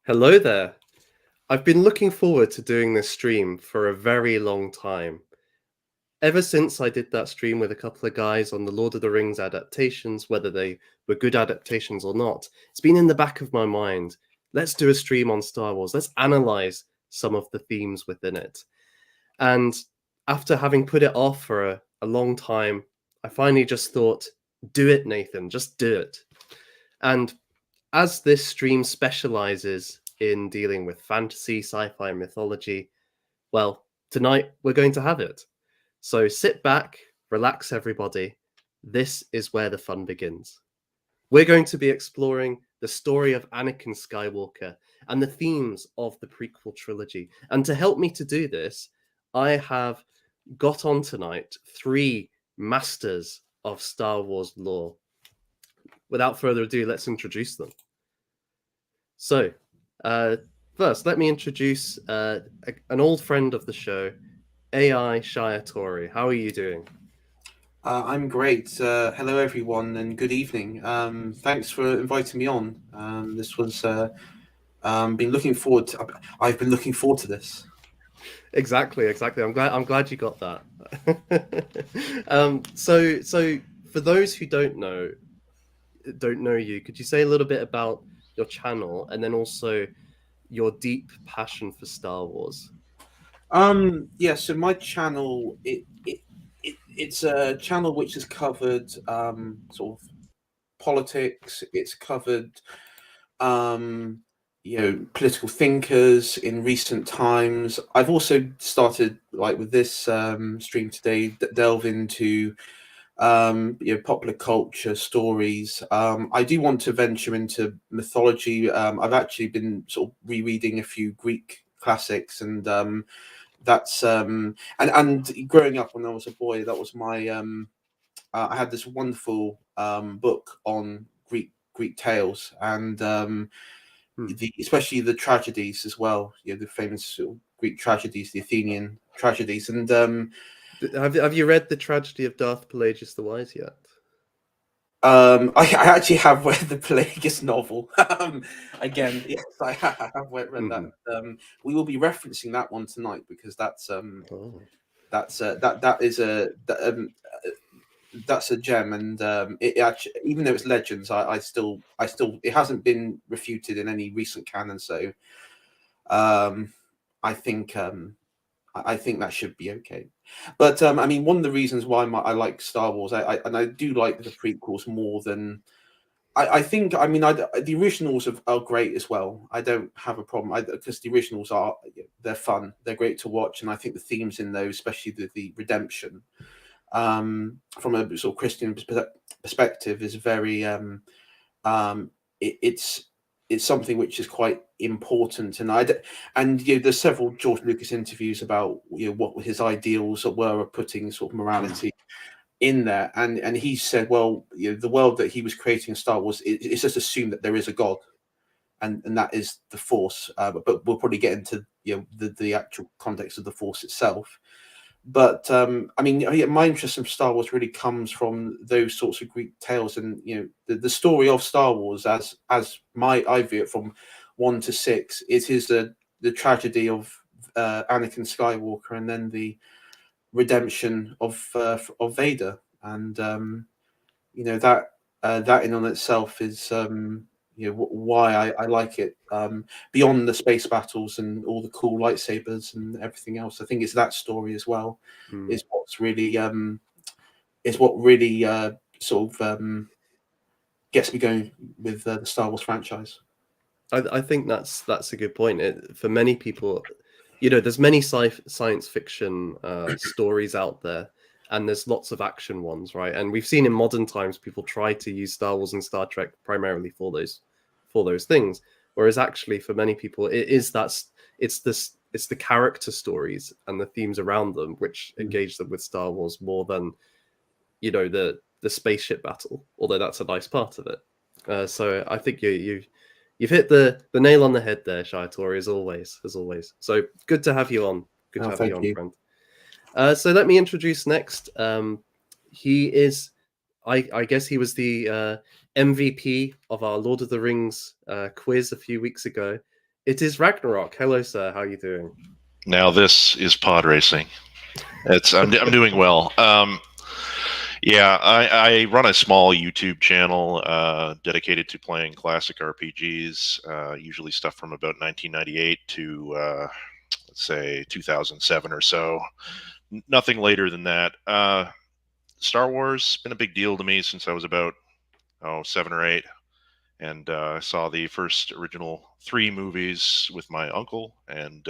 Hello there. I've been looking forward to doing this stream for a very long time. Ever since I did that stream with a couple of guys on the Lord of the Rings adaptations, whether they were good adaptations or not, it's been in the back of my mind. Let's do a stream on Star Wars. Let's analyze some of the themes within it. And after having put it off for a long time, I finally just thought, do it, Nathan, just do it. And as this stream specializes in dealing with fantasy, sci-fi, and mythology, well, tonight we're going to have it. So sit back, relax, everybody. This is where the fun begins. We're going to be exploring the story of Anakin Skywalker and the themes of the prequel trilogy. And to help me to do this, I have got on tonight three masters of Star Wars lore. Without further ado, let's introduce them. So, first, let me introduce an old friend of the show, AI Shia Tori. How are you doing? I'm great. Hello, everyone, and good evening. Thanks for inviting me on. This was been looking forward. I've been looking forward to this. Exactly. I'm glad you got that. So for those who don't know you, could you say a little bit about your channel and then also your deep passion for Star Wars? Yeah. So my channel, it's a channel which has covered sort of politics. It's covered political thinkers in recent times. I've also started, like with this stream today, delve into popular culture stories. I do want to venture into mythology. I've actually been sort of rereading a few Greek classics, and that's and growing up when I was a boy, that was my I had this wonderful book on Greek tales, and especially the tragedies as well. The famous sort of Greek tragedies, the Athenian tragedies, and Have you read the tragedy of Darth Pelagius the Wise yet? I actually have read the Pelagius novel. Again, yes, I have read that. Mm-hmm. We will be referencing that one tonight because Oh. that is that's a gem, and it actually, even though it's legends, I still it hasn't been refuted in any recent canon, so um, I think I think that should be okay. But I mean, one of the reasons why I like Star Wars, and I do like the prequels more than I think. I mean, the originals are great as well. I don't have a problem because the originals they're fun, they're great to watch, and I think the themes in those, especially the redemption, from a sort of Christian perspective, is very um, it's something which is quite important, and there's several George Lucas interviews about what his ideals were of putting sort of morality in there, and he said, well, the world that he was creating in Star Wars, it's just assumed that there is a God, and that is the Force, but we'll probably get into the actual context of the Force itself. But I mean, my interest in Star Wars really comes from those sorts of Greek tales, and the story of Star Wars, as I view it from 1 to 6, it is the tragedy of Anakin Skywalker, and then the redemption of Vader, and that in on itself is why I like it. Beyond the space battles and all the cool lightsabers and everything else, I think it's that story as well Mm. is what really sort of gets me going with the Star Wars franchise. I think that's a good point. For many people, there's many science fiction stories out there, and there's lots of action ones, right? And we've seen in modern times people try to use Star Wars and Star Trek primarily for those things, whereas actually for many people it's the character stories and the themes around them which engage them with Star Wars more than the spaceship battle, although that's a nice part of it. So I think you've hit the nail on the head there, Shai Tori, as always, as always. So good to have you on. Good to Oh, have you thank on, you. friend. So let me introduce next. He is, I guess, he was the MVP of our Lord of the Rings quiz a few weeks ago. It is Ragnarok. Hello, sir. How are you doing? Now this is pod racing. I'm doing well. Yeah, I run a small YouTube channel dedicated to playing classic RPGs, usually stuff from about 1998 to let's say 2007 or so. Nothing later than that. Star Wars been a big deal to me since I was about 7 or 8, and I saw the first original 3 movies with my uncle, and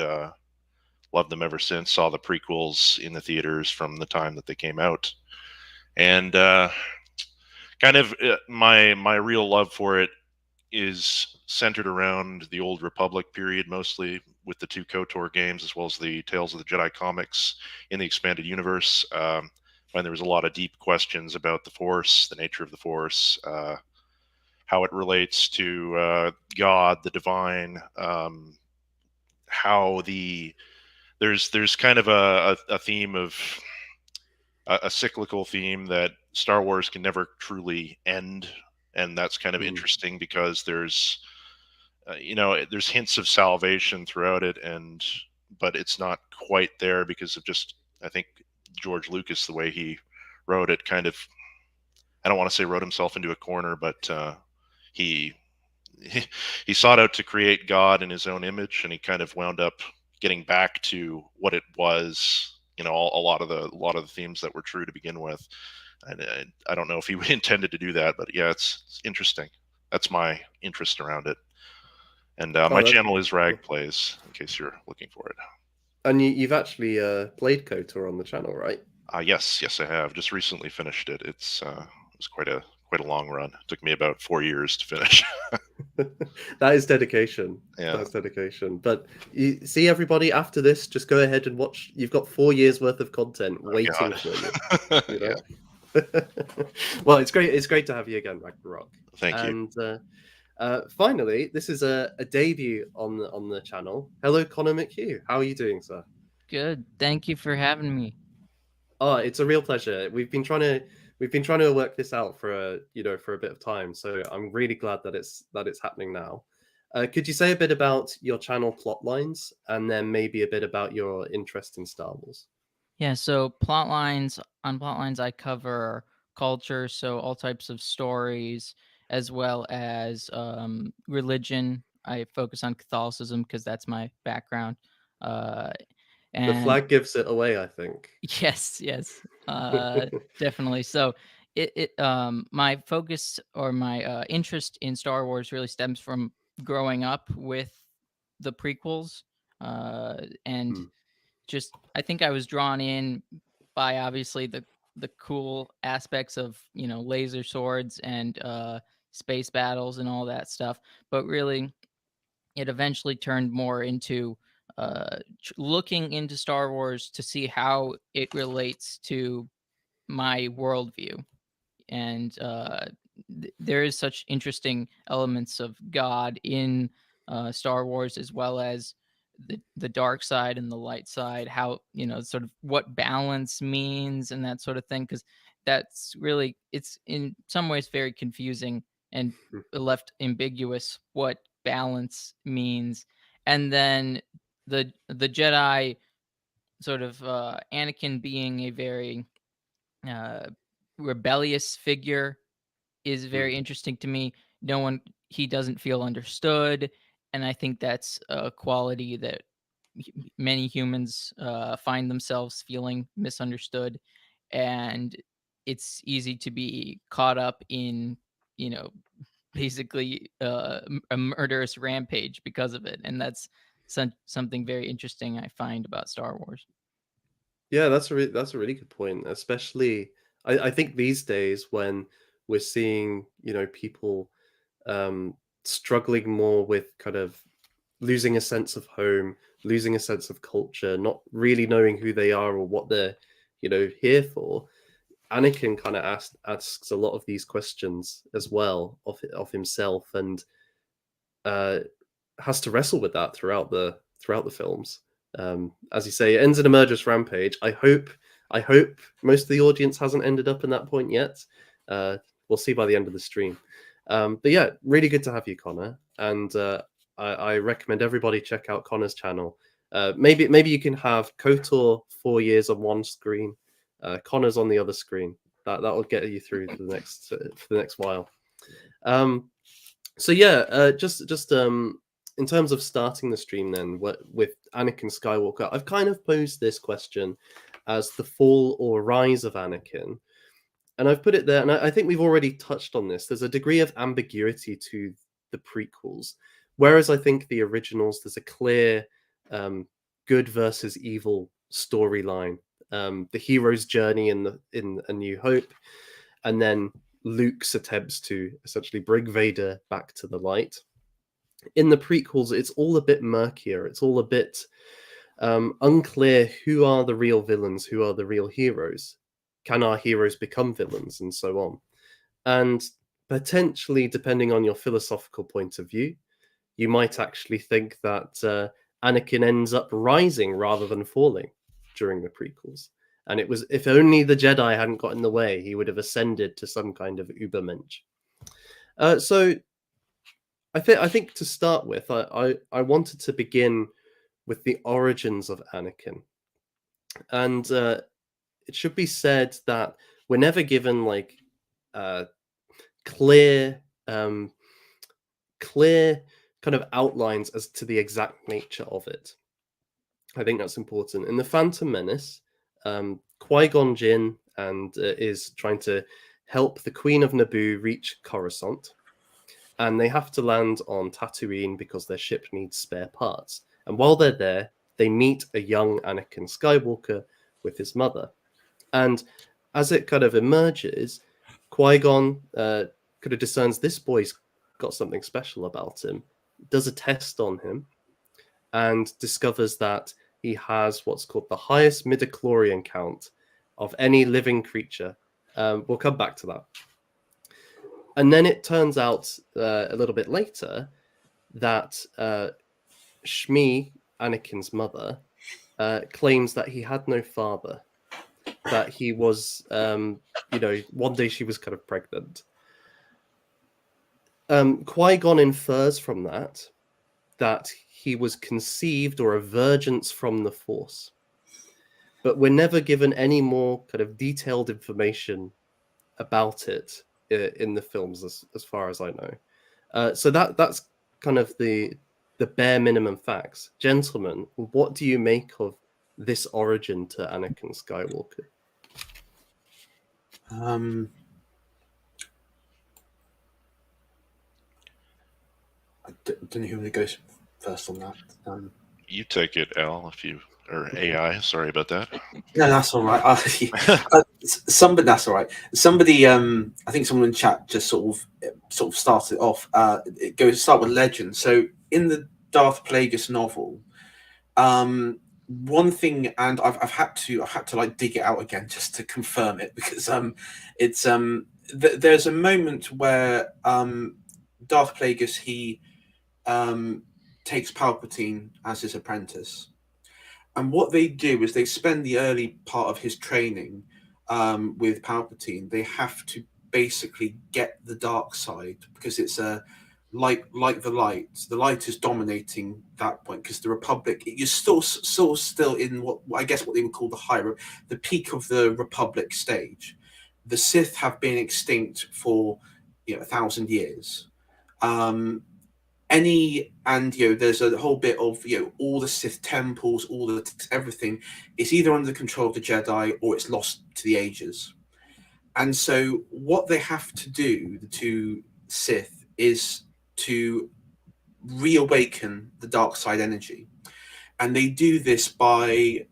loved them ever since. Saw the prequels in the theaters from the time that they came out, and kind of my real love for it is centered around the Old Republic period, mostly with the 2 KOTOR games as well as the Tales of the Jedi comics in the expanded universe. When there was a lot of deep questions about the Force, the nature of the Force, how it relates to God, the divine, how there's kind of a theme of a cyclical theme that Star Wars can never truly end, and that's kind of interesting because there's there's hints of salvation throughout it, but it's not quite there because of just, I think, George Lucas, the way he wrote it, kind of, I don't want to say wrote himself into a corner, but he he sought out to create God in his own image, and he kind of wound up getting back to what it was. A lot of the themes that were true to begin with. And I don't know if he intended to do that, but yeah, it's interesting. That's my interest around it. And my channel is Rag Plays, in case you're looking for it. And you've actually played KOTOR on the channel, right? Yes, I have. Just recently finished it. It was quite a long run. It took me about 4 years to finish. That is dedication. Yeah, that's dedication. But you see, everybody, after this, just go ahead and watch. You've got 4 years worth of content waiting for you. You know? Yeah. Well, it's great. It's great to have you again, Ragnarok. Thank you. And finally, this is a debut on the channel. Hello, Connor McHugh. How are you doing, sir? Good. Thank you for having me. Oh, it's a real pleasure. We've been trying to work this out for a bit of time, so I'm really glad that it's happening now. Could you say a bit about your channel plot lines, and then maybe a bit about your interest in Star Wars? Yeah, so plot lines I cover culture, so all types of stories, as well as religion. I focus on Catholicism because that's my background. The flag gives it away, I think. Yes, definitely. So my focus or my interest in Star Wars really stems from growing up with the prequels, and just, I think I was drawn in by obviously the cool aspects of, laser swords and space battles and all that stuff, but really it eventually turned more into looking into Star Wars to see how it relates to my worldview. And there is such interesting elements of God in Star Wars, as well as the dark side and the light side, how, sort of what balance means and that sort of thing, because that's really, it's in some ways very confusing and left ambiguous what balance means. And then the Jedi, sort of Anakin being a very rebellious figure, is very interesting to me. He doesn't feel understood, and I think that's a quality that many humans find themselves feeling misunderstood, and it's easy to be caught up in, basically a murderous rampage because of it, and that's something very interesting I find about Star Wars. Yeah, that's a really good point. Especially, I think these days when we're seeing people struggling more with kind of losing a sense of home, losing a sense of culture, not really knowing who they are or what they're here for. Anakin kind of asks a lot of these questions as well of himself, and has to wrestle with that throughout the films. As you say, it ends in a murderous rampage. I hope most of the audience hasn't ended up in that point yet. We'll see by the end of the stream. But yeah, really good to have you, Connor. And I recommend everybody check out Connor's channel. Maybe you can have KOTOR 4 years on one screen, Connor's on the other screen. That will get you through to the next for the next while. So yeah, just in terms of starting the stream, then with Anakin Skywalker, I've kind of posed this question as the fall or rise of Anakin, and I've put it there, and I think we've already touched on this. There's a degree of ambiguity to the prequels, whereas I think the originals, there's a clear good versus evil storyline. The hero's journey in A New Hope, and then Luke's attempts to essentially bring Vader back to the light. In the prequels, it's all a bit murkier. It's all a bit unclear who are the real villains, who are the real heroes. Can our heroes become villains, and so on? And potentially, depending on your philosophical point of view, you might actually think that Anakin ends up rising rather than falling during the prequels. And it was, if only the Jedi hadn't got in the way, he would have ascended to some kind of Ubermensch. So I think to start with, I wanted to begin with the origins of Anakin. And it should be said that we're never given like clear kind of outlines as to the exact nature of it. I think that's important. In The Phantom Menace, Qui-Gon Jinn is trying to help the Queen of Naboo reach Coruscant, and they have to land on Tatooine because their ship needs spare parts. And while they're there, they meet a young Anakin Skywalker with his mother. And as it kind of emerges, Qui-Gon kind of discerns this boy's got something special about him, does a test on him, and discovers that he has what's called the highest midichlorian count of any living creature. We'll come back to that. And then it turns out a little bit later that Shmi, Anakin's mother, claims that he had no father, that he was, one day she was kind of pregnant. Qui-Gon infers from that he was conceived or a virgins from the Force. But we're never given any more kind of detailed information about it in the films, as far as I know. So that's kind of the bare minimum facts. Gentlemen, what do you make of this origin to Anakin Skywalker? I don't know who goes first on that. You take it, Al, or AI. Sorry about that. No, that's all right. Somebody, that's all right. Somebody, I think someone in chat just sort of started off. Start with legend. So in the Darth Plagueis novel, one thing, and I've had to like dig it out again just to confirm it, because it's there's a moment where Darth Plagueis, he takes Palpatine as his apprentice. And what they do is they spend the early part of his training with Palpatine. They have to basically get the dark side, because it's like the light. The light is dominating that point, because the Republic, you're still in what I guess what they would call the peak of the Republic stage. The Sith have been extinct for 1,000 years. There's a whole bit of all the Sith temples, everything is either under the control of the Jedi or it's lost to the ages. And so what they have to do, the two Sith, is to reawaken the dark side energy. And they do this by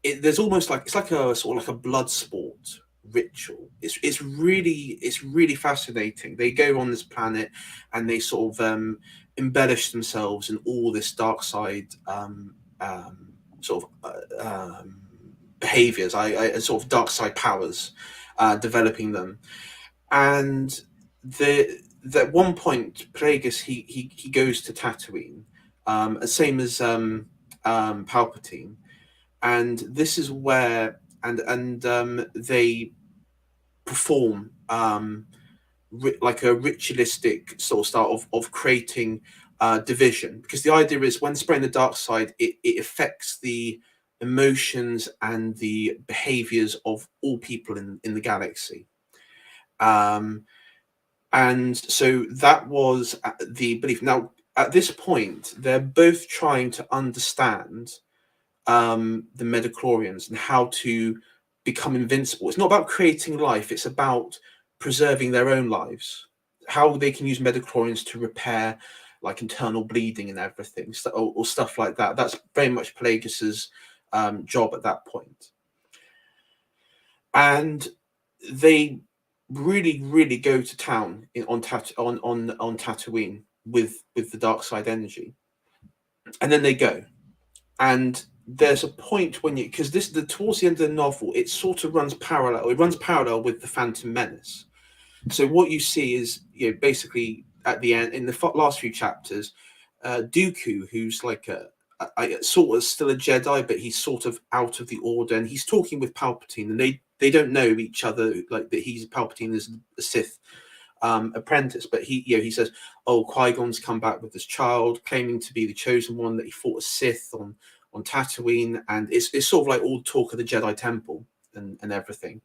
there's almost like it's like a sort of like a blood sport ritual. It's really fascinating. They go on this planet and they sort of embellish themselves in all this dark side behaviors, sort of dark side powers, developing them. And at one point, Plagueis he goes to Tatooine, same as Palpatine, and this is where they perform like a ritualistic sort of style of creating division, because the idea is when spreading the dark side, it affects the emotions and the behaviors of all people in the galaxy. And so that was the belief. Now, at this point, they're both trying to understand the midichlorians and how to become invincible. It's not about creating life, it's about preserving their own lives, how they can use midichlorians to repair like internal bleeding and everything, or stuff like that. That's very much Plagueis's job at that point. And they really go to town on Tatooine with the dark side energy, and then they go. And there's a point when you, because towards the end of the novel, it sort of runs parallel. It runs parallel with the Phantom Menace. So what you see is, basically at the end, in the last few chapters, Dooku, who's like sort of still a Jedi, but he's sort of out of the Order, and he's talking with Palpatine, and they don't know each other, like that he's Palpatine is a Sith apprentice, but he says, oh, Qui-Gon's come back with this child claiming to be the chosen one, that he fought a Sith on Tatooine, and it's sort of like all talk of the Jedi Temple and everything.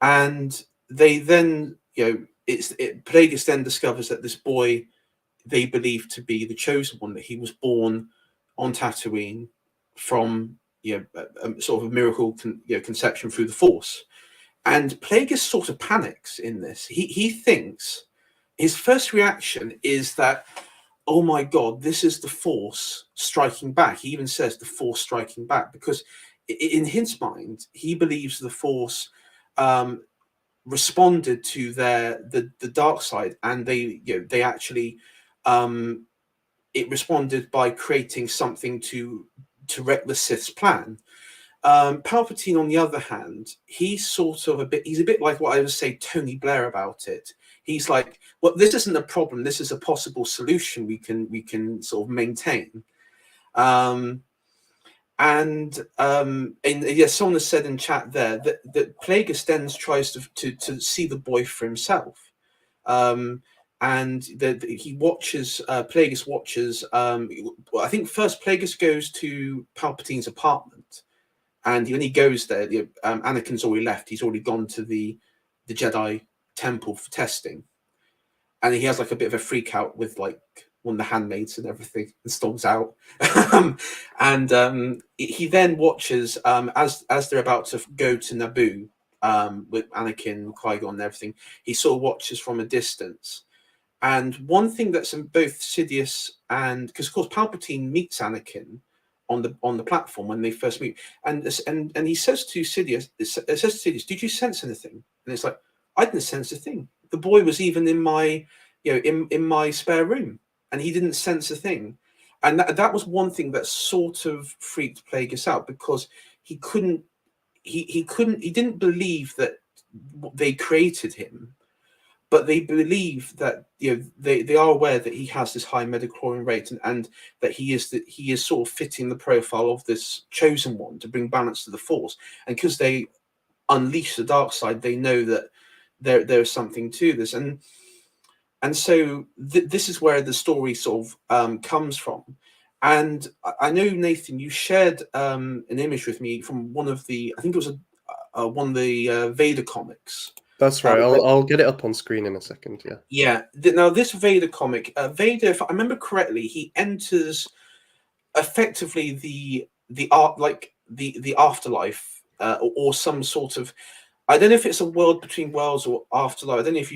And they then, Plagueis then discovers that this boy they believe to be the chosen one, that he was born on Tatooine from sort of a miracle conception through the Force. And Plagueis sort of panics in this. He thinks, his first reaction is that, oh my God, this is the Force striking back. He even says the Force striking back, because in his mind, he believes the Force responded to the dark side, and they actually it responded by creating something to wreck the Sith's plan. Palpatine, on the other hand, he's a bit like what I would say Tony Blair about it. He's like, well, this isn't a problem. This is a possible solution we can sort of maintain. And yes, someone has said in chat there that Plagueis then tries to see the boy for himself. And he watches, Plagueis watches, I think first Plagueis goes to Palpatine's apartment. And when he goes there, Anakin's already left. He's already gone to the Jedi Temple for testing. And he has like a bit of a freak out with like one of the handmaids and everything, and storms out. And he then watches, as they're about to go to Naboo with Anakin, Qui-Gon and everything, he sort of watches from a distance. And one thing that's in both Sidious and, because of course Palpatine meets Anakin on the platform when they first meet, and he says to Sidious, did you sense anything? And it's like, I didn't sense a thing. The boy was even in my in my spare room, and he didn't sense a thing. And that was one thing that sort of freaked Plagueis out, because he didn't believe that they created him, but they believe that they are aware that he has this high midichlorian rate, and that he is sort of fitting the profile of this chosen one to bring balance to the Force. And because they unleash the dark side, they know that there's something to this, and so this is where the story sort of comes from. And I know, Nathan, you shared an image with me from one of the, I think it was one of the Vader comics. That's right. I'll get it up on screen in a second. Yeah. Yeah. Now, this Vader comic, Vader, if I remember correctly, he enters effectively the afterlife, or some sort of, I don't know if it's a world between worlds or afterlife. I don't know if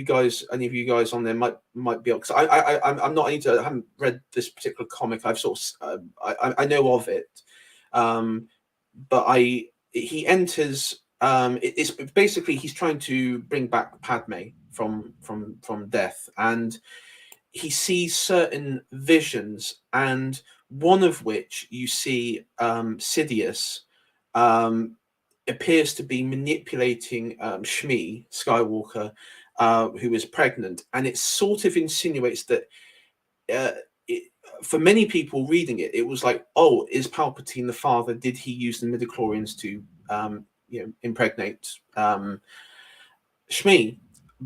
any of you guys on there might be able, because I'm not, I haven't read this particular comic. I've sort of I know of it, but he enters. It's basically he's trying to bring back Padme from death, and he sees certain visions, and one of which you see Sidious appears to be manipulating Shmi Skywalker, who is pregnant, and it sort of insinuates that for many people reading it, it was like, oh, is Palpatine the father? Did he use the midichlorians to impregnate Shmi?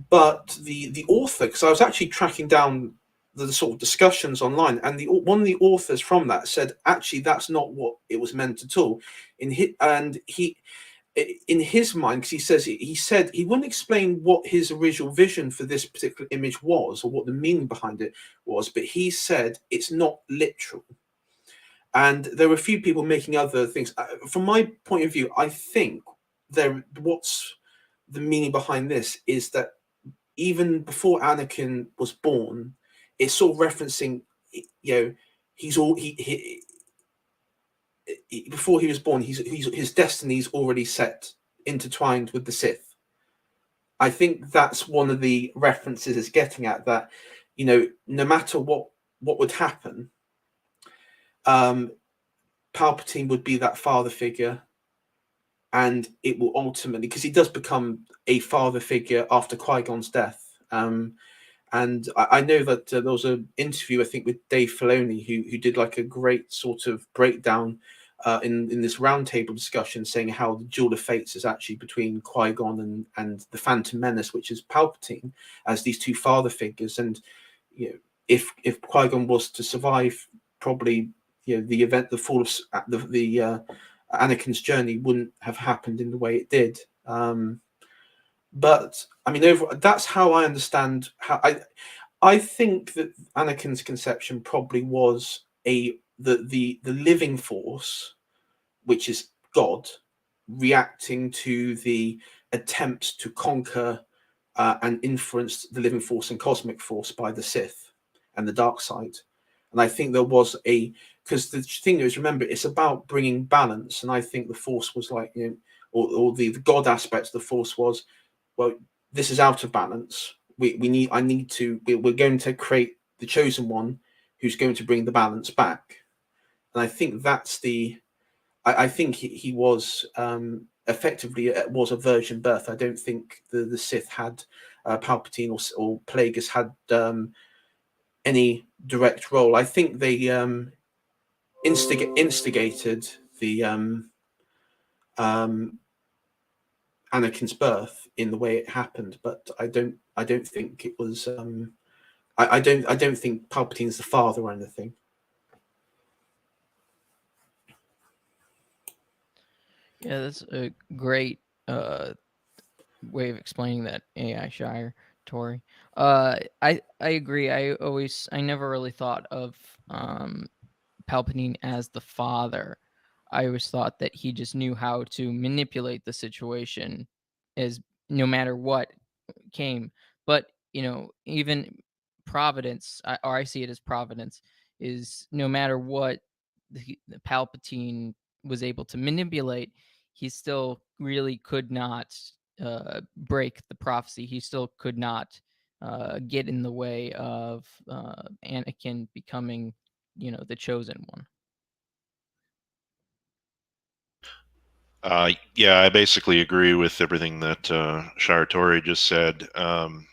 But the author, because I was actually tracking down the sort of discussions online, and one of the authors from that said, actually, that's not what it was meant at all. In his mind, because he said he wouldn't explain what his original vision for this particular image was or what the meaning behind it was, but he said it's not literal. And there were a few people making other things. From my point of view, I think what's the meaning behind this is that even before Anakin was born, it's sort of referencing, before he was born, his destiny's already set, intertwined with the Sith. I think that's one of the references it's getting at, that, no matter what would happen, Palpatine would be that father figure, and it will ultimately, because he does become a father figure after Qui-Gon's death. And I know that there was an interview, I think, with Dave Filoni, who did like a great sort of breakdown in this roundtable discussion, saying how the Duel of Fates is actually between Qui-Gon and the Phantom Menace, which is Palpatine, as these two father figures. And if Qui-Gon was to survive, probably the event, the fall of the Anakin's journey wouldn't have happened in the way it did. But I mean, that's how I understand how I think that Anakin's conception probably was the living force, which is God, reacting to the attempts to conquer and influence the living force and cosmic force by the Sith and the dark side. And I think there was because the thing is, remember, it's about bringing balance. And I think the force was like, or the God aspect of the force was, well, this is out of balance. We're going to create the chosen one who's going to bring the balance back. And I think that's I think he was effectively was a virgin birth. I don't think the Sith had Palpatine or Plagueis had any direct role. I think they instigated the Anakin's birth in the way it happened, but I don't think it was. I don't think Palpatine's the father or anything. Yeah, that's a great way of explaining that, AI Shire, Tori. I agree. I never really thought of Palpatine as the father. I always thought that he just knew how to manipulate the situation, as no matter what came. But even Providence, or I see it as Providence, is no matter what the Palpatine was able to manipulate, he still really could not break the prophecy. He still could not get in the way of Anakin becoming, the chosen one. Yeah, I basically agree with everything that Shire Tori just said. Anakin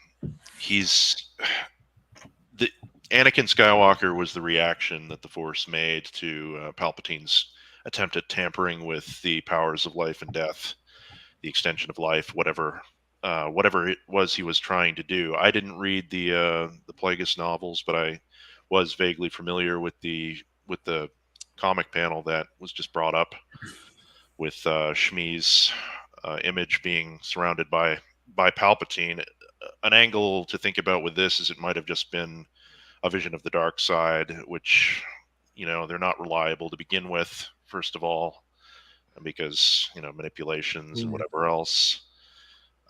Skywalker was the reaction that the Force made to Palpatine's attempt at tampering with the powers of life and death, the extension of life, whatever it was he was trying to do. I didn't read the Plagueis novels, but I was vaguely familiar with the comic panel that was just brought up, with Shmi's image being surrounded by Palpatine. An angle to think about with this is it might have just been a vision of the dark side, which, they're not reliable to begin with, first of all, because, manipulations and whatever else.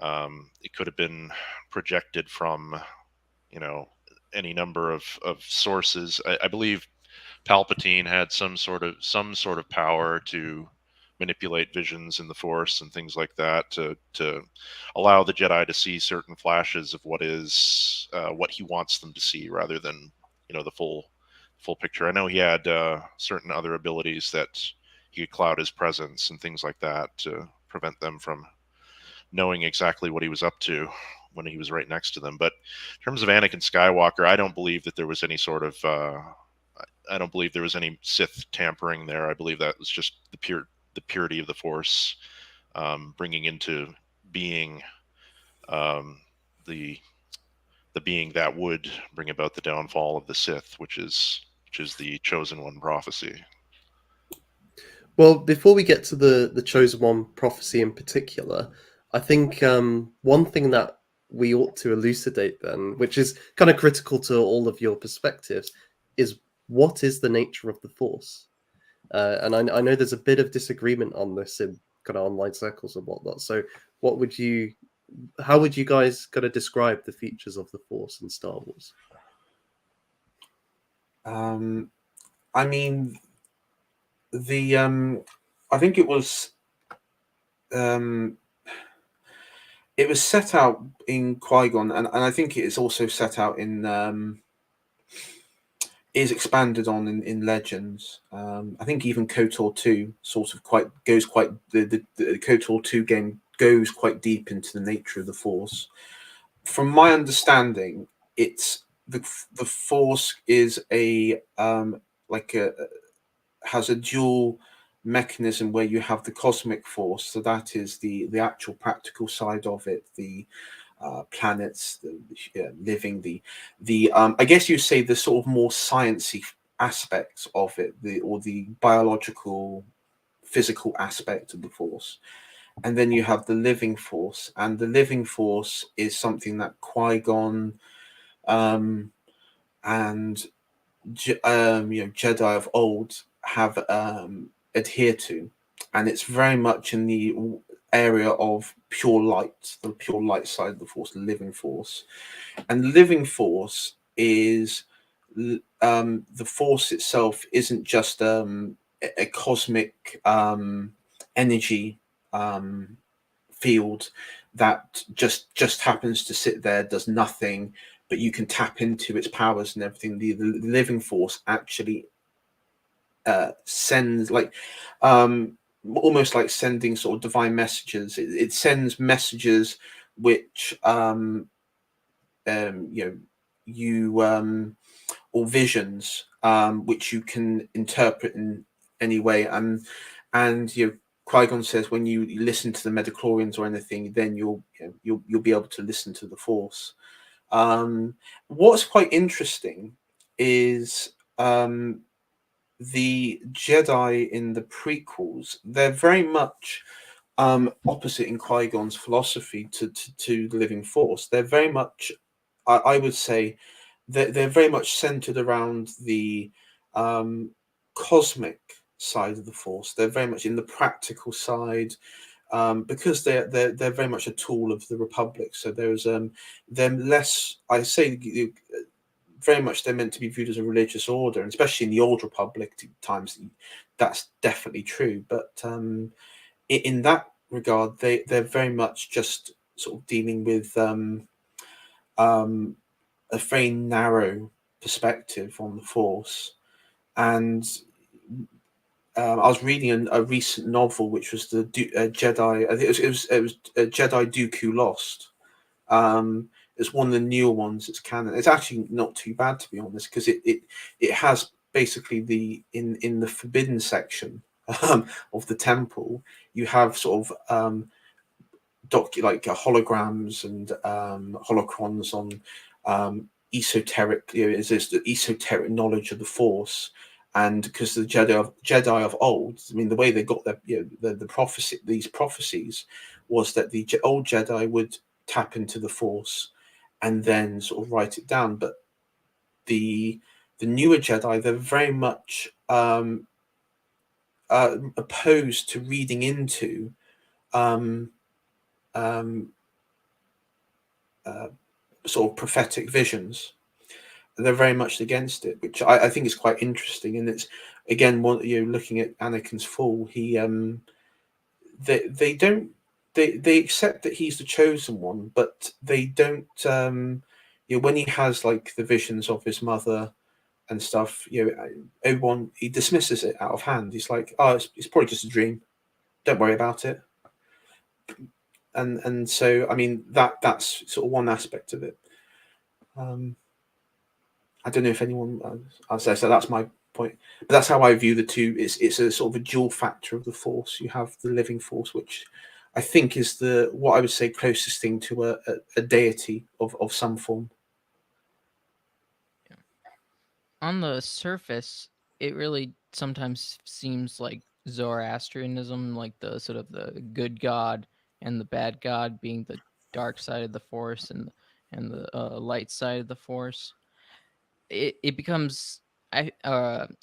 It could have been projected from, any number of sources. I believe Palpatine had some sort of power to manipulate visions in the Force and things like that to allow the Jedi to see certain flashes of what he wants them to see, rather than the full picture. I know he had certain other abilities that he could cloud his presence and things like that to prevent them from knowing exactly what he was up to when he was right next to them. But in terms of Anakin Skywalker, I don't believe that there was any sort of I don't believe there was any Sith tampering there. I believe that was just the purity of the Force, bringing into being the the being that would bring about the downfall of the Sith, which is the Chosen One prophecy. Well, before we get to the Chosen One prophecy in particular, I think one thing that we ought to elucidate then, which is kind of critical to all of your perspectives, is what is the nature of the Force? And I know there's a bit of disagreement on this in kind of online circles and whatnot. So, how would you guys kind of describe the features of the Force in Star Wars? I mean, I think it was set out in Qui-Gon, and I think it is also set out in is expanded on in Legends. I think even KOTOR 2 sort of the KOTOR 2 game goes quite deep into the nature of the Force. From my understanding, it's the Force is has a dual mechanism where you have the cosmic force, so that is the actual practical side of it, the planets, living, the I guess you say the sort of more sciencey aspects of it, the biological, physical aspect of the Force, and then you have the living force, and the living force is something that Qui-Gon and Jedi of old have adhered to, and it's very much in the area of pure light, the pure light side of the Force, the living force. And the living force is the Force itself isn't just a cosmic energy field that just happens to sit there, does nothing, but you can tap into its powers and everything. The living force actually sends almost like sending sort of divine messages. It sends messages which or visions which you can interpret in any way, and Qui-Gon says when you listen to the midichlorians or anything, then you'll be able to listen to the Force. What's quite interesting is the Jedi in the prequels. They're very much opposite in Qui-Gon's philosophy to the living Force. They're very much, I would say, they're very much centered around the cosmic side of the Force. They're very much in the practical side, because they're very much a tool of the Republic. So there's they're less, I say, very much they're meant to be viewed as a religious order, and especially in the old Republic times, that's definitely true. But in that regard, they're very much just sort of dealing with a very narrow perspective on the Force. And I was reading a recent novel, which was the Jedi. I think it was Jedi Dooku Lost. It's one of the newer ones. It's canon. It's actually not too bad, to be honest, because it has basically in the forbidden section of the temple, you have sort of holograms and holocrons on esoteric. Is this the esoteric knowledge of the Force? And because the Jedi of old, I mean, the way they got the prophecy, these prophecies, was that the old Jedi would tap into the Force and then sort of write it down. But the newer Jedi, they're very much opposed to reading into sort of prophetic visions. They're very much against it, which I think is quite interesting. And it's again, looking at Anakin's fall, he they accept that he's the chosen one, but they don't. When he has like the visions of his mother and stuff, everyone, he dismisses it out of hand. He's like, oh, it's probably just a dream. Don't worry about it. And so, I mean, that's sort of one aspect of it. I don't know if anyone. I'll say so. That's my point. But that's how I view the two. It's a sort of a dual factor of the Force. You have the living Force, which I think is what I would say closest thing to a deity of some form. on the surface, it really sometimes seems like Zoroastrianism, like the sort of the good god and the bad god being the dark side of the Force and the light side of the Force. It becomes I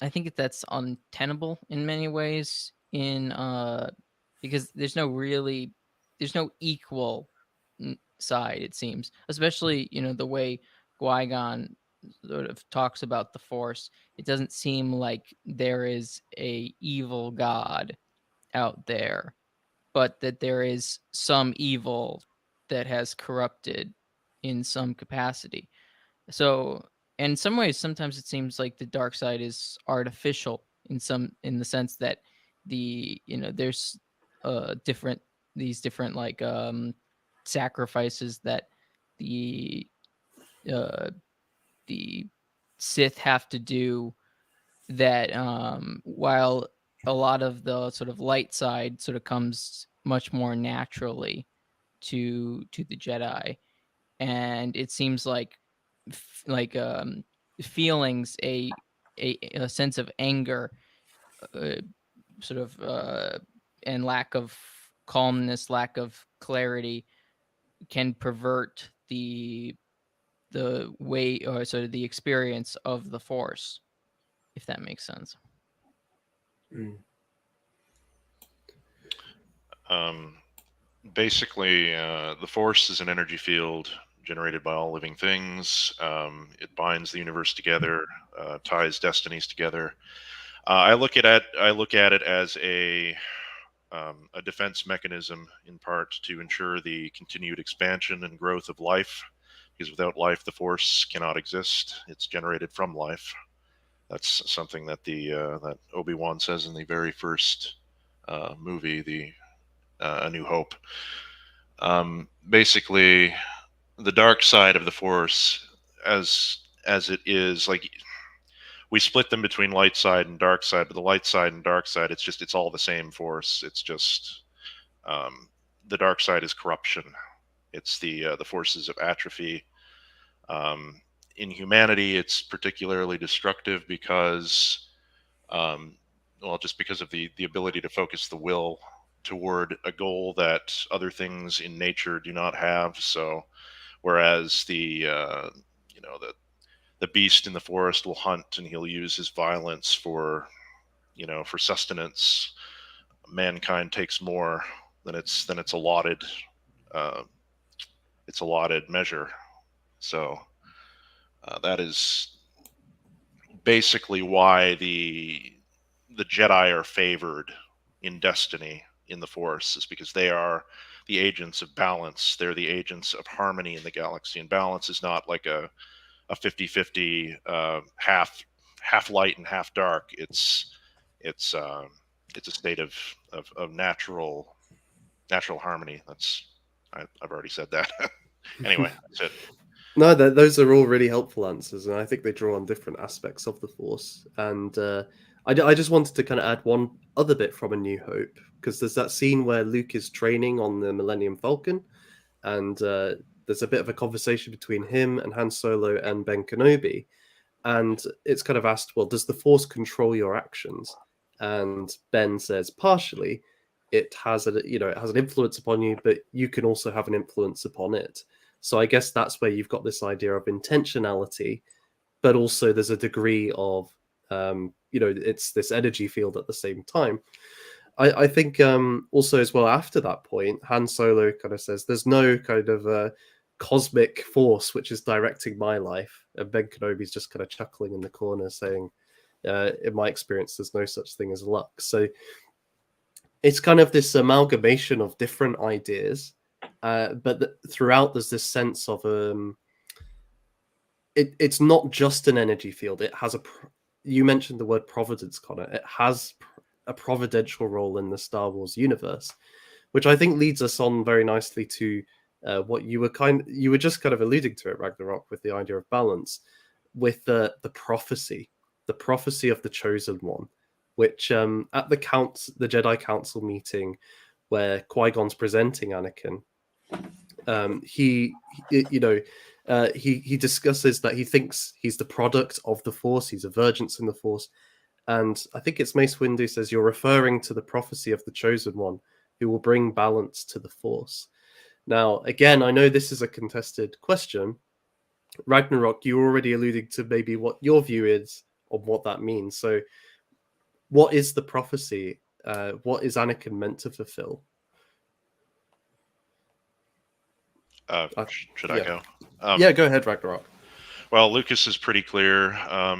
think that's untenable in many ways in because there's no equal side, it seems, especially the way Qui-Gon sort of talks about the Force. It doesn't seem like there is a evil god out there, but that there is some evil that has corrupted in some capacity. So in some ways, sometimes it seems like the dark side is artificial in the sense that there's different these different like sacrifices that the uh the Sith have to do, that while a lot of the sort of light side sort of comes much more naturally to the Jedi, and it seems like like feelings, a sense of anger, uh, sort of and lack of calmness, lack of clarity can pervert the way, or sort of the experience of the Force, if that makes sense. Mm. Basically, the Force is an energy field generated by all living things. It binds the universe together, ties destinies together. I look at it as a defense mechanism, in part to ensure the continued expansion and growth of life. Because without life, the Force cannot exist. It's generated from life. That's something that that Obi-Wan says in the very first movie, the A New Hope. Basically, the dark side of the Force, as it is, like, we split them between light side and dark side, but the light side and dark side, it's all the same Force. It's just the dark side is corruption. It's the forces of atrophy. In humanity, it's particularly destructive because, just because of the ability to focus the will toward a goal that other things in nature do not have. So, whereas the beast in the forest will hunt and he'll use his violence for sustenance, mankind takes more than its allotted measure. So that is basically why the Jedi are favored in destiny in the Force, is because they are the agents of balance. They're the agents of harmony in the galaxy, and balance is not like a 50-50 half light and half dark. It's a state of natural harmony. I've already said that. Anyway, that's it. No, those are all really helpful answers, and I think they draw on different aspects of the Force. And I just wanted to kind of add one other bit from A New Hope, because there's that scene where Luke is training on the Millennium Falcon, and there's a bit of a conversation between him and Han Solo and Ben Kenobi, and it's kind of asked, well, does the Force control your actions? And Ben says, partially. It has an influence upon you, but you can also have an influence upon it. So I guess that's where you've got this idea of intentionality, but also there's a degree of, it's this energy field at the same time. I think also as well, after that point, Han Solo kind of says, there's no kind of cosmic force which is directing my life. And Ben Kenobi's just kind of chuckling in the corner saying, in my experience, there's no such thing as luck. So it's kind of this amalgamation of different ideas. But throughout, there's this sense of it's not just an energy field. It has you mentioned the word providence, Connor. It has a providential role in the Star Wars universe, which I think leads us on very nicely to what you were just kind of alluding to it, Ragnarok, with the idea of balance, with the prophecy of the chosen one, which at the Jedi Council meeting where Qui-Gon's presenting Anakin, he he discusses that he thinks he's the product of the Force. He's a vergence in the Force, and I think it's Mace Windu says you're referring to the prophecy of the Chosen One, who will bring balance to the Force. Now, again, I know this is a contested question. Ragnarok, you already alluded to maybe what your view is on what that means. So, what is the prophecy? What is Anakin meant to fulfill? Should I yeah. go? Yeah, go ahead, Ragnarok. Well, Lucas is pretty clear.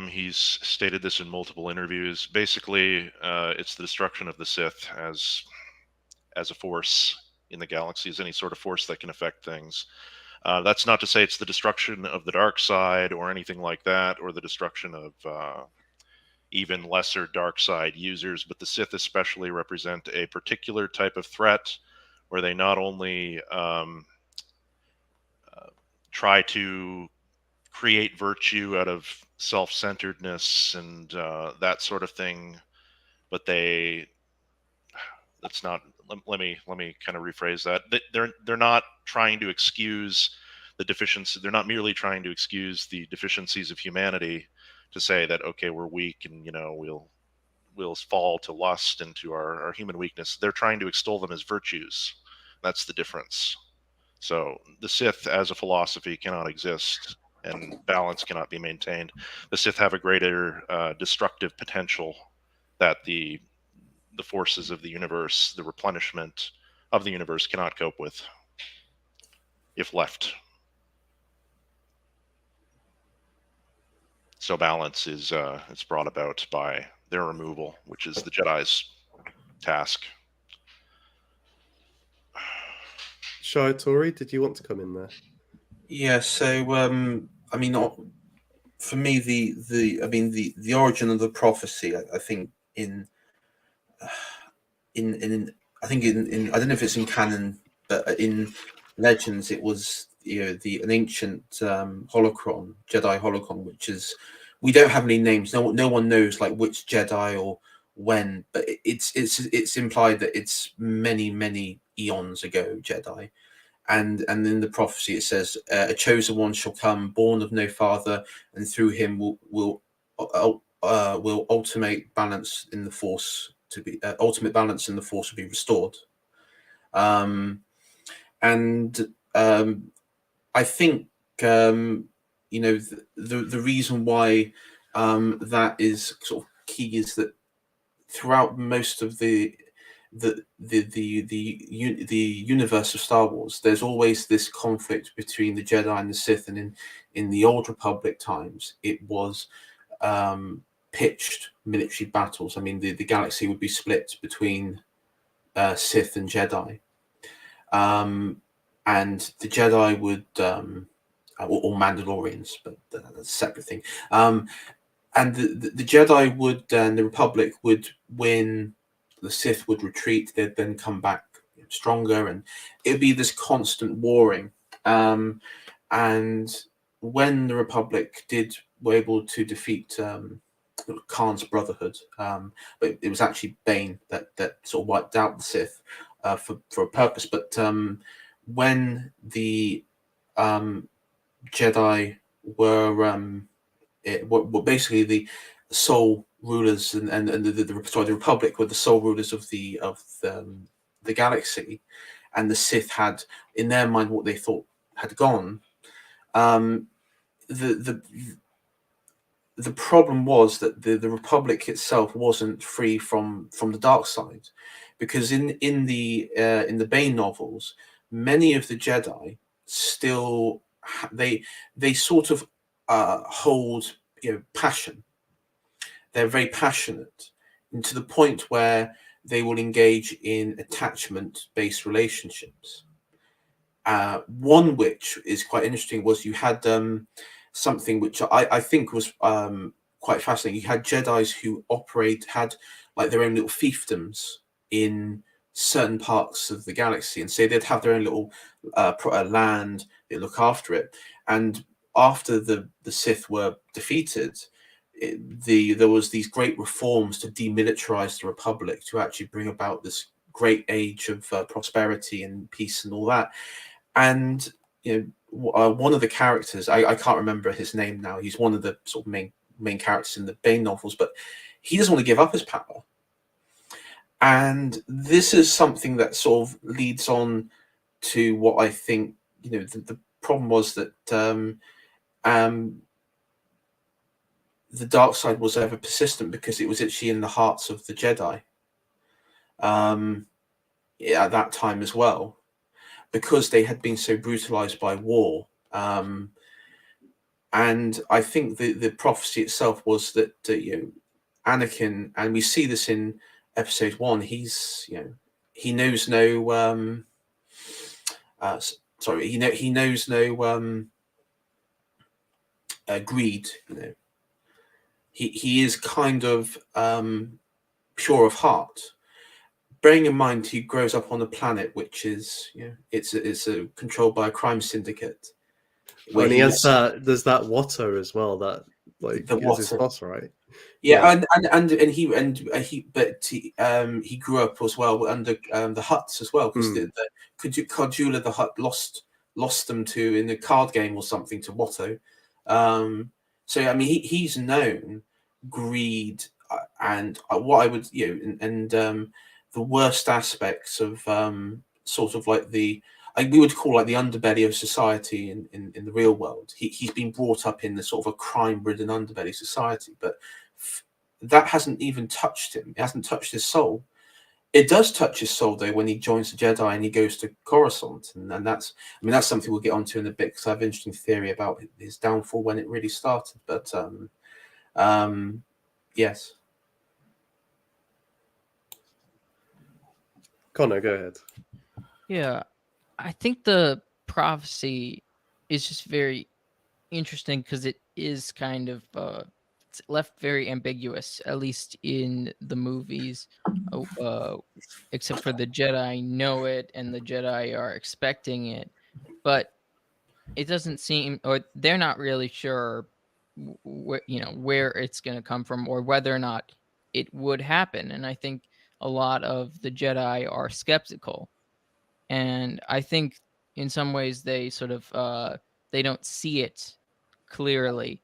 He's stated this in multiple interviews. Basically, it's the destruction of the Sith as a force in the galaxy, as any sort of force that can affect things. That's not to say it's the destruction of the dark side or anything like that, or the destruction of even lesser dark side users, but the Sith especially represent a particular type of threat where they not only try to create virtue out of self-centeredness and that sort of thing, but that's not. Let me kind of rephrase that. They're not trying to excuse the deficiency. They're not merely trying to excuse the deficiencies of humanity to say that, okay, we're weak and we'll fall to lust and to our human weakness. They're trying to extol them as virtues. That's the difference. So the Sith as a philosophy cannot exist, and balance cannot be maintained. The Sith have a greater destructive potential that the forces of the universe, the replenishment of the universe, cannot cope with if left. So balance is it's brought about by their removal, which is the Jedi's task. Shaitori, did you want to come in there? Yeah. So I mean, for me, the origin of the prophecy, I think in I think in I don't know if it's in canon, but in Legends it was an ancient holocron, Jedi holocron, which is, we don't have any names. No one knows like which Jedi or when, but it's implied that it's many eons ago Jedi. And in the prophecy it says, a chosen one shall come, born of no father, and through him will ultimate balance in the Force to be ultimate balance in the Force will be restored. I think the reason why that is sort of key is that throughout most of the universe of Star Wars, there's always this conflict between the Jedi and the Sith, and in the Old Republic times, it was pitched military battles. I mean, the galaxy would be split between Sith and Jedi, and the Jedi would, or Mandalorians, but that's a separate thing. And the Jedi would, and the Republic would win. The Sith would retreat. They'd then come back stronger, and it'd be this constant warring. And when the Republic were able to defeat Khan's Brotherhood, but it was actually Bane that sort of wiped out the Sith for a purpose. But when the Jedi were basically the sole rulers, and the Republic were the sole rulers of the galaxy, and the Sith had in their mind what they thought had gone. The problem was that the Republic itself wasn't free from the dark side, because in the Bane novels, many of the Jedi still they sort of hold passion. They're very passionate, and to the point where they will engage in attachment-based relationships. One which is quite interesting was you had something which I think was quite fascinating. You had Jedis who had like their own little fiefdoms in certain parts of the galaxy, and say they'd have their own little land, they look after it. And after the Sith were defeated, there was these great reforms to demilitarize the Republic, to actually bring about this great age of prosperity and peace and all that. And one of the characters, I can't remember his name now. He's one of the sort of main characters in the Bane novels, but he doesn't want to give up his power. And this is something that sort of leads on to what I think, the problem was that the dark side was ever persistent because it was actually in the hearts of the Jedi at that time as well, because they had been so brutalized by war. And I think the prophecy itself was that Anakin, and we see this in episode 1, he knows no he knows no greed. He is kind of pure of heart, bearing in mind he grows up on a planet which is it's controlled by a crime syndicate. And he has there's that Watto as well, that like is his boss, right? Yeah. He grew up as well under the Hutts as well, because the Cardula the Hutt lost them to, in the card game or something, to Watto. So I mean he's known greed and what I would the worst aspects of sort of like we would call like the underbelly of society in the real world. He's been brought up in the sort of a crime-ridden underbelly society, but that hasn't even touched him. It hasn't touched his soul. It does touch his soul though when he joins the Jedi and he goes to Coruscant, and that's something we'll get onto in a bit, because I have an interesting theory about his downfall when it really started. But yes. Connor, go ahead. Yeah, I think the prophecy is just very interesting because it is kind of it's left very ambiguous, at least in the movies, except for the Jedi know it and the Jedi are expecting it, but it doesn't seem, or they're not really sure where it's going to come from or whether or not it would happen. And I think a lot of the Jedi are skeptical, and I think in some ways they sort of they don't see it clearly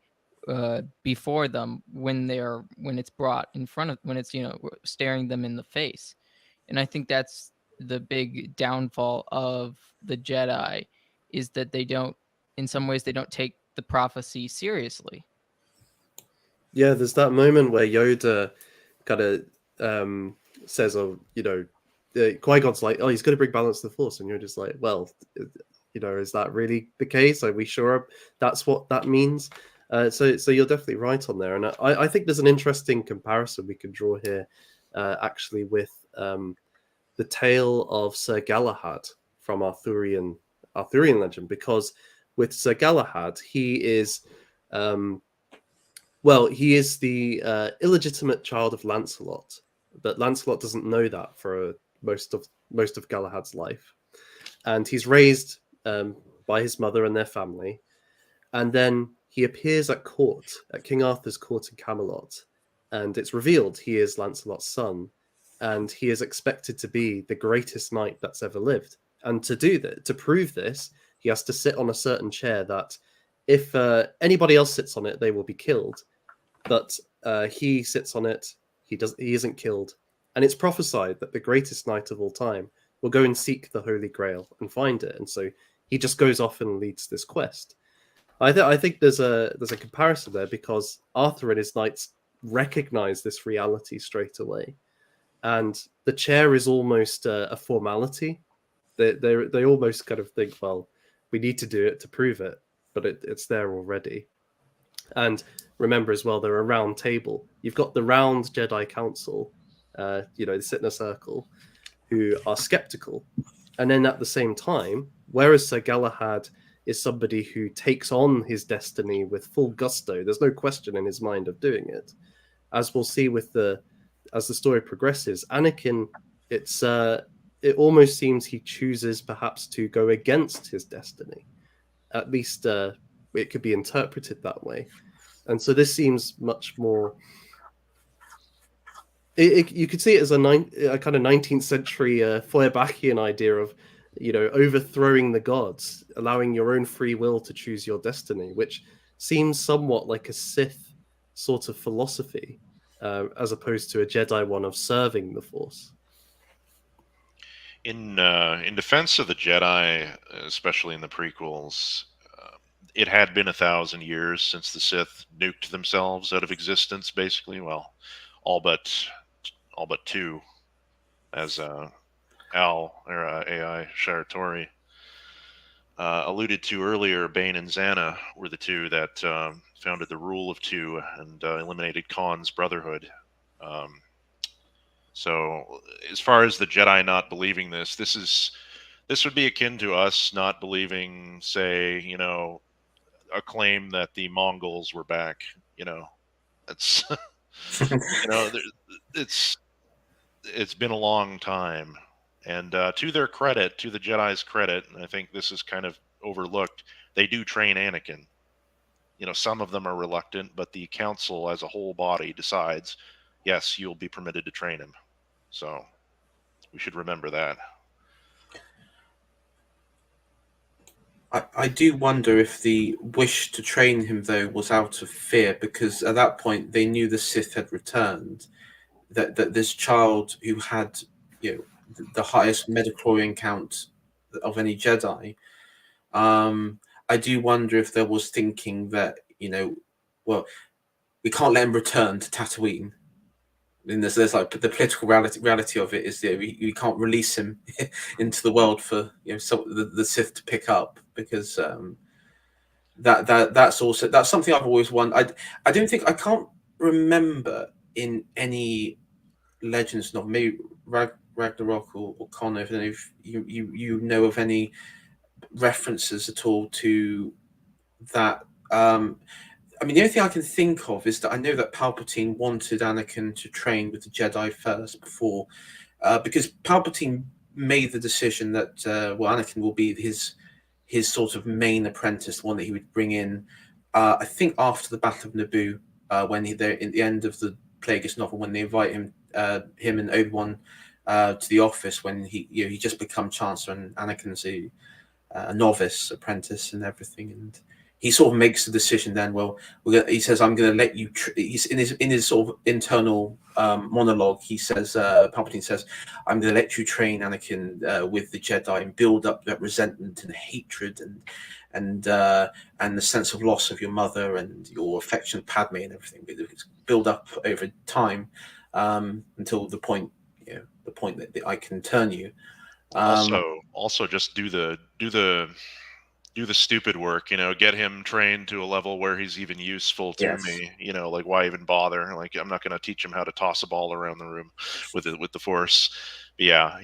before them when it's brought in front of, when it's staring them in the face. And I think that's the big downfall of the Jedi, is that they don't, in some ways they don't take the prophecy seriously. Yeah, there's that moment where Yoda kind of says, Qui-Gon's like, oh, he's going to bring balance to the Force, and you're just like, well, is that really the case? Are we sure that's what that means? So you're definitely right on there, and I think there's an interesting comparison we can draw here, actually, with the tale of Sir Galahad from Arthurian legend, because with Sir Galahad, he is he is the illegitimate child of Lancelot, but Lancelot doesn't know that for most of Galahad's life, and he's raised by his mother and their family, and then he appears at court, at King Arthur's court in Camelot, and it's revealed he is Lancelot's son, and he is expected to be the greatest knight that's ever lived. And to prove this, he has to sit on a certain chair that, if anybody else sits on it, they will be killed. But he sits on it, he isn't killed. And it's prophesied that the greatest knight of all time will go and seek the Holy Grail and find it. And so he just goes off and leads this quest. I think there's a comparison there, because Arthur and his knights recognize this reality straight away, and the chair is almost a formality. They almost kind of think, well, we need to do it to prove it, but it's there already. And remember as well, they're a round table. You've got the round Jedi Council, they sit in a circle, who are skeptical, and then at the same time, whereas Sir Galahad is somebody who takes on his destiny with full gusto. There's no question in his mind of doing it. As we'll see as the story progresses, Anakin, it almost seems he chooses perhaps to go against his destiny. At least it could be interpreted that way. And so this seems much more... you could see it as a kind of 19th century Feuerbachian idea of overthrowing the gods, allowing your own free will to choose your destiny, which seems somewhat like a Sith sort of philosophy, as opposed to a Jedi one of serving the Force. In defense of the Jedi, especially in the prequels, it had been 1,000 years since the Sith nuked themselves out of existence. Basically, well, all but two, as Al or AI Sharatori alluded to earlier. Bane and Xana were the two that founded the Rule of Two and eliminated Khan's Brotherhood. So, as far as the Jedi not believing this would be akin to us not believing, say, a claim that the Mongols were back. It's it's been a long time, and to their credit, to the Jedi's credit, and I think this is kind of overlooked, they do train Anakin. Some of them are reluctant, but the council as a whole body decides, yes, you'll be permitted to train him. So we should remember that. I do wonder if the wish to train him, though, was out of fear, because at that point they knew the Sith had returned, that this child who had the highest midichlorian count of any Jedi, I do wonder if there was thinking that, well, we can't let him return to Tatooine. And there's like the political reality of it is that we can't release him into the world for the Sith to pick up, because that's something I've always wondered. I don't think, I can't remember in any Legends novel, maybe Ragnarok or Connor, if you know of any references at all to that. I mean, the only thing I can think of is that I know that Palpatine wanted Anakin to train with the Jedi first before, because Palpatine made the decision that Anakin will be his sort of main apprentice, the one that he would bring in. I think after the Battle of Naboo, when they're in the end of the Plagueis novel, when they invite him and Obi-Wan to the office, when he just become Chancellor and Anakin's a novice apprentice and everything, and he sort of makes the decision then. Well, he says, "I'm going to let you." He's in his sort of internal monologue. He says, Palpatine says, "I'm going to let you train Anakin with the Jedi and build up that resentment and hatred and the sense of loss of your mother and your affection of Padme and everything. Build up over time until the point that I can turn you." Also, just do the stupid work, get him trained to a level where he's even useful to me. Like, why even bother? Like, I'm not going to teach him how to toss a ball around the room with the Force. But yeah,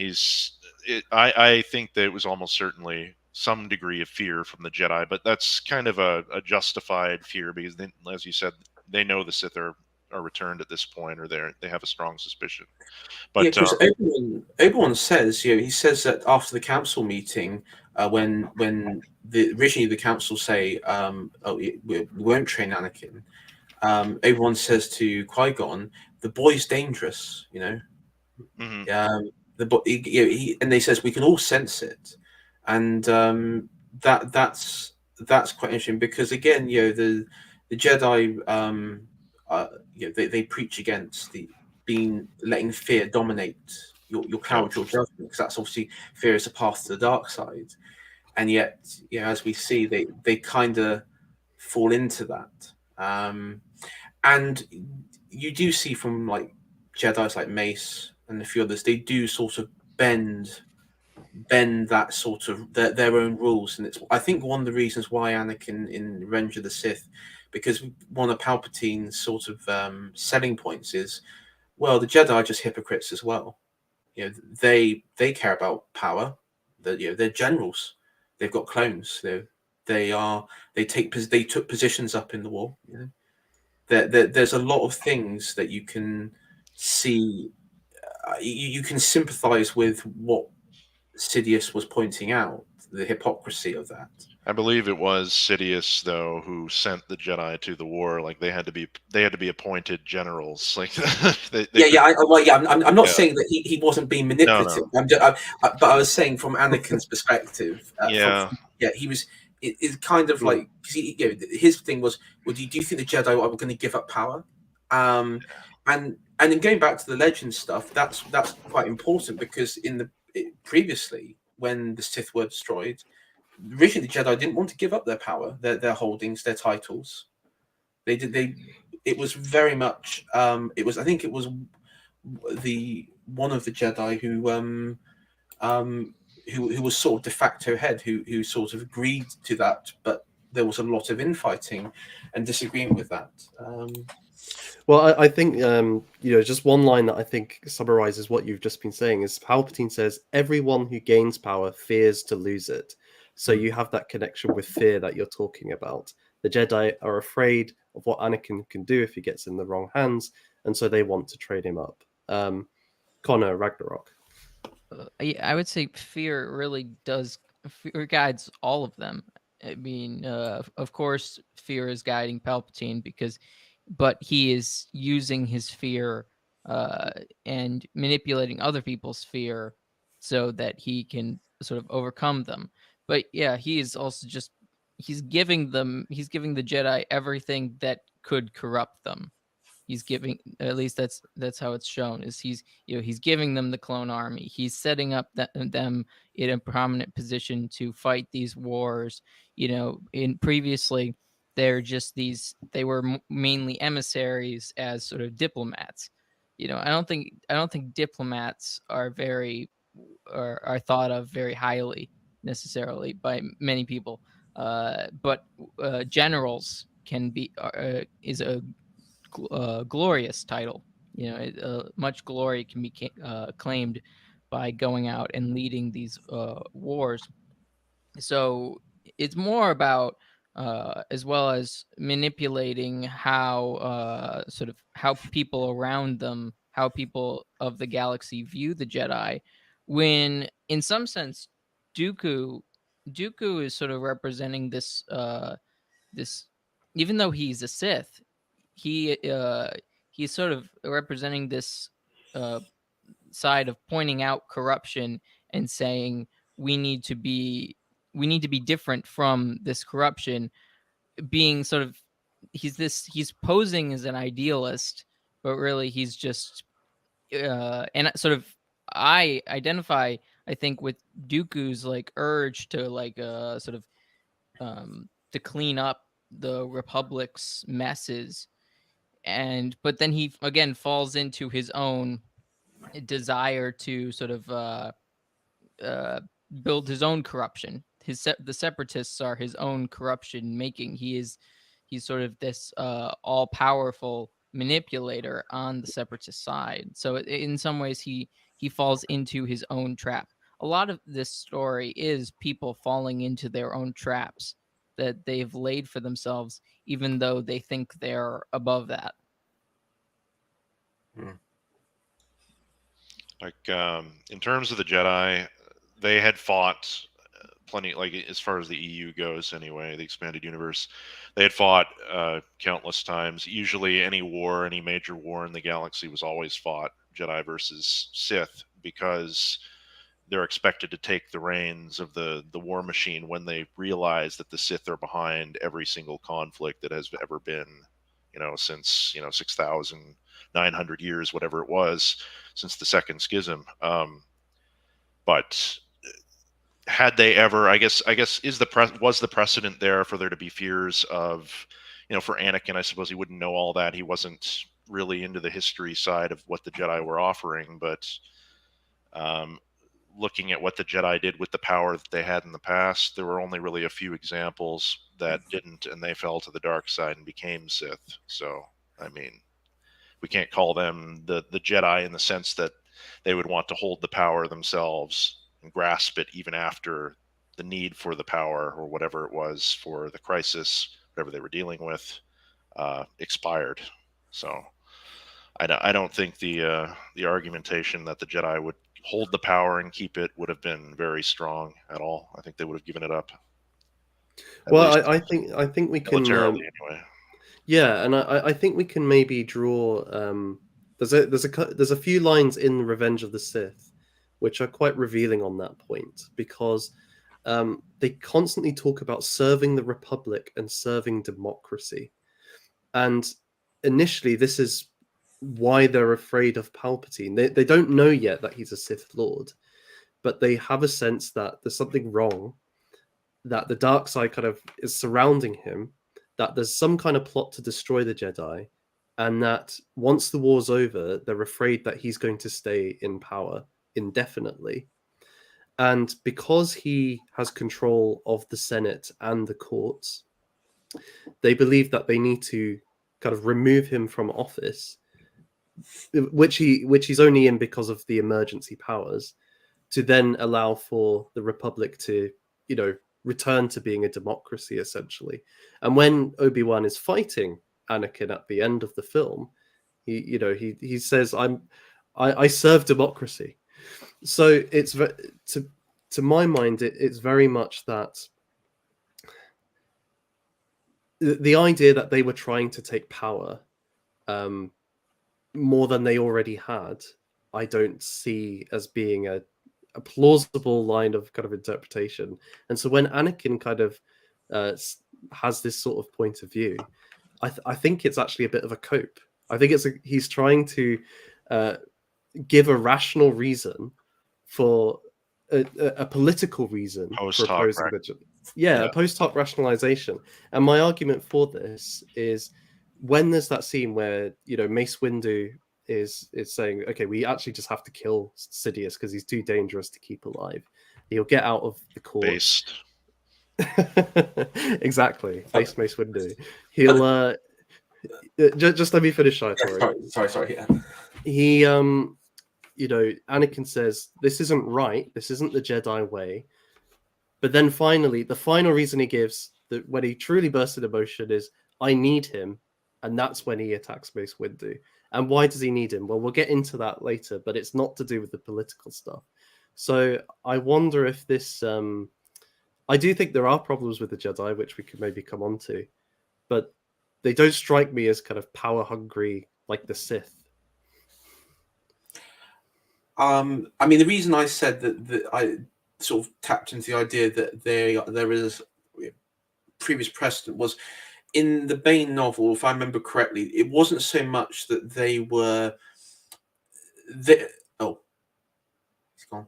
I think that it was almost certainly some degree of fear from the Jedi, but that's kind of a justified fear, because as you said, they know the Sith are returned at this point, or they have a strong suspicion. But because Obi-Wan says, he says that after the council meeting, when originally the council say, we won't train Anakin, Obi-Wan says to Qui-Gon, the boy's dangerous, mhm. and they says we can all sense it, and that's quite interesting, because again, the Jedi, they preach against letting fear dominate your courage or judgment, because that's obviously, fear is a path to the dark side, and yet as we see, they kind of fall into that, and you do see from like Jedi's like Mace and a few others, they do sort of bend that sort of their own rules, and it's, I think, one of the reasons why Anakin in Revenge of the Sith, because one of Palpatine's sort of selling points is, well, the Jedi are just hypocrites as well. They care about power. They're generals. They've got clones. They took positions up in the war. There's a lot of things that you can see. You can sympathize with what Sidious was pointing out, the hypocrisy of that. I believe it was Sidious though who sent the Jedi to the war. Like they had to be appointed generals. Like I'm not Yeah. saying that he wasn't being No, manipulative. But I was saying from Anakin's perspective. yeah. He was. It's kind of like, because his thing was, well, do you think the Jedi are going to give up power? And in going back to the legend stuff, that's quite important, because previously when the Sith were destroyed, originally the Jedi didn't want to give up their power, their holdings, their titles. It was very much. It was, I think it was one of the Jedi who was sort of de facto head, who sort of agreed to that, but there was a lot of infighting and disagreement with that. Well, I think just one line that I think summarizes what you've just been saying is Palpatine says, "Everyone who gains power fears to lose it." So you have that connection with fear that you're talking about. The Jedi are afraid of what Anakin can do if he gets in the wrong hands, and so they want to trade him up. Connor, Ragnarok. I would say fear really fear guides all of them. I mean, of course, fear is guiding Palpatine but he is using his fear and manipulating other people's fear so that he can sort of overcome them. But yeah, he is also he's giving the Jedi everything that could corrupt them. He's giving, at least that's how it's shown, is he's giving them the clone army. He's setting up them in a prominent position to fight these wars. In previously, they were mainly emissaries as sort of diplomats. I don't think diplomats are thought of very highly necessarily by many people. But generals is a glorious title. Much glory can be claimed by going out and leading these wars. So it's more about as well as manipulating how how people around them, how people of the galaxy view the Jedi. When in some sense, Dooku is sort of representing this even though he's a Sith, he he's sort of representing this side of pointing out corruption and saying we need to be different from this corruption. Being sort of he's posing as an idealist, but really he's just and sort of I identify, I think, with Dooku's like urge to like sort of to clean up the Republic's messes, but then he again falls into his own desire to sort of build his own corruption. The separatists are his own corruption making. He's sort of this all powerful manipulator on the separatist side. So in some ways he falls into his own trap. A lot of this story is people falling into their own traps that they've laid for themselves, even though they think they're above that. Like in terms of the Jedi, they had fought plenty, like as far as the EU goes anyway, the expanded universe, they had fought countless times. Usually any major war in the galaxy was always fought Jedi versus Sith, because they're expected to take the reins of the war machine when they realize that the Sith are behind every single conflict that has ever been, since 6,900 years, whatever it was, since the second schism. But had they ever, I guess was the precedent there for there to be fears of, for Anakin, I suppose he wouldn't know all that. He wasn't really into the history side of what the Jedi were offering, but looking at what the Jedi did with the power that they had in the past, there were only really a few examples that didn't, and they fell to the dark side and became Sith. So, I mean, we can't call them the Jedi in the sense that they would want to hold the power themselves and grasp it even after the need for the power, or whatever it was for the crisis, whatever they were dealing with, expired. So I don't think the argumentation that the Jedi would hold the power and keep it would have been very strong at all. I think they would have given it up. At Well, least I think we can. militarily, anyway. Yeah, and I think we can maybe draw. There's a few lines in Revenge of the Sith, which are quite revealing on that point, because they constantly talk about serving the Republic and serving democracy, and initially this is why they're afraid of Palpatine. They don't know yet that he's a Sith Lord, but they have a sense that there's something wrong, that the dark side kind of is surrounding him, that there's some kind of plot to destroy the Jedi, and that once the war's over, they're afraid that he's going to stay in power indefinitely. And because he has control of the Senate and the courts, they believe that they need to kind of remove him from office, which he's only in because of the emergency powers, to then allow for the Republic to, return to being a democracy, essentially. And when Obi-Wan is fighting Anakin at the end of the film, he says, I serve democracy. So it's to my mind, it's very much that the idea that they were trying to take power more than they already had, I don't see as being a plausible line of kind of interpretation. And so when Anakin kind of has this sort of point of view, I think it's actually a bit of a cope. I think he's trying to give a rational reason for a political reason for opposing a post hoc rationalization. And my argument for this is, when there's that scene where Mace Windu is saying, okay, we actually just have to kill Sidious because he's too dangerous to keep alive. He'll get out of the court. Based. Exactly. Based Mace Windu. He'll just let me finish. Sorry. Yeah. He Anakin says, this isn't right, this isn't the Jedi way. But then finally, the final reason he gives, that when he truly bursts into emotion, is, I need him. And that's when he attacks Mace Windu. And why does he need him? Well, we'll get into that later, but it's not to do with the political stuff. So I wonder if this... I do think there are problems with the Jedi, which we could maybe come on to. But they don't strike me as kind of power-hungry like the Sith. I mean, the reason I said that I sort of tapped into the idea that there is previous precedent was, in the Bane novel, if I remember correctly, it wasn't so much that they were... Oh, he's gone.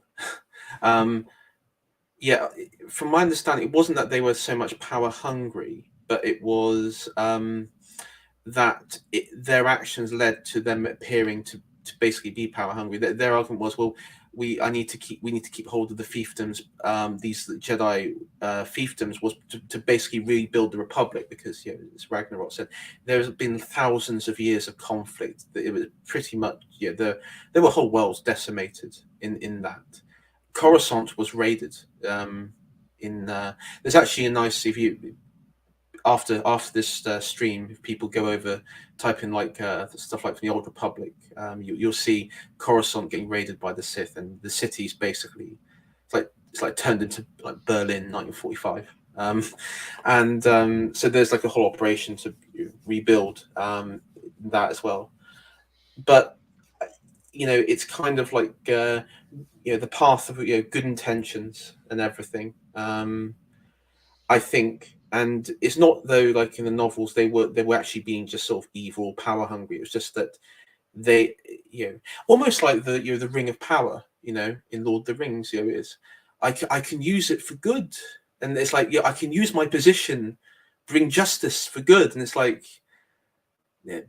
Yeah, from my understanding, it wasn't that they were so much power hungry, but it was that their actions led to them appearing to basically be power hungry. Their argument was, well, we need to keep hold of the fiefdoms. These Jedi fiefdoms was to basically rebuild the Republic, because as Ragnarok said, there's been thousands of years of conflict. It was pretty much there were whole worlds decimated in that. Coruscant was raided. There's actually a nice, if you after this stream, if people go over, type in stuff like from the Old Republic, you'll see Coruscant getting raided by the Sith, and the city's basically it's like turned into like Berlin 1945. So there's like a whole operation to rebuild that as well. But it's kind of like the path of good intentions and everything. I think. And it's not, though, like in the novels, they were actually being just sort of evil, power hungry. It was just that they, almost like the Ring of Power, in Lord of the Rings, is I can use it for good, and it's like I can use my position, bring justice for good, and it's like,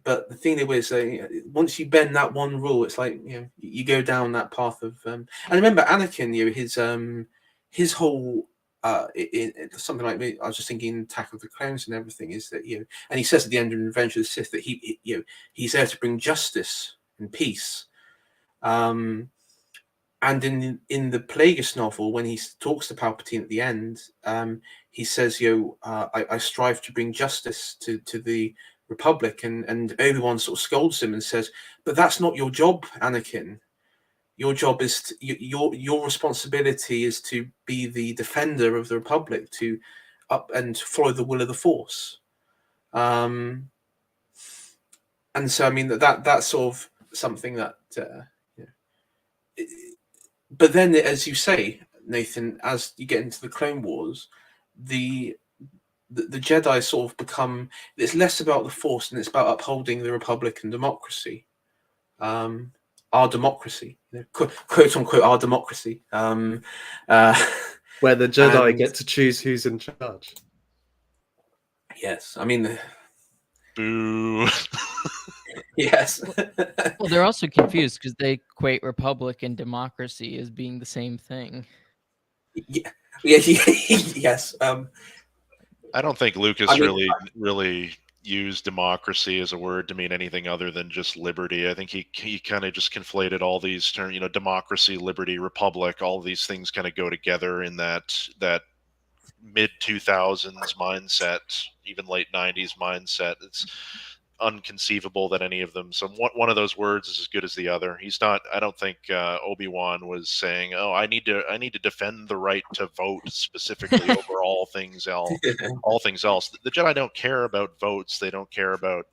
but the thing they were saying, once you bend that one rule, it's like you go down that path of. And remember Anakin, his whole. Something like me, I was just thinking Attack of the Clones and everything, is that and he says at the end of Revenge of the Sith that he's there to bring justice and peace. And in the Plagueis novel, when he talks to Palpatine at the end, he says, I strive to bring justice to the Republic, and Obi-Wan sort of scolds him and says, but that's not your job, Anakin. your job is your responsibility is to be the defender of the Republic, to up and follow the will of the Force. And so I mean that's sort of something that but then, as you say, Nathan, as you get into the Clone Wars, the Jedi sort of become, it's less about the Force and it's about upholding the Republic and democracy, our democracy, quote unquote our democracy, where the Jedi get to choose who's in charge. Yes, I mean, Boo. yes. Well, they're also confused because they equate republic and democracy as being the same thing. Yeah, yes. I don't think Lucas I mean, really used democracy as a word to mean anything other than just liberty. I think he kind of just conflated all these terms, you know, democracy, liberty, republic. All of these things kind of go together in that mid 2000s mindset, even late 90s mindset. It's unconceivable that any of them, so one of those words is as good as the other. He's not, I don't think Obi-Wan was saying, oh, I need to defend the right to vote specifically over all things else. The Jedi don't care about votes. They don't care about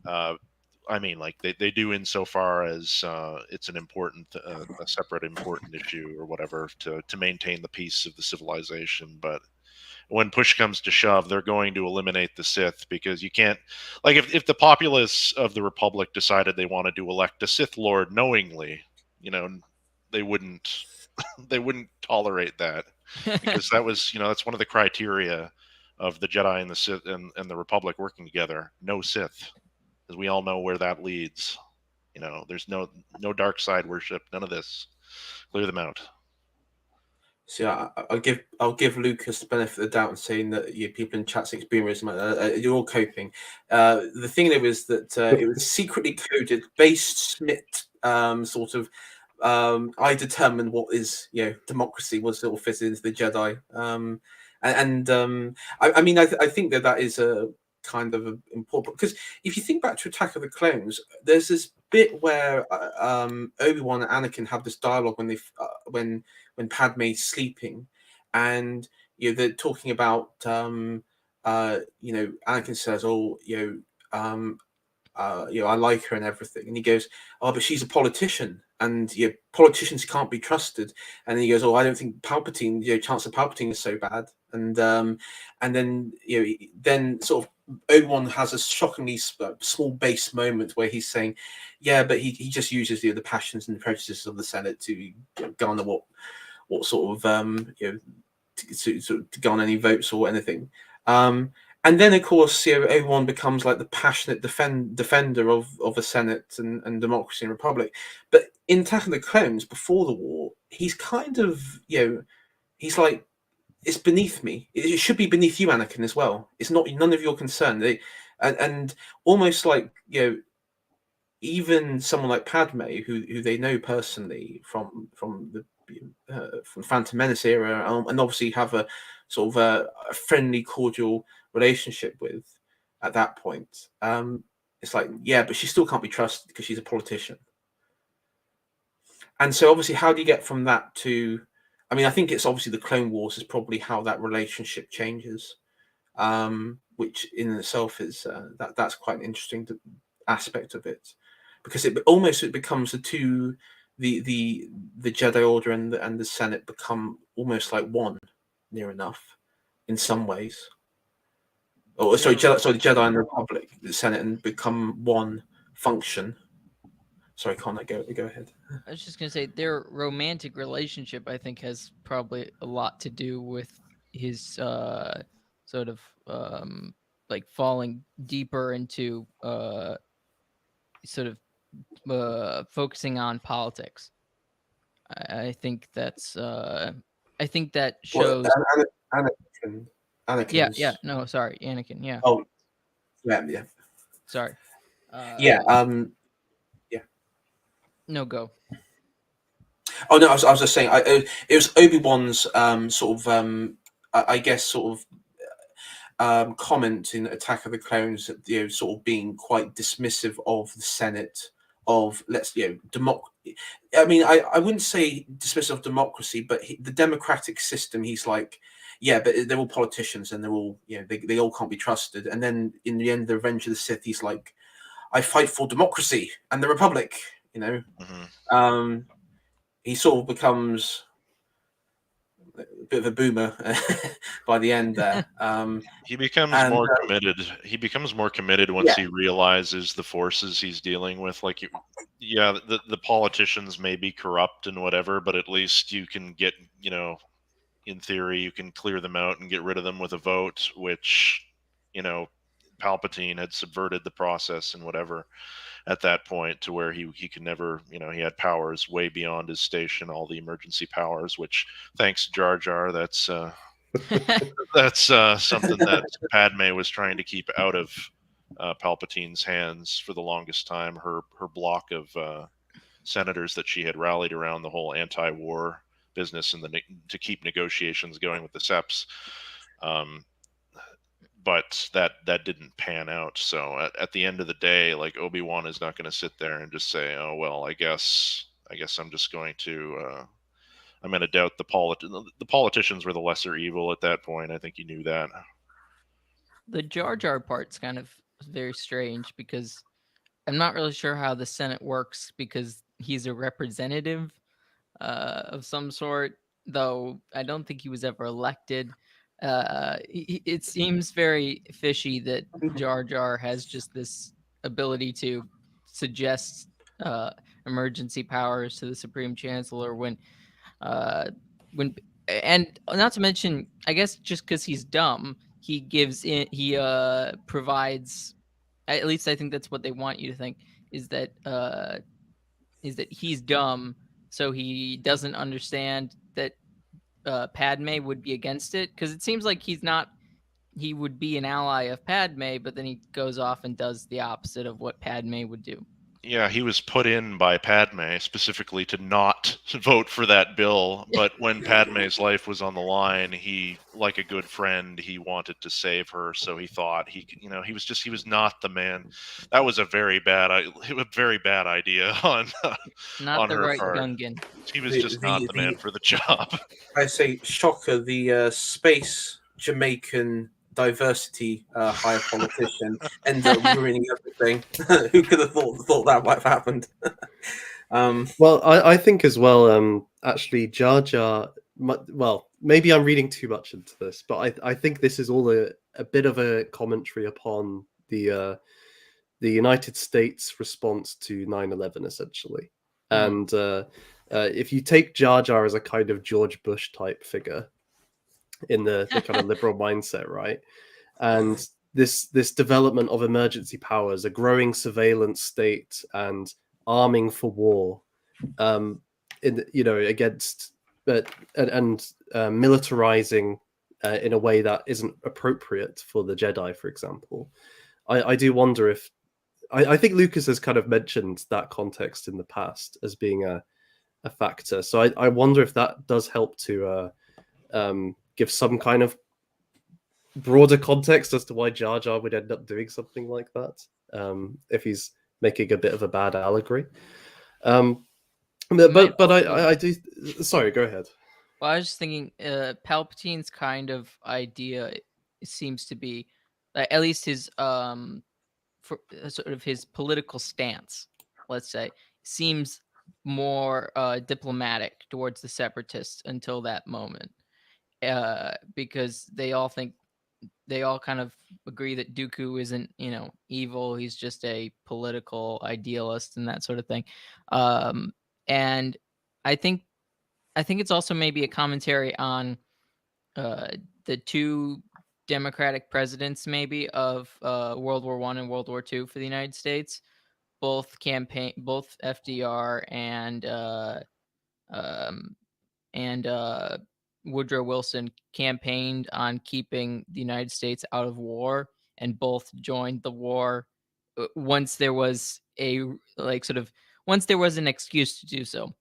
I mean, like they do insofar as it's an important, a separate important issue or whatever to maintain the peace of the civilization. But when push comes to shove, they're going to eliminate the Sith, because you can't, like, if the populace of the Republic decided they wanted to elect a Sith Lord knowingly, you know, they wouldn't they wouldn't tolerate that, because that was, you know, that's one of the criteria of the Jedi and the Sith and the Republic working together. No Sith, because we all know where that leads. You know, there's no dark side worship, none of this. Clear them out. So I'll give Lucas the benefit of the doubt in saying that people in chat's experience, you're all coping. The thing there was that it was secretly coded, base Schmidt sort of. I determine what is democracy, what sort of fits into the Jedi. I mean I think that is a kind of important, because if you think back to Attack of the Clones, there's this bit where Obi-Wan and Anakin have this dialogue when they when Padme's sleeping, and they're talking about Anakin says, "Oh, I like her and everything," and he goes, "Oh, but she's a politician, and politicians can't be trusted." And he goes, "Oh, I don't think Palpatine, Chancellor Palpatine is so bad." And then then sort of Obi-Wan has a shockingly small base moment where he's saying, "Yeah, but he just uses the passions and prejudices of the Senate to garner what sort of to garner any votes or anything." And then, of course, Obi-Wan becomes like the passionate defender of the Senate and democracy and Republic. But in Attack of the Clones, before the war, he's kind of, he's like, it's beneath me. It should be beneath you, Anakin, as well. It's not none of your concern. And almost like, even someone like Padme, who they know personally from the from Phantom Menace era, and obviously have a sort of a friendly, cordial relationship with at that point. It's like, yeah, but she still can't be trusted because she's a politician. And so obviously, how do you get from that to, I mean, I think it's obviously the Clone Wars is probably how that relationship changes, which in itself is that's quite an interesting aspect of it, because it becomes the Jedi Order and the Senate become almost like one, near enough, in some ways. Oh, sorry, the Jedi and the Republic, the Senate, and become one function. Sorry, Connor, go ahead. I was just gonna say their romantic relationship, I think, has probably a lot to do with his sort of like falling deeper into sort of focusing on politics. I think that's I think that shows. Anakin. Yeah. No, sorry, Anakin. Yeah. Oh, yeah. Sorry. Yeah. No, go. Oh no, I was just saying. It was Obi-Wan's sort of I guess sort of comment in Attack of the Clones, sort of being quite dismissive of the Senate, of, let's, I mean, I wouldn't say dismissive of democracy, but the democratic system, he's like, yeah, but they're all politicians and they're all, they all can't be trusted. And then in the end, the Revenge of the Sith, he's like, I fight for democracy and the Republic, He sort of becomes a bit of a boomer by the end there. He becomes more committed. He becomes more committed once he realizes the forces he's dealing with. Like, the politicians may be corrupt and whatever, but at least you can get, in theory, you can clear them out and get rid of them with a vote, which, Palpatine had subverted the process and whatever at that point, to where he could never, he had powers way beyond his station, all the emergency powers, which, thanks to Jar Jar, that's that's something that Padme was trying to keep out of Palpatine's hands for the longest time. Her block of senators that she had rallied around the whole anti-war business and to keep negotiations going with the Seps. But that didn't pan out. So at the end of the day, like, Obi-Wan is not going to sit there and just say, oh, well, I guess I'm just going to, I'm going to doubt the politicians were the lesser evil at that point. I think he knew that. The Jar Jar part's kind of very strange, because I'm not really sure how the Senate works, because he's a representative of some sort, though I don't think he was ever elected. It seems very fishy that Jar Jar has just this ability to suggest emergency powers to the Supreme Chancellor when, and not to mention, I guess just because he's dumb, he provides, at least I think that's what they want you to think, is that he's dumb, so he doesn't understand that Padme would be against it, because it seems like he would be an ally of Padme, but then he goes off and does the opposite of what Padme would do. Yeah, he was put in by Padme specifically to not vote for that bill, but when Padme's life was on the line, he, like a good friend, he wanted to save her, so he thought he was not the man. That was a very bad idea on not on the her right part. Gungan. He was just not the man for the job. I say, shocker, the space Jamaican diversity higher politician ends up ruining everything. Who could have thought that might have happened? Well, I think as well, actually, Jar Jar, well, maybe I'm reading too much into this, but I think this is all a bit of a commentary upon the United States response to 9/11, essentially. And if you take Jar Jar as a kind of George Bush type figure in the kind of liberal mindset, right? And this development of emergency powers, a growing surveillance state, and arming for war, against and militarizing in a way that isn't appropriate for the Jedi, for example. I do wonder if I think Lucas has kind of mentioned that context in the past as being a factor. So I wonder if that does help to give some kind of broader context as to why Jar Jar would end up doing something like that, if he's making a bit of a bad allegory. But I do. Sorry, go ahead. Well, I was just thinking, Palpatine's kind of idea seems to be, at least his for sort of his political stance, let's say, seems more diplomatic towards the Separatists until that moment, because they all kind of agree that Dooku isn't, evil. He's just a political idealist and that sort of thing. And I think it's also maybe a commentary on the two Democratic presidents, maybe, of World War I and World War II for the United States. Both FDR and Woodrow Wilson campaigned on keeping the United States out of war, and both joined the war once there was once there was an excuse to do so.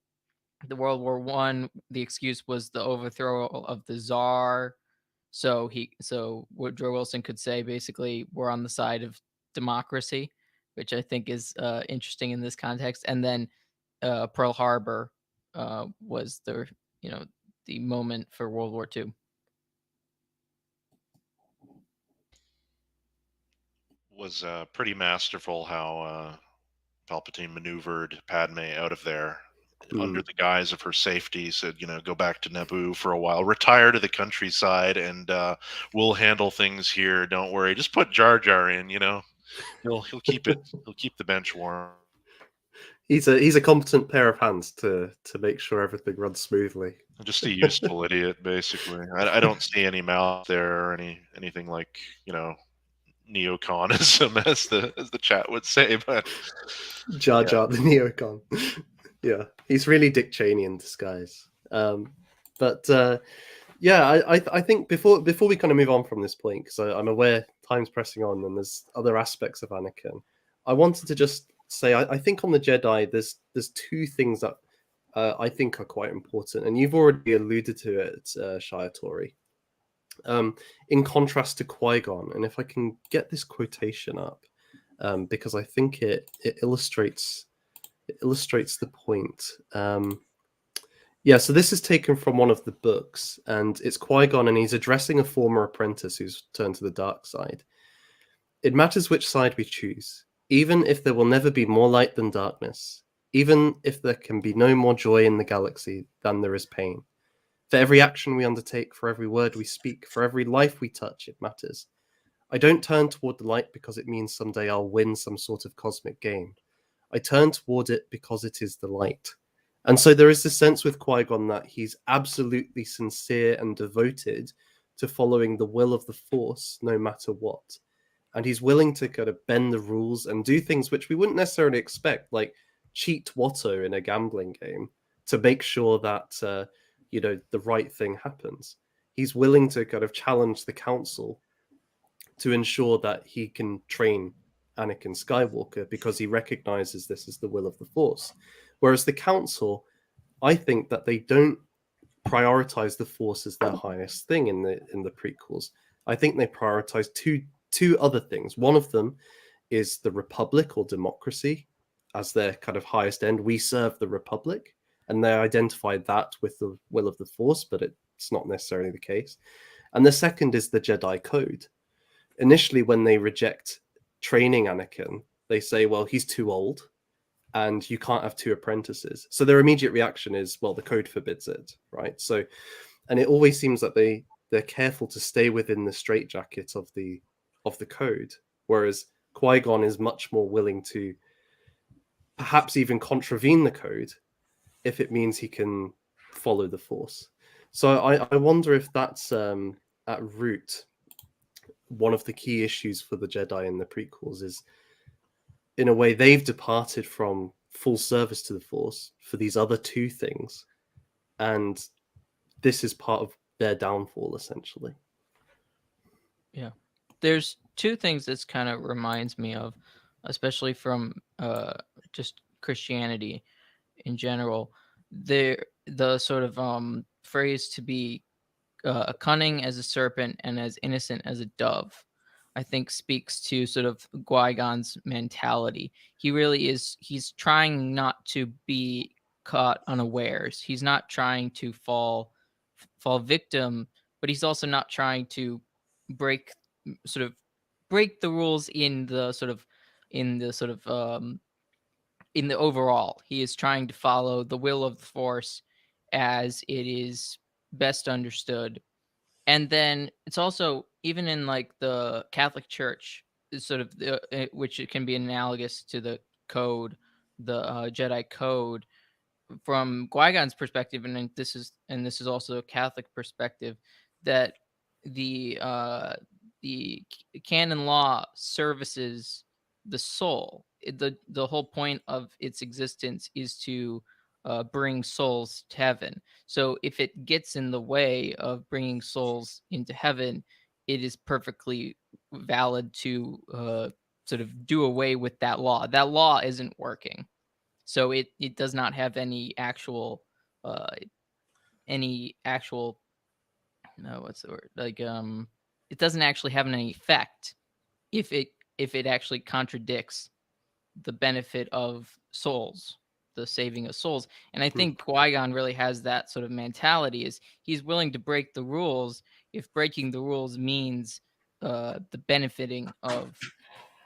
The World War I, the excuse was the overthrow of the Tsar. So Woodrow Wilson could say, basically, we're on the side of democracy. which I think is interesting in this context. And then Pearl Harbor was the the moment for World War II. Was pretty masterful how Palpatine maneuvered Padme out of there under the guise of her safety. Said, go back to Naboo for a while, retire to the countryside, and we'll handle things here. Don't worry. Just put Jar Jar in. He'll keep it. He'll keep the bench warm. He's a competent pair of hands to make sure everything runs smoothly. Just a useful idiot, basically. I don't see any mouth there or anything like neoconism, as the chat would say, but Jar Jar the neocon. Yeah, he's really Dick Cheney in disguise. But I think before we kind of move on from this point, because I'm aware time's pressing on and there's other aspects of Anakin, I wanted to just say I think on the Jedi there's two things that I think are quite important, and you've already alluded to it, Shia Tori. In contrast to Qui-Gon, and if I can get this quotation up, because I think it illustrates the point. So this is taken from one of the books, and it's Qui-Gon, and he's addressing a former apprentice who's turned to the dark side. It matters which side we choose, even if there will never be more light than darkness, even if there can be no more joy in the galaxy than there is pain. For every action we undertake, for every word we speak, for every life we touch, it matters. I don't turn toward the light because it means someday I'll win some sort of cosmic game. I turn toward it because it is the light. And so there is this sense with Qui-Gon that he's absolutely sincere and devoted to following the will of the Force, no matter what. And he's willing to kind of bend the rules and do things which we wouldn't necessarily expect, like cheat Watto in a gambling game to make sure that the right thing happens. He's willing to kind of challenge the council to ensure that he can train Anakin Skywalker because he recognizes this as the will of the Force. Whereas the council, I think that they don't prioritize the Force as their highest thing in the prequels. I think they prioritize two other things. One of them is the Republic or democracy as their kind of highest end. We serve the Republic, and they identify that with the will of the Force, but it's not necessarily the case. And the second is the Jedi Code. Initially, when they reject training Anakin, they say, well, he's too old and you can't have two apprentices. So their immediate reaction is, well, the code forbids it, right? So, and it always seems that they're careful to stay within the straitjacket of the code, whereas Qui-Gon is much more willing to perhaps even contravene the code if it means he can follow the Force. So I wonder if that's at root one of the key issues for the Jedi in the prequels is, in a way, they've departed from full service to the Force for these other two things, and this is part of their downfall, essentially. Yeah, there's two things this kind of reminds me of, especially from just Christianity in general. The sort of phrase to be cunning as a serpent and as innocent as a dove, I think speaks to sort of Qui-Gon's mentality. He really is, he's trying not to be caught unawares. He's not trying to fall victim, but he's also not trying to break the rules in the overall. He is trying to follow the will of the Force as it is best understood. And then it's also, even in like the Catholic Church, is sort of which it can be analogous to the code, the Jedi Code, from Qui-Gon's perspective, and this is also a Catholic perspective, that the canon law services the soul. The whole point of its existence is to bring souls to heaven. So if it gets in the way of bringing souls into heaven, it is perfectly valid to sort of do away with that law. That law isn't working. So it does not have any actual no, what's the word, like it doesn't actually have any effect if it actually contradicts the benefit of souls, the saving of souls. And I think Qui-Gon really has that sort of mentality, is he's willing to break the rules if breaking the rules means the benefiting of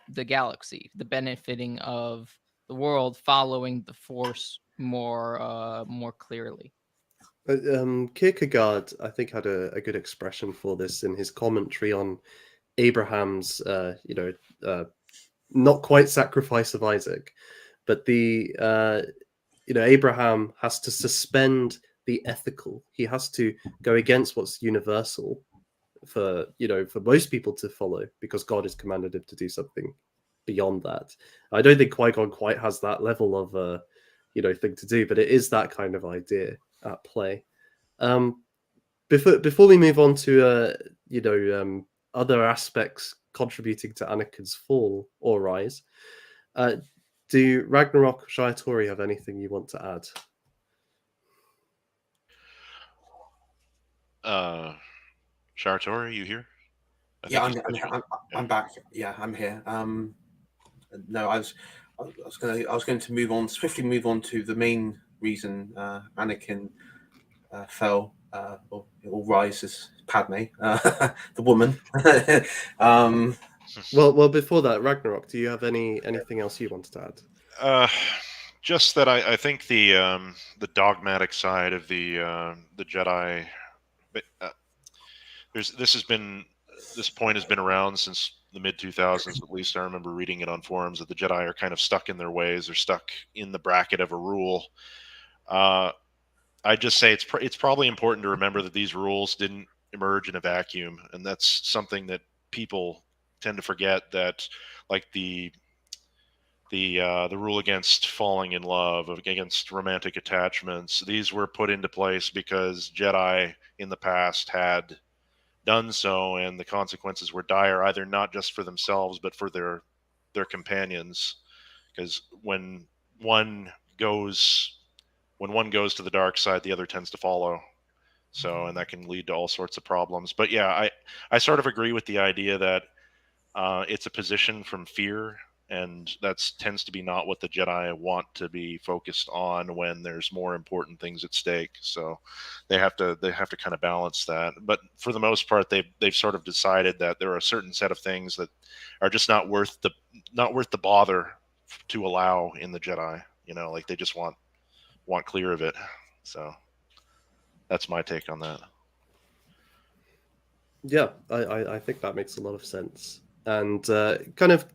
the galaxy, the benefiting of the world, following the Force more clearly. Kierkegaard, I think, had a good expression for this in his commentary on Abraham's, not quite sacrifice of Isaac, but Abraham has to suspend the ethical. He has to go against what's universal for most people to follow, because God has commanded him to do something beyond that. I don't think Qui-Gon quite has that level of thing to do, but it is that kind of idea at play. Before we move on to other aspects contributing to Anakin's fall or rise, do Ragnarok or Shaitori have anything you want to add? Shaitori, are you here? Yeah, I'm back. Yeah, I'm here. No, I was going to swiftly move on to the main reason Anakin fell or rises, Padme, the woman. Well, before that, Ragnarok, do you have anything else you wanted to add? Just that I think the dogmatic side of the Jedi, this point has been around since the mid 2000s. At least I remember reading it on forums that the Jedi are kind of stuck in their ways. They're stuck in the bracket of a rule. I just say it's probably important to remember that these rules didn't emerge in a vacuum, and that's something that people tend to forget. That, like the rule against falling in love, against romantic attachments, these were put into place because Jedi in the past had done so, and the consequences were dire, either not just for themselves but for their companions. Because when one goes to the dark side, the other tends to follow. So, and that can lead to all sorts of problems. But yeah, I sort of agree with the idea that it's a position from fear, and that tends to be not what the Jedi want to be focused on when there's more important things at stake. So they have to kind of balance that. But for the most part, they've sort of decided that there are a certain set of things that are just not worth the bother to allow in the Jedi. Like they just want clear of it. So that's my take on that. Yeah, I think that makes a lot of sense. And kind of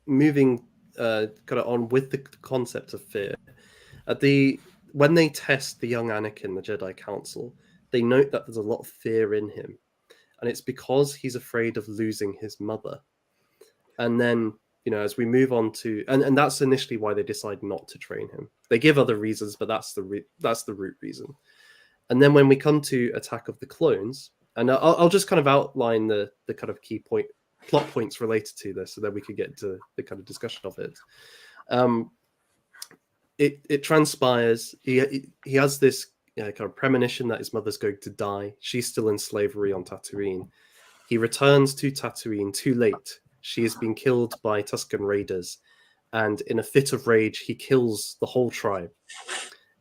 moving kind of on with the concept of fear, when they test the young Anakin, the Jedi Council, they note that there's a lot of fear in him, and it's because he's afraid of losing his mother. And then, as we move on to, and that's initially why they decide not to train him. They give other reasons, but that's the root reason. And then when we come to Attack of the Clones, and I'll just kind of outline the kind of key plot points related to this, so that we can get to the kind of discussion of it. It transpires he has this kind of premonition that his mother's going to die. She's still in slavery on Tatooine. He returns to Tatooine too late. She has been killed by Tusken Raiders, and in a fit of rage, he kills the whole tribe.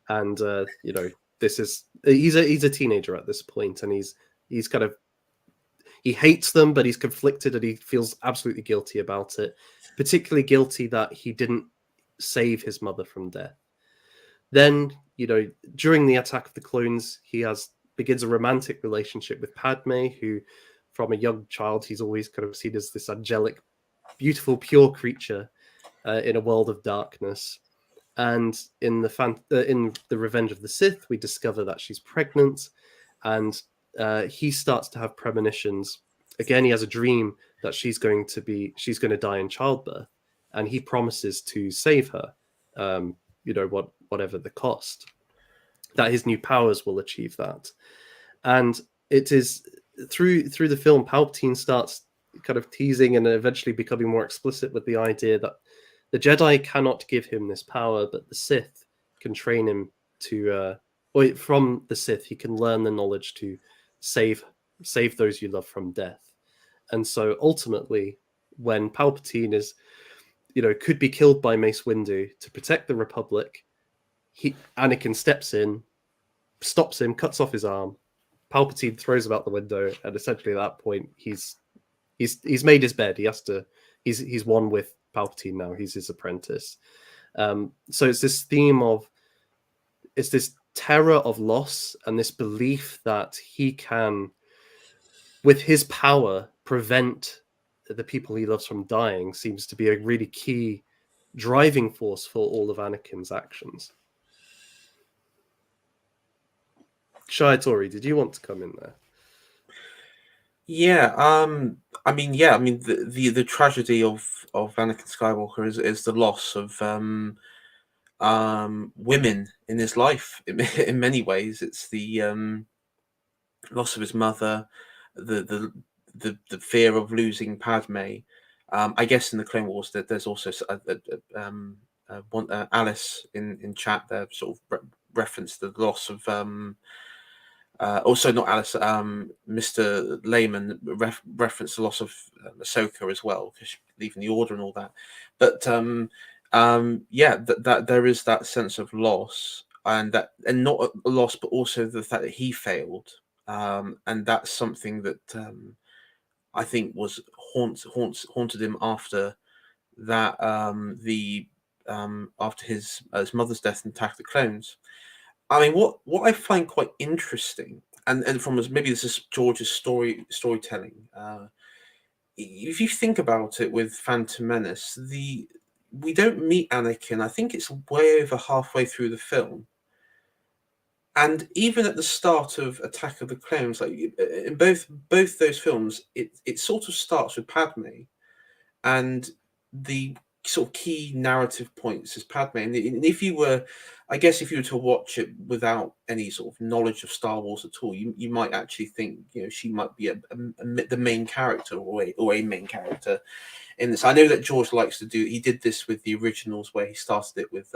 And he's a teenager at this point, and he's kind of, he hates them, but he's conflicted, and he feels absolutely guilty about it. Particularly guilty that he didn't save his mother from death. Then, during the Attack of the Clones, he begins a romantic relationship with Padme, who, from a young child, he's always kind of seen as this angelic, beautiful, pure creature in a world of darkness. And in the Revenge of the Sith, we discover that she's pregnant, and he starts to have premonitions. Again, he has a dream that she's going to die in childbirth, and he promises to save her, whatever the cost. That his new powers will achieve that. And it is through the film, Palpatine starts kind of teasing and eventually becoming more explicit with the idea that the Jedi cannot give him this power, but the Sith can train him from the Sith, he can learn the knowledge to save those you love from death. And so ultimately, when Palpatine could be killed by Mace Windu to protect the Republic. Anakin steps in, stops him, cuts off his arm. Palpatine throws him out the window, and essentially at that point, he's made his bed. He's one with Palpatine now. He's his apprentice. So it's this theme of, it's this terror of loss and this belief that he can, with his power, prevent the people he loves from dying, seems to be a really key driving force for all of Anakin's actions. Shia Tori, did you want to come in there? Yeah, I mean, the tragedy of Anakin Skywalker is the loss of women in his life. In many ways, it's the loss of his mother, the fear of losing Padme. I guess in the Clone Wars that there's also Alice in chat there sort of referenced the loss of also not Alice, Mr. Layman referenced the loss of Ahsoka as well, because leaving the Order and all that. But that there is that sense of loss, and not a loss, but also the fact that he failed, and that's something that I think was haunted him after that, after his mother's death in Attack of the Clones. I mean, what I find quite interesting, and from maybe this is George's storytelling. If you think about it with Phantom Menace, we don't meet Anakin. I think it's way over halfway through the film, and even at the start of Attack of the Clones, like in both those films, it sort of starts with Padme, and the sort of key narrative points is Padme. And if you were to watch it without any sort of knowledge of Star Wars at all, you might actually think she might be the main character or a main character in this. I know that George likes to do. He did this with the originals where he started it with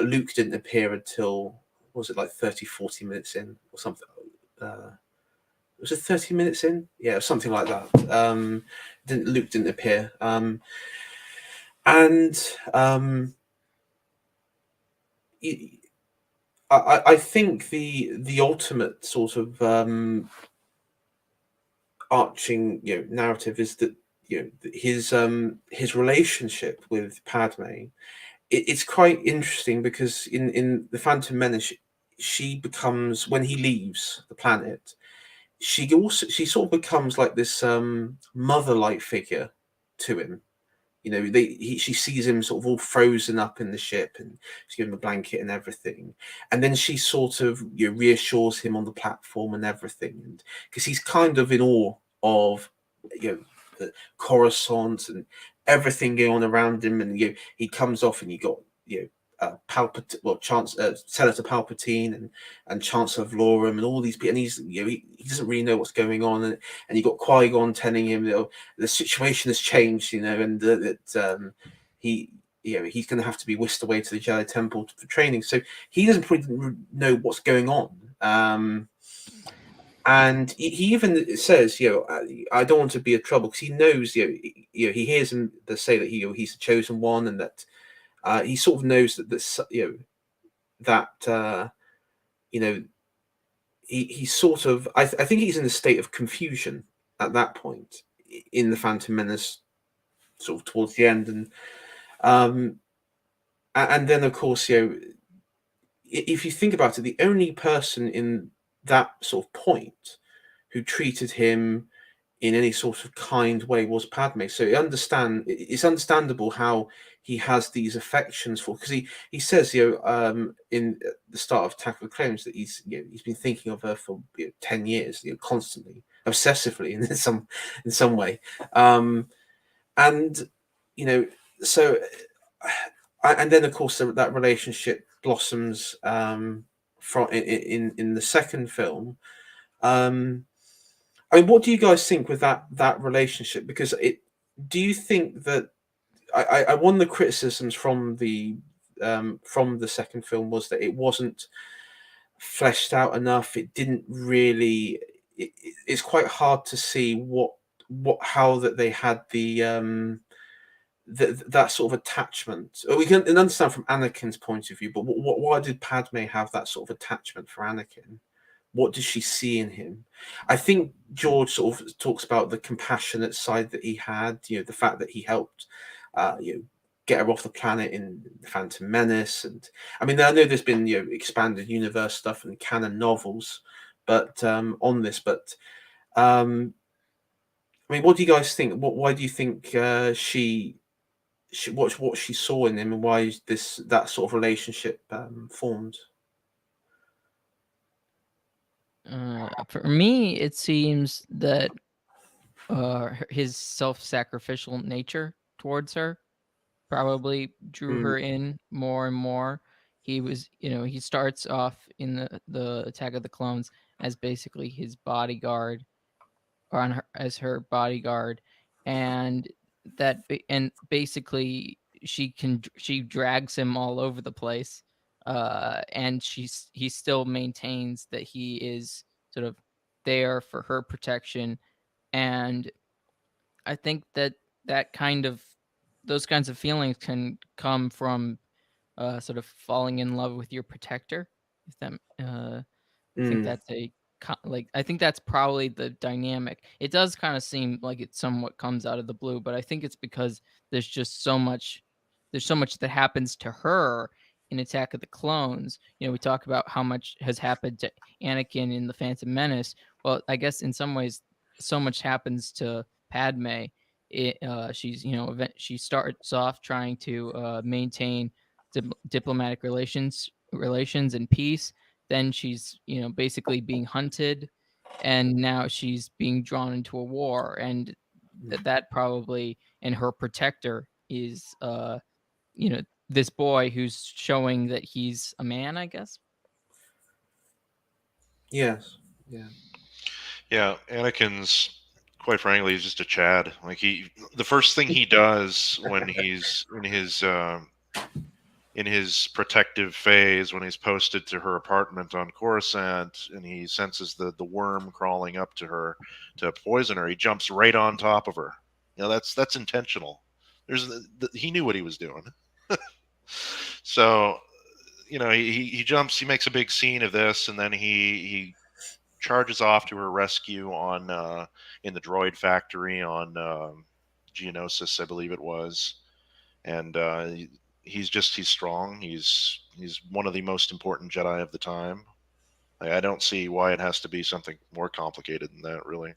Luke didn't appear until, was it like 30-40 minutes in or something. Was it 30 minutes in? Yeah, something like that. Luke didn't appear. I think the ultimate sort of arching narrative is that his relationship with Padme. It's quite interesting because in the Phantom Menace, she becomes, when he leaves the planet, she sort of becomes like this mother-like figure to him. She sees him sort of all frozen up in the ship, and she gives him a blanket and everything. And then she sort of reassures him on the platform and everything, and because he's kind of in awe of the Coruscant and everything going on around him, and he comes off, and you got Senator Palpatine and Chancellor Valorum and all these people, and he doesn't really know what's going on, and you got Qui-Gon telling him the situation has changed, and that he's going to have to be whisked away to the Jedi Temple for training, so he doesn't really know what's going on. And he even says, I don't want to be a trouble, because he knows, he hears him say that he's the chosen one, and that he sort of knows that he's sort of, I think he's in a state of confusion at that point in the Phantom Menace, sort of towards the end, and then of course if you think about it, the only person in that sort of point who treated him in any sort of kind way was Padme. So it's understandable how he has these affections for, because he says in the start of Attack of the Clones that he's been thinking of her for 10 years, constantly, obsessively in some way, and so and then of course that relationship blossoms from in the second film. I mean, what do you guys think with that relationship? Because do you think that one of the criticisms from the second film was that it wasn't fleshed out enough. It didn't really. It's quite hard to see how that they had the that sort of attachment. We can understand from Anakin's point of view, but why did Padme have that sort of attachment for Anakin? What does she see in him? I think George sort of talks about the compassionate side that he had, the fact that he helped, get her off the planet in the Phantom Menace. And I mean, I know there's been, expanded universe stuff and canon novels, but on this, but I mean, what do you guys think? Why do you think what she saw in him, and why that sort of relationship formed? For me, it seems that his self-sacrificial nature towards her probably drew her in more and more. He was, he starts off in the Attack of the Clones as basically his bodyguard, or as her bodyguard, and basically she drags him all over the place, and he still maintains that he is sort of there for her protection. And I think that those kinds of feelings can come from sort of falling in love with your protector. If that, I think that's I think that's probably the dynamic. It does kind of seem like it somewhat comes out of the blue, but I think it's because there's just so much that happens to her in Attack of the Clones. We talk about how much has happened to Anakin in the Phantom Menace. Well, I guess in some ways, so much happens to Padme. She's she starts off trying to maintain diplomatic relations and peace. Then she's basically being hunted, and now she's being drawn into a war, and that probably, and her protector is this boy who's showing that he's a man, I guess. Yes. Yeah, Anakin's, quite frankly, he's just a Chad. Like, the first thing he does when he's in his protective phase, when he's posted to her apartment on Coruscant and he senses the worm crawling up to her to poison her, he jumps right on top of her. That's intentional. He knew what he was doing. So, he jumps, he makes a big scene of this, and then he charges off to her rescue on in the droid factory on Geonosis, I believe it was. And he's strong. He's one of the most important Jedi of the time. I don't see why it has to be something more complicated than that, really,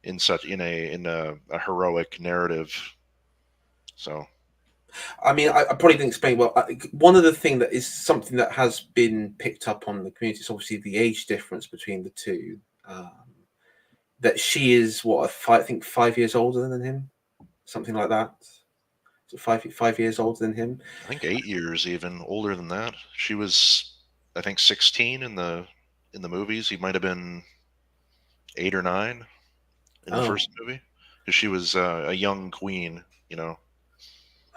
in a heroic narrative. So, I mean, I probably didn't explain well. One of the things that is something that has been picked up on the community is obviously the age difference between the two. That she is I think 5 years older than him, something like that. So 5 years older than him. I think 8 years even older than that. She was, I think, 16 in the movies. He might have been 8 or 9 in the first movie, because she was a young queen.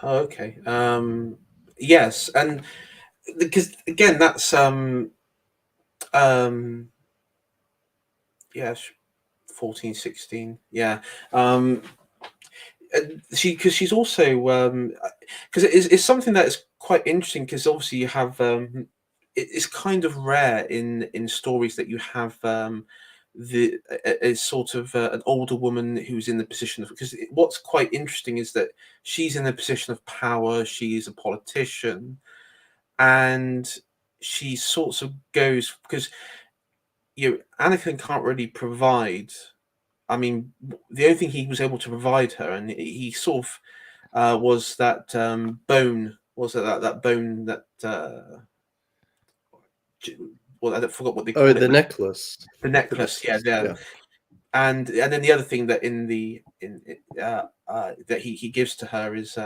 Oh, okay. Yes, and because again, that's yeah, 14, 16. Yeah. Because she's also because it's something that is quite interesting, because obviously you have it's kind of rare in stories that you have a sort of an older woman who's in the position of, because what's quite interesting is that she's in a position of power, she's a politician, and she sort of goes, because Anakin can't really provide. I mean, the only thing he was able to provide her, and he sort of was that bone. Was it that bone that? Well, I forgot what they call it. The necklace. The necklace, yeah. And then the other thing that that he gives to her is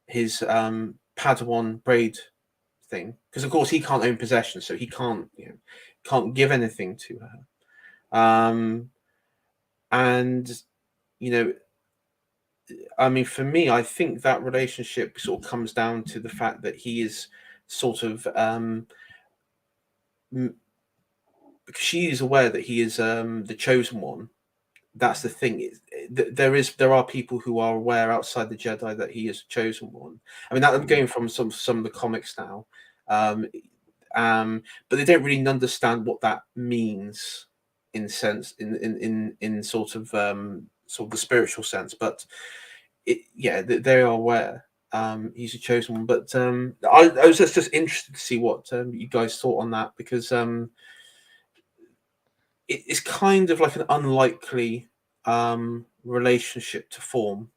his Padawan braid thing, because of course he can't own possession, so he can't give anything to her. And I mean, for me, I think that relationship sort of comes down to the fact that he is sort of she is aware that he is the chosen one, that's the thing. There are people who are aware outside the Jedi that he is the chosen one. I mean, I'm going from some of the comics now, but they don't really understand what that means in sense in sort of the spiritual sense. But they are aware he's a chosen one. But I was just interested to see what you guys thought on that, because it's kind of like an unlikely relationship to form.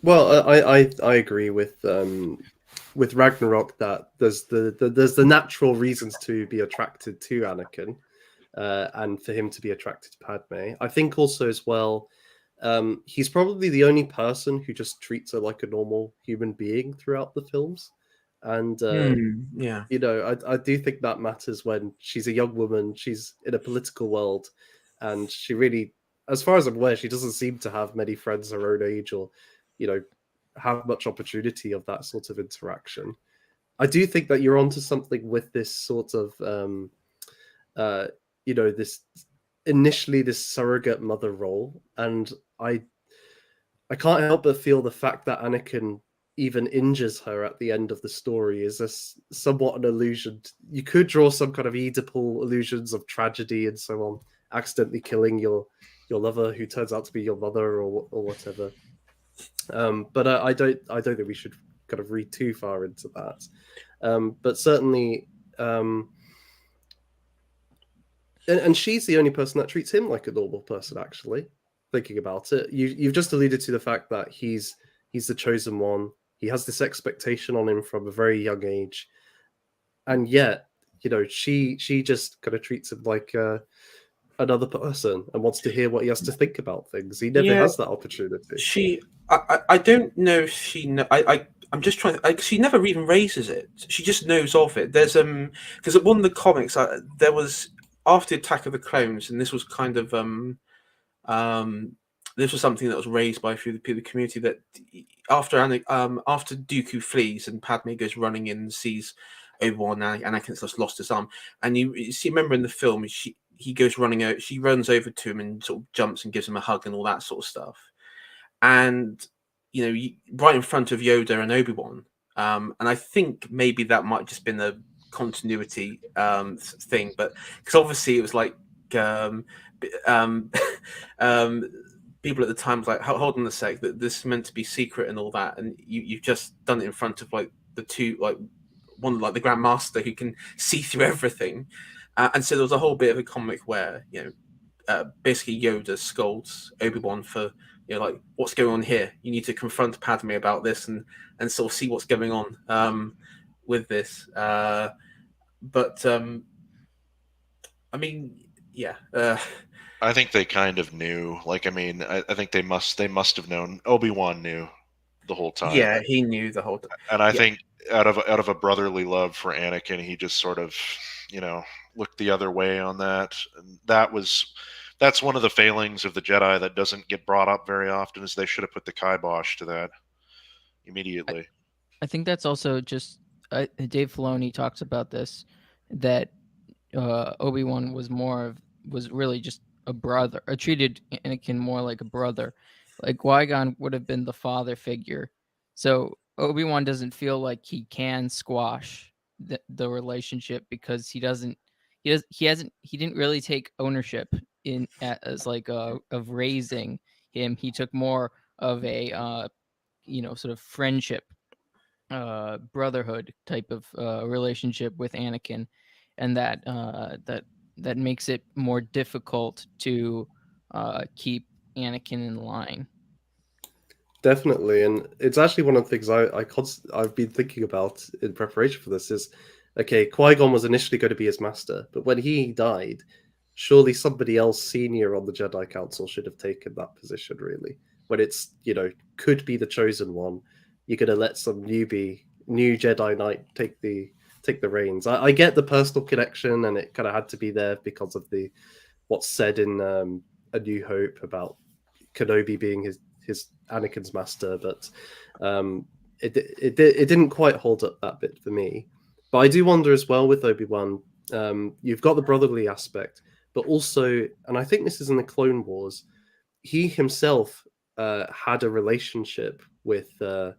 Well, I agree with Ragnarok that there's the natural reasons to be attracted to Anakin, and for him to be attracted to Padme. I think also as well, he's probably the only person who just treats her like a normal human being throughout the films, and Yeah. you know, I do think that matters when she's a young woman, she's in a political world, and she really, as far as I'm aware, she doesn't seem to have many friends her own age, or, you know, have much opportunity of that sort of interaction. I do think that you're onto something with this sort of, uh, you know, this initially this surrogate mother role, and I can't help but feel the fact that Anakin even injures her at the end of the story is somewhat an allusion. You could draw some kind of Oedipal illusions of tragedy and so on, accidentally killing your lover who turns out to be your mother, or whatever. But I don't think we should kind of read too far into that. But certainly, and she's the only person that treats him like a normal person, actually. Thinking about it, you've just alluded to the fact that he's the chosen one. He has this expectation on him from a very young age, and yet, you know, she just kind of treats him like another person and wants to hear what he has to think about things. He never has that opportunity. I don't know if she I'm just trying to, she never even raises it. She just knows of it. There's because at one of the comics there was, after Attack of the Clones, and this was kind of this was something that was raised by a few of the community, that after Dooku flees and Padme goes running in and sees Obi-Wan, and Anakin's just lost his arm, and you see, remember in the film, he goes running out, she runs over to him and sort of jumps and gives him a hug and all that sort of stuff, and you know, right in front of Yoda and Obi-Wan, and I think maybe that might have just been a continuity thing, but because obviously it was like um, people at the time was like, hold on a sec, that this is meant to be secret and all that, and you've just done it in front of like the two, like one, like the Grand Master who can see through everything, and so there was a whole bit of a comic where, you know, basically Yoda scolds Obi-Wan for, you know, like, what's going on here? You need to confront Padme about this and sort of see what's going on with this. But I mean, yeah. I think they kind of knew. Like, I mean, I think they must have known. Obi-Wan knew the whole time. Yeah, he knew the whole time. And I think out of a brotherly love for Anakin, he just sort of, you know, looked the other way on that. And that's one of the failings of the Jedi that doesn't get brought up very often, is they should have put the kibosh to that immediately. I think that's also just Dave Filoni talks about this, that Obi-Wan was really just a brother, or treated Anakin more like a brother. Like Qui-Gon would have been the father figure. So Obi-Wan doesn't feel like he can squash the relationship, because he didn't really take ownership as like of raising him. He took more of a sort of friendship, brotherhood type of relationship with Anakin, and that makes it more difficult to keep Anakin in line. Definitely, and it's actually one of the things I've been thinking about in preparation for this is, okay, Qui-Gon was initially going to be his master, but when he died, surely somebody else senior on the Jedi Council should have taken that position, really. When it's, you know, could be the chosen one, you're going to let some new Jedi Knight take the reins. I get the personal connection, and it kind of had to be there because of what's said in A New Hope about Kenobi being his Anakin's master, but it didn't quite hold up that bit for me. But I do wonder as well with Obi-Wan, you've got the brotherly aspect, but also, and I think this is in the Clone Wars, he himself had a relationship with the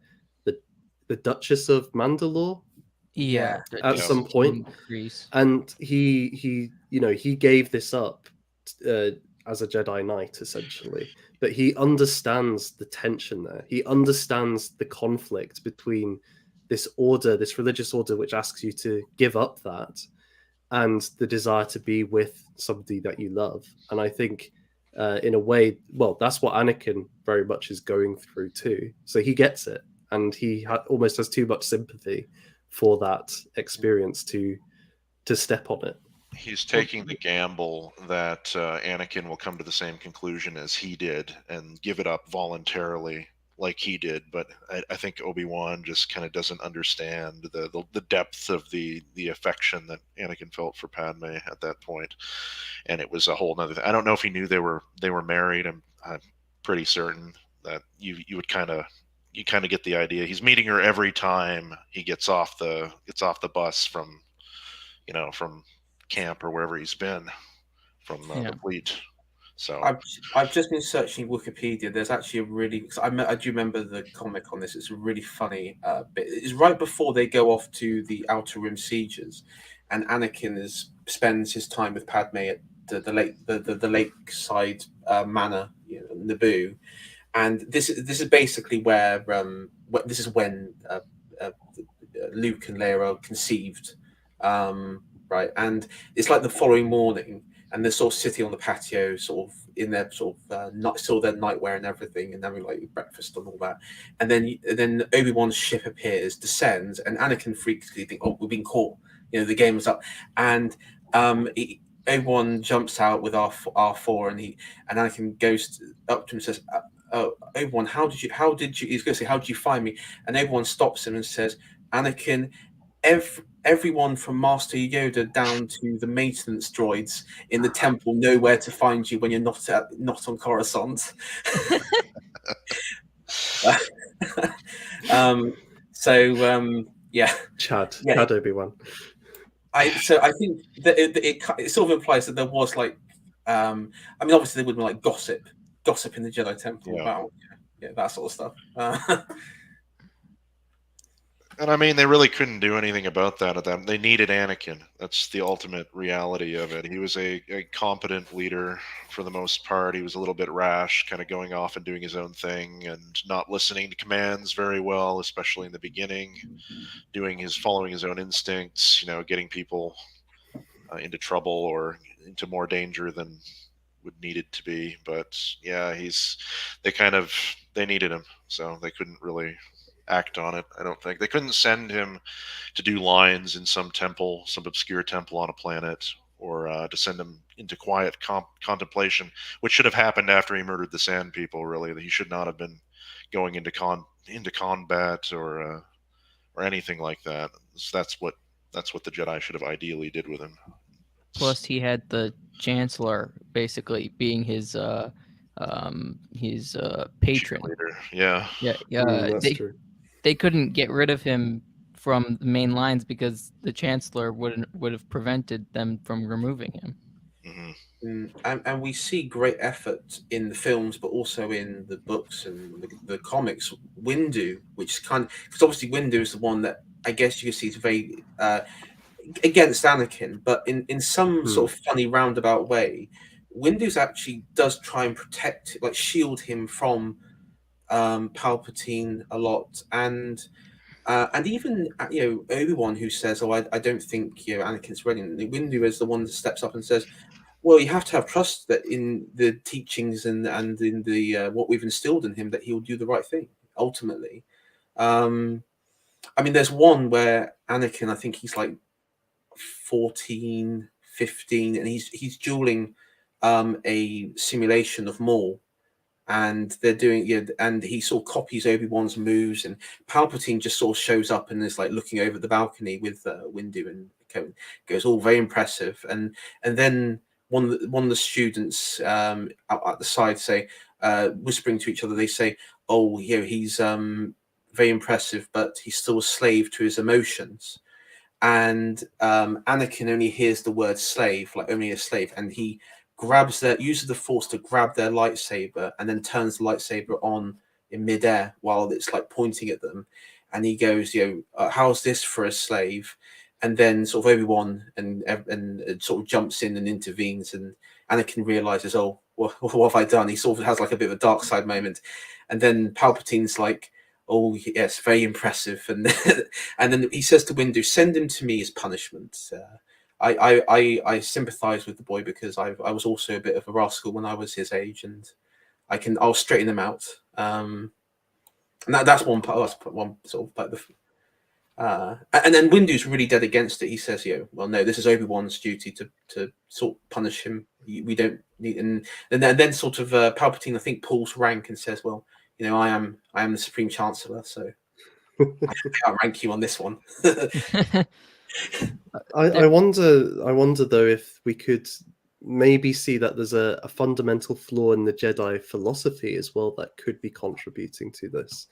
Duchess of Mandalore Yeah, at some point, Greece. and he he gave this up uh, as a Jedi Knight essentially, but he understands the tension there. He understands the conflict between this order, this religious order, which asks you to give up that, and the desire to be with somebody that you love. And I think, in a way, well, that's what Anakin very much is going through too. So he gets it, and he almost has too much sympathy for that experience to step on it. He's taking the gamble that Anakin will come to the same conclusion as he did and give it up voluntarily, like he did. But I think Obi-Wan just kind of doesn't understand the depth of the affection that Anakin felt for Padme at that point, and it was a whole nother thing. I don't know if he knew they were married. I'm pretty certain that you would kind of get the idea. He's meeting her every time he gets off the bus from from camp or wherever he's been from the fleet. So I've just been searching Wikipedia. There's actually a really I do remember the comic on this. It's a really funny bit. It's right before they go off to the Outer Rim sieges, and Anakin spends his time with Padme at the lakeside manor, Naboo, and this is basically where this is when Luke and Leia are conceived, right? And it's like the following morning, and they're sort of sitting on the patio, sort of in their sort of not still their nightwear and everything, and having like breakfast and all that. And then Obi-Wan's ship appears, descends, and Anakin freaks because he thinks, "Oh, we've been caught. The game was up." And Obi-Wan jumps out with R4, and Anakin goes up to him and says, "Oh, Obi-Wan, how did you?" He's going to say, "How did you find me?" And Obi-Wan stops him and says, "Anakin, everyone from Master Yoda down to the maintenance droids in the temple know where to find you when you're not on Coruscant." Yeah, Chad Obi-Wan. I think that it sort of implies that there was like, I mean, obviously there would be like gossip in the Jedi Temple about that sort of stuff. And I mean, they really couldn't do anything about that at them. They needed Anakin. That's the ultimate reality of it. He was a competent leader for the most part. He was a little bit rash, kind of going off and doing his own thing and not listening to commands very well, especially in the beginning, following his own instincts, getting people into trouble or into more danger than would needed to be. But yeah, they needed him, so they couldn't really act on it. I don't think they couldn't send him to do lines in some obscure temple on a planet, or to send him into quiet contemplation, which should have happened after he murdered the Sand People. Really, he should not have been going into combat or anything like that. So that's what the Jedi should have ideally did with him. Plus, he had the Chancellor basically being his patron. Yeah. That's true. They couldn't get rid of him from the main lines because the Chancellor would have prevented them from removing him. Mm-hmm. And we see great effort in the films, but also in the books and the comics. Windu, which is because obviously Windu is the one that I guess you can see is very against Anakin, but in some sort of funny roundabout way, Windu's actually does try and protect, like shield him from Palpatine a lot, and even Obi-Wan, who says, "Oh, I don't think Anakin's ready." And Windu is the one that steps up and says, "Well, you have to have trust that in the teachings and in the what we've instilled in him, that he will do the right thing ultimately." I mean, there's one where Anakin, I think he's like 14, 15, and he's dueling a simulation of Maul. And they're doing, and he sort of copies Obi-Wan's moves, and Palpatine just sort of shows up and is like looking over the balcony with Windu and goes, "All very impressive." And then one of the students out at the side say, whispering to each other, they say, "Oh, he's very impressive, but he's still a slave to his emotions." and Anakin only hears the word slave, like only a slave, and he uses the Force to grab their lightsaber, and then turns the lightsaber on in midair while it's like pointing at them, and he goes, how's this for a slave? And then sort of Obi-Wan and sort of jumps in and intervenes, and Anakin realizes, oh, what have I done? He sort of has like a bit of a dark side moment, and then Palpatine's like, oh yes, very impressive, and and then he says to Windu, send him to me as punishment. I sympathise with the boy because I was also a bit of a rascal when I was his age, and I'll straighten him out. And that's one part. That's one sort of like the. And then Windu's really dead against it. He says, well, no, this is Obi-Wan's duty to sort of punish him. We don't need, and then sort of Palpatine, I think, pulls rank and says, well, I am the Supreme Chancellor, so I can't rank you on this one. I wonder though if we could maybe see that there's a fundamental flaw in the Jedi philosophy as well that could be contributing to this,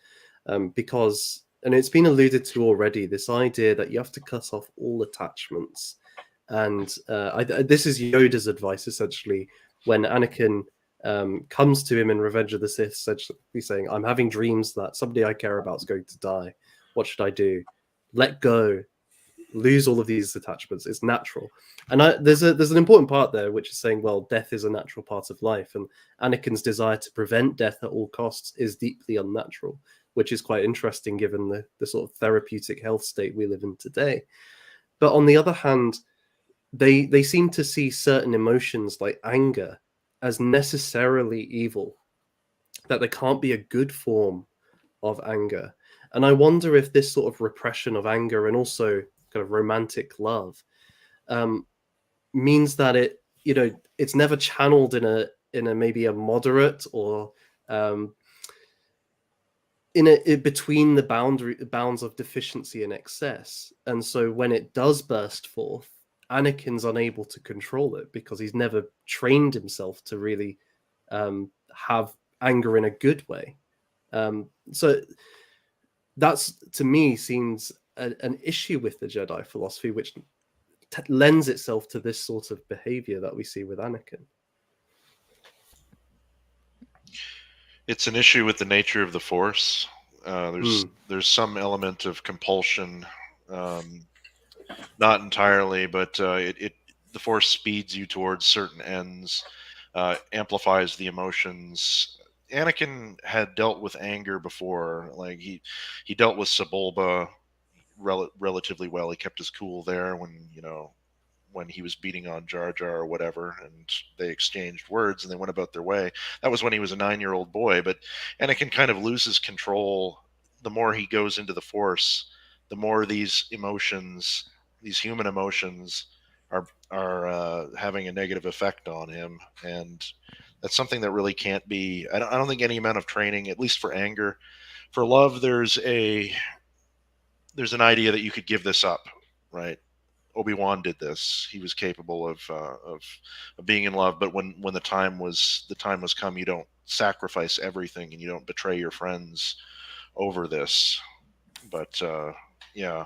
because, and it's been alluded to already, this idea that you have to cut off all attachments, and this is Yoda's advice essentially when Anakin comes to him in Revenge of the Sith, essentially saying, "I'm having dreams that somebody I care about is going to die. What should I do? Let go." Lose all of these attachments. It's natural, and there's an important part there which is saying, well, death is a natural part of life, and Anakin's desire to prevent death at all costs is deeply unnatural, which is quite interesting given the sort of therapeutic health state we live in today. But on the other hand, they seem to see certain emotions like anger as necessarily evil, that there can't be a good form of anger. And I wonder if this sort of repression of anger and also kind of romantic love means that it's never channeled in a maybe a moderate or between the bounds of deficiency and excess. And so when it does burst forth, Anakin's unable to control it because he's never trained himself to really have anger in a good way. So that's, to me, seems an issue with the Jedi philosophy, which lends itself to this sort of behavior that we see with Anakin. It's an issue with the nature of the Force. There's some element of compulsion, not entirely, but the Force speeds you towards certain ends, amplifies the emotions. Anakin had dealt with anger before. Like he dealt with Sebulba relatively well. He kept his cool there when he was beating on Jar Jar or whatever, and they exchanged words and they went about their way. That was when he was a 9-year-old boy. But Anakin kind of loses control the more he goes into the Force. The more these emotions, these human emotions, are having a negative effect on him, and that's something that really can't be. I don't think any amount of training, at least for anger. For love, there's an idea that you could give this up, right? Obi-Wan did this. He was capable of being in love, but when the time was come, you don't sacrifice everything and you don't betray your friends over this. But yeah,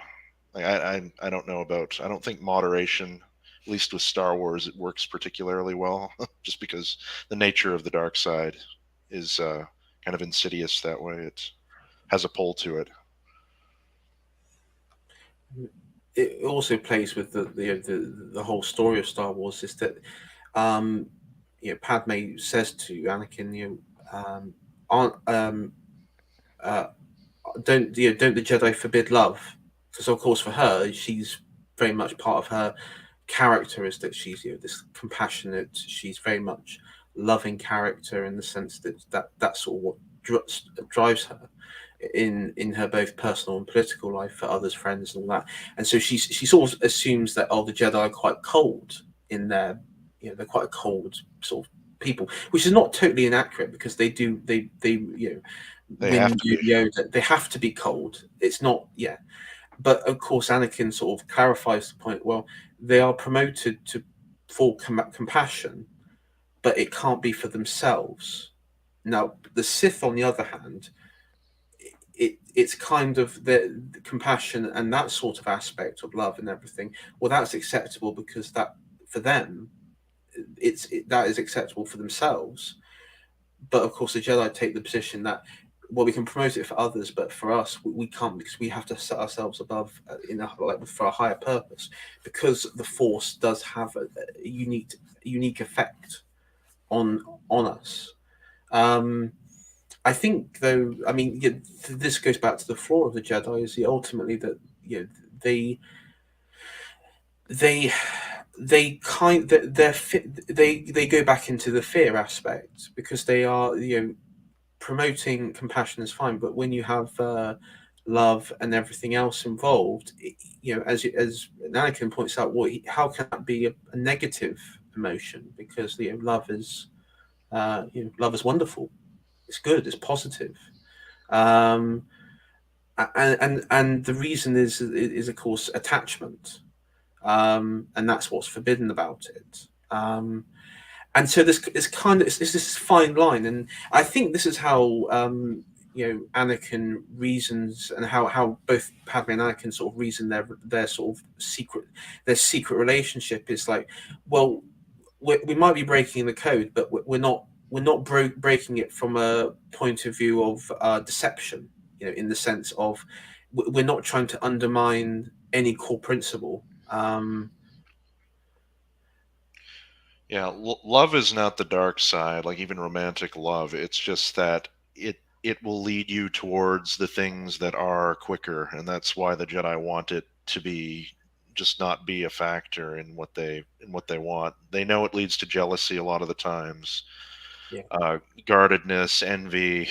I don't know about. I don't think moderation, at least with Star Wars, it works particularly well, just because the nature of the dark side is kind of insidious that way. It has a pull to it. It also plays with the whole story of Star Wars, is that Padme says to Anakin, don't the Jedi forbid love? Because of course for her, she's very much part of her character is that she's this compassionate, she's very much loving character in the sense that's sort of what drives her in her both personal and political life for others, friends, and all that. And so she sort of assumes that the Jedi are quite cold in their, they're quite a cold sort of people, which is not totally inaccurate because they have to be. Yoda, they have to be cold. It's not, but of course Anakin sort of clarifies the point. Well, they are promoted for compassion, but it can't be for themselves. Now the Sith, on the other hand, it's kind of the compassion and that sort of aspect of love and everything. Well, that's acceptable because that for them, that is acceptable for themselves. But of course, the Jedi take the position that, well, we can promote it for others, but for us, we can't, because we have to set ourselves above for a higher purpose, because the Force does have a unique effect on us. I think, though, I mean, this goes back to the flaw of the Jedi, is ultimately that they go back into the fear aspect, because they are promoting compassion is fine, but when you have love and everything else involved, as Anakin points out, how can that be a negative emotion? Because love is love is wonderful, it's good, it's positive, and the reason is of course attachment, and that's what's forbidden about it. And so this is this fine line, and I think this is how Anakin reasons, and how both Padme and Anakin sort of reason their sort of secret relationship is like, well, we might be breaking the code, but we're not breaking it from a point of view of deception, in the sense of we're not trying to undermine any core principle. Yeah, love is not the dark side, like even romantic love. It's just that it will lead you towards the things that are quicker, and that's why the Jedi want it to be just not be a factor in what they want. They know it leads to jealousy a lot of the times, guardedness, envy,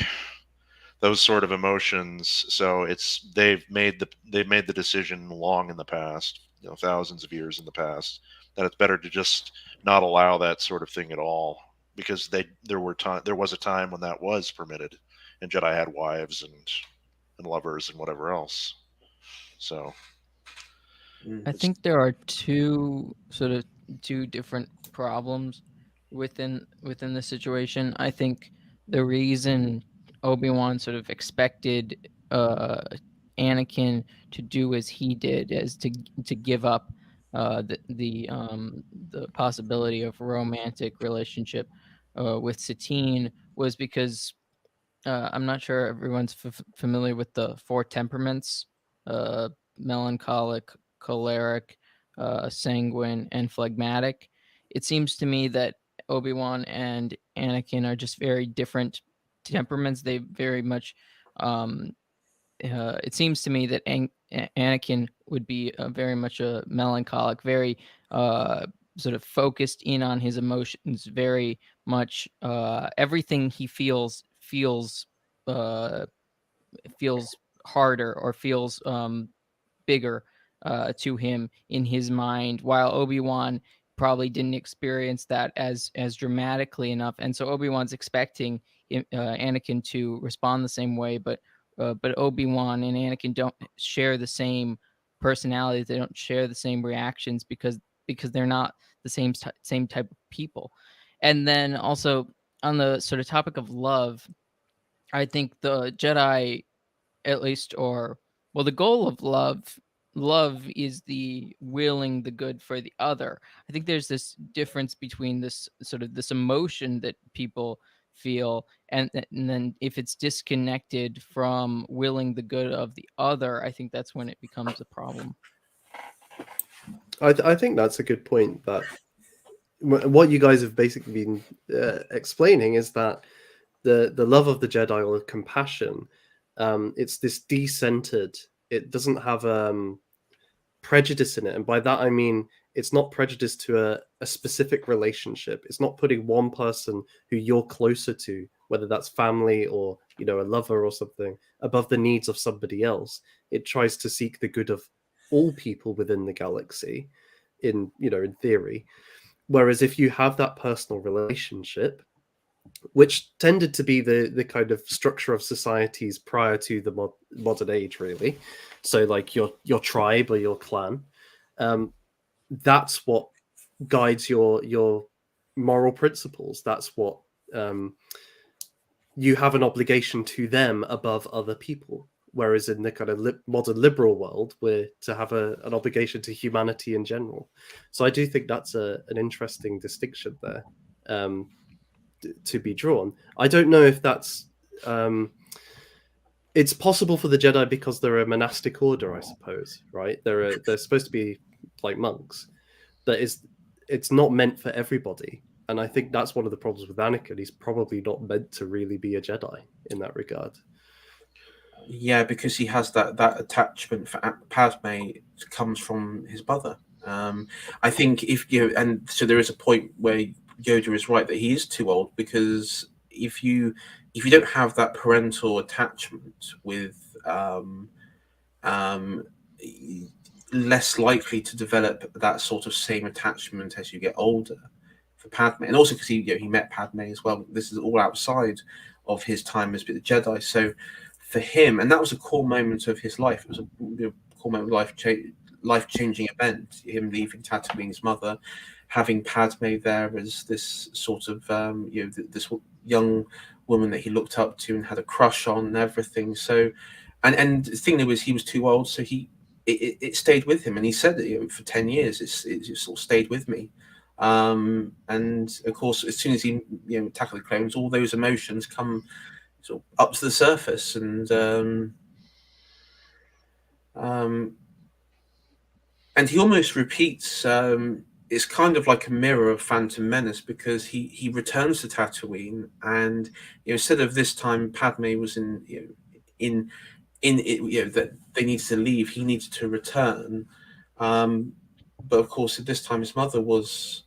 those sort of emotions. So they've made the decision long in the past, thousands of years in the past, that it's better to just not allow that sort of thing at all, because there was a time when that was permitted, and Jedi had wives and lovers and whatever else. So I think there are two different problems within the situation. I think the reason Obi-Wan sort of expected Anakin to do as he did, as to give up the possibility of a romantic relationship with Satine, was because I'm not sure everyone's familiar with the four temperaments: melancholic, choleric, sanguine, and phlegmatic. It seems to me that Obi-Wan and Anakin are just very different temperaments. They very much. It seems to me that Anakin would be very much a melancholic, very sort of focused in on his emotions, very much everything he feels harder, or feels bigger to him in his mind, while Obi-Wan probably didn't experience that as dramatically enough. And so Obi-Wan's expecting Anakin to respond the same way, but Obi-Wan and Anakin don't share the same personalities. They don't share the same reactions, because they're not the same type of people. And then also, on the sort of topic of love, I think the Jedi, at least, the goal of love is the willing the good for the other. I think there's this difference between this emotion that people feel, and then if it's disconnected from willing the good of the other, I think that's when it becomes a problem. I think that's a good point. That what you guys have basically been explaining is that the love of the Jedi, or compassion, it's this decentered. It doesn't have prejudice in it, and by that I mean it's not prejudice to a specific relationship. It's not putting one person who you're closer to, whether that's family or a lover or something, above the needs of somebody else. It tries to seek the good of all people within the galaxy, in theory. Whereas if you have that personal relationship, which tended to be the kind of structure of societies prior to the modern age, really. So like your tribe or your clan, that's what guides your moral principles. That's what you have an obligation to them above other people. whereas in the kind of modern liberal world, we're to have an obligation to humanity in general. So I do think that's an interesting distinction there to be drawn. I don't know if that's it's possible for the Jedi because they're a monastic order, I suppose, right? They're supposed to be like monks. That is, it's not meant for everybody. And I think that's one of the problems with Anakin. He's probably not meant to really be a Jedi in that regard. Yeah, because he has that attachment for Padme comes from his mother. I think if and so there is a point where Yoda is right that he is too old, because if you don't have that parental attachment with less likely to develop that sort of same attachment as you get older for Padme, and also because he met Padme as well. This is all outside of his time as the Jedi, so for him, and that was a core moment of his life. It was a core moment of life-changing event. Him leaving Tatooine's mother, having Padme there as this sort of this young woman that he looked up to and had a crush on and everything. So, and the thing was, he was too old, so it stayed with him, and he said that for 10 years it sort of stayed with me. And of course, as soon as he tackled the clones, all those emotions come sort of up to the surface, and he almost repeats. It's kind of like a mirror of Phantom Menace, because he returns to Tatooine, and instead of this time Padme was in it, that they needed to leave, he needed to return. But of course, at this time, his mother was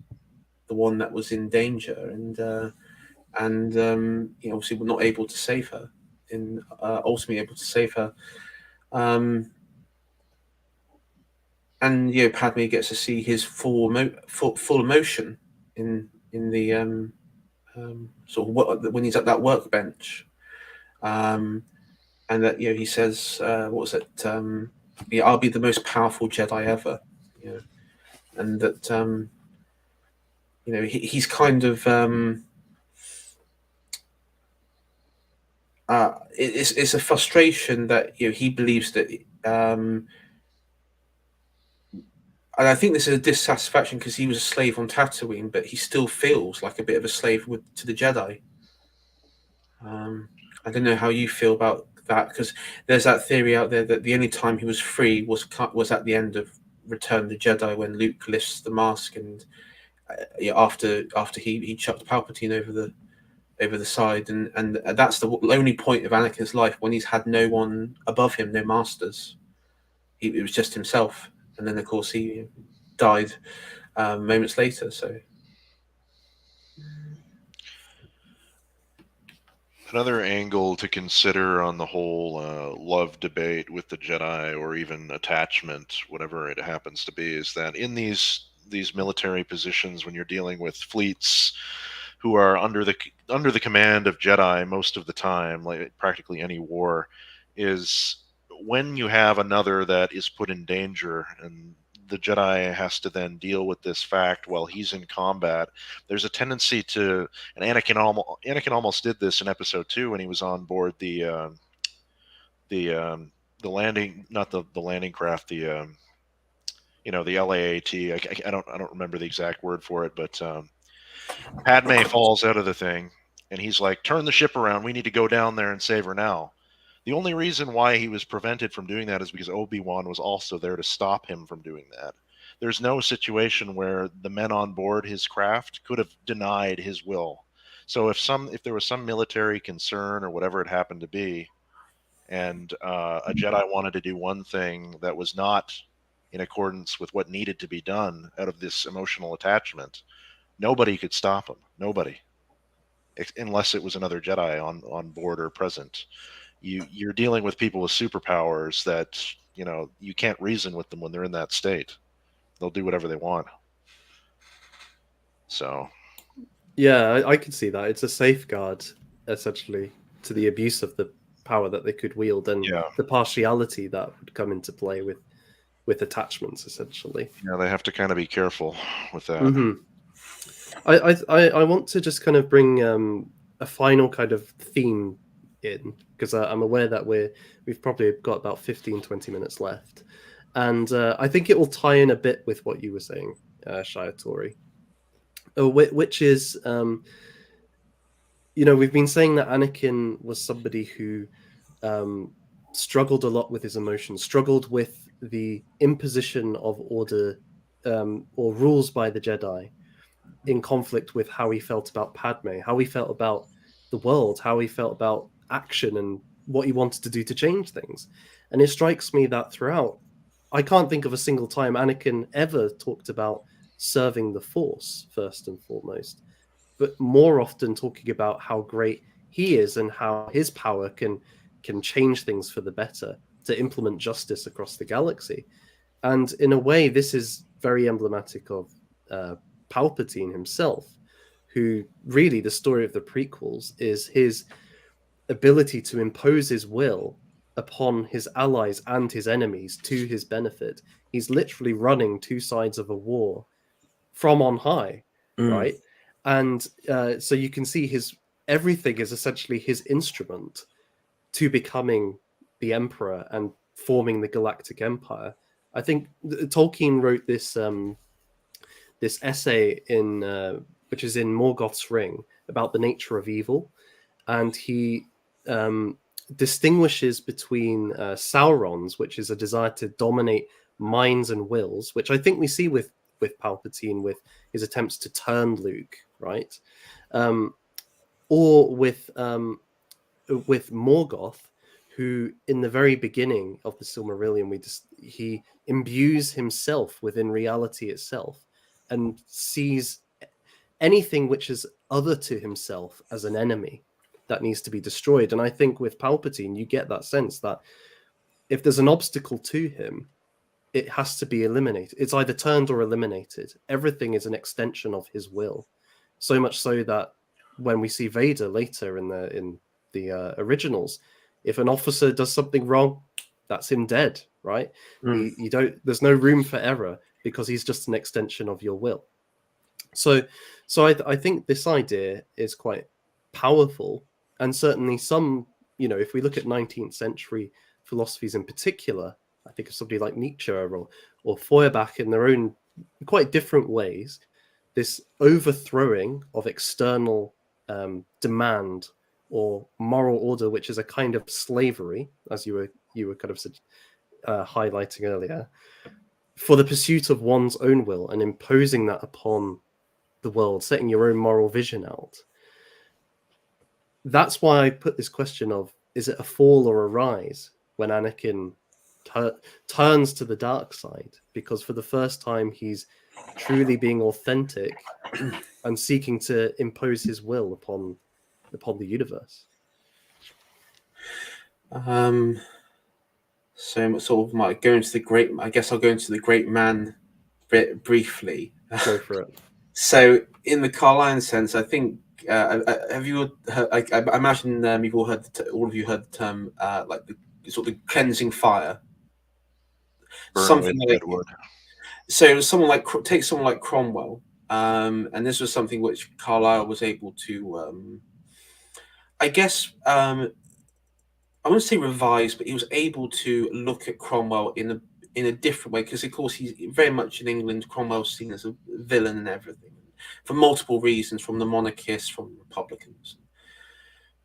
the one that was in danger, and obviously we're not able to save her, ultimately able to save her. And Padme gets to see his full emotion in the sort of when he's at that workbench, and that he says, "What was it? I'll be the most powerful Jedi ever," and that he's kind of it's a frustration that he believes that. And I think this is a dissatisfaction because he was a slave on Tatooine, but he still feels like a bit of a slave to the Jedi. I don't know how you feel about that, because there's that theory out there that the only time he was free was at the end of Return of the Jedi, when Luke lifts the mask, and after he chucked Palpatine over the side, and that's the only point of Anakin's life when he's had no one above him, no masters. It was just himself. And then, of course, he died moments later. So, another angle to consider on the whole love debate with the Jedi, or even attachment, whatever it happens to be, is that in these military positions, when you're dealing with fleets who are under the command of Jedi most of the time, like practically any war, is when you have another that is put in danger, and the Jedi has to then deal with this fact while he's in combat. There's a tendency to, and Anakin almost did this in Episode 2 when he was on board the landing, not the landing craft, the LAAT. I don't remember the exact word for it, but Padme falls out of the thing, and he's like, "Turn the ship around. We need to go down there and save her now." The only reason why he was prevented from doing that is because Obi-Wan was also there to stop him from doing that. There's no situation where the men on board his craft could have denied his will. So if there was some military concern or whatever it happened to be, and a Jedi wanted to do one thing that was not in accordance with what needed to be done out of this emotional attachment, nobody could stop him. Nobody. Unless it was another Jedi on board or present. You're dealing with people with superpowers that you can't reason with them when they're in that state. They'll do whatever they want. So yeah, I can see that. It's a safeguard essentially to the abuse of the power that they could wield, and the partiality that would come into play with attachments essentially. Yeah, they have to kind of be careful with that. Mm-hmm. I want to just kind of bring a final kind of theme in, because I'm aware that we've probably got about 15-20 minutes left, and I think it will tie in a bit with what you were saying, Shiatori, which is, we've been saying that Anakin was somebody who struggled a lot with his emotions, struggled with the imposition of order or rules by the Jedi, in conflict with how he felt about Padme, how he felt about the world, how he felt about action, and what he wanted to do to change things. And it strikes me that throughout, I can't think of a single time Anakin ever talked about serving the Force first and foremost, but more often talking about how great he is and how his power can change things for the better, to implement justice across the galaxy. And in a way, this is very emblematic of Palpatine himself, who really, the story of the prequels is his ability to impose his will upon his allies and his enemies to his benefit. He's literally running two sides of a war from on high, right? And so you can see everything is essentially his instrument to becoming the emperor and forming the Galactic Empire. I think Tolkien wrote this essay which is in Morgoth's Ring, about the nature of evil, and he distinguishes between Sauron's, which is a desire to dominate minds and wills, which I think we see with Palpatine, with his attempts to turn Luke, right? Or with Morgoth, who in the very beginning of the Silmarillion, he imbues himself within reality itself and sees anything which is other to himself as an enemy that needs to be destroyed. And I think with Palpatine, you get that sense that if there's an obstacle to him, it has to be eliminated. It's either turned or eliminated. Everything is an extension of his will. So much so that when we see Vader later in the originals, if an officer does something wrong, that's him dead, right? There's no room for error, because he's just an extension of your will. So I think this idea is quite powerful, and certainly some, if we look at 19th century philosophies in particular, I think of somebody like Nietzsche or Feuerbach, in their own quite different ways, this overthrowing of external demand or moral order, which is a kind of slavery, as you were kind of highlighting earlier, for the pursuit of one's own will and imposing that upon the world, setting your own moral vision out. That's why I put this question of, is it a fall or a rise when Anakin turns to the dark side? Because for the first time, he's truly being authentic and seeking to impose his will upon the universe. So sort of might go into the great. I guess I'll go into the great man bit briefly. Go for it. So, in the Carlian sense, I think. Have you heard? I imagine you've all heard. All of you heard the term, like the sort of cleansing fire. Something like Edward. So, take someone like Cromwell, and this was something which Carlyle was able to, I guess. I wouldn't say revise, but he was able to look at Cromwell in a different way, because of course he's very much in England. Cromwell's seen as a villain and everything, for multiple reasons, from the monarchists, from Republicans,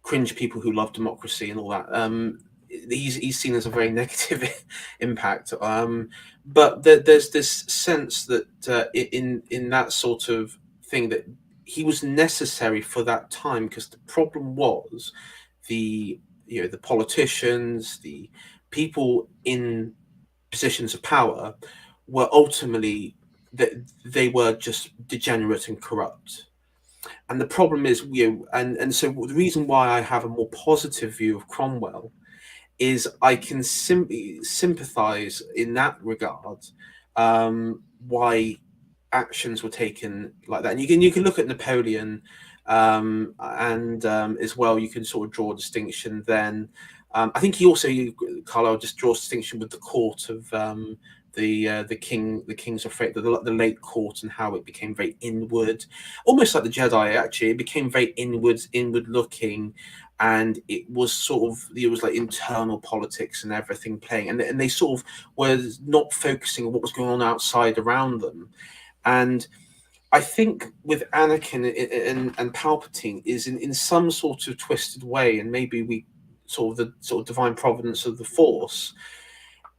cringe people who love democracy and all that. He's seen as a very negative impact. But there's this sense that in that sort of thing, that he was necessary for that time, because the problem was the politicians, the people in positions of power were ultimately that they were just degenerate and corrupt. And the problem is, and so the reason why I have a more positive view of Cromwell is I can simply sympathize in that regard, why actions were taken like that. And you can look at Napoleon, and as well, you can sort of draw a distinction then. I think Carlyle just draws a distinction with the court of the king's afraid, the late court, and how it became very inward, almost like the Jedi. Actually, it became very inward looking, and it was like internal politics and everything playing, and they sort of were not focusing on what was going on outside around them. And I think with Anakin and Palpatine is in some sort of twisted way, and maybe we the divine providence of the Force,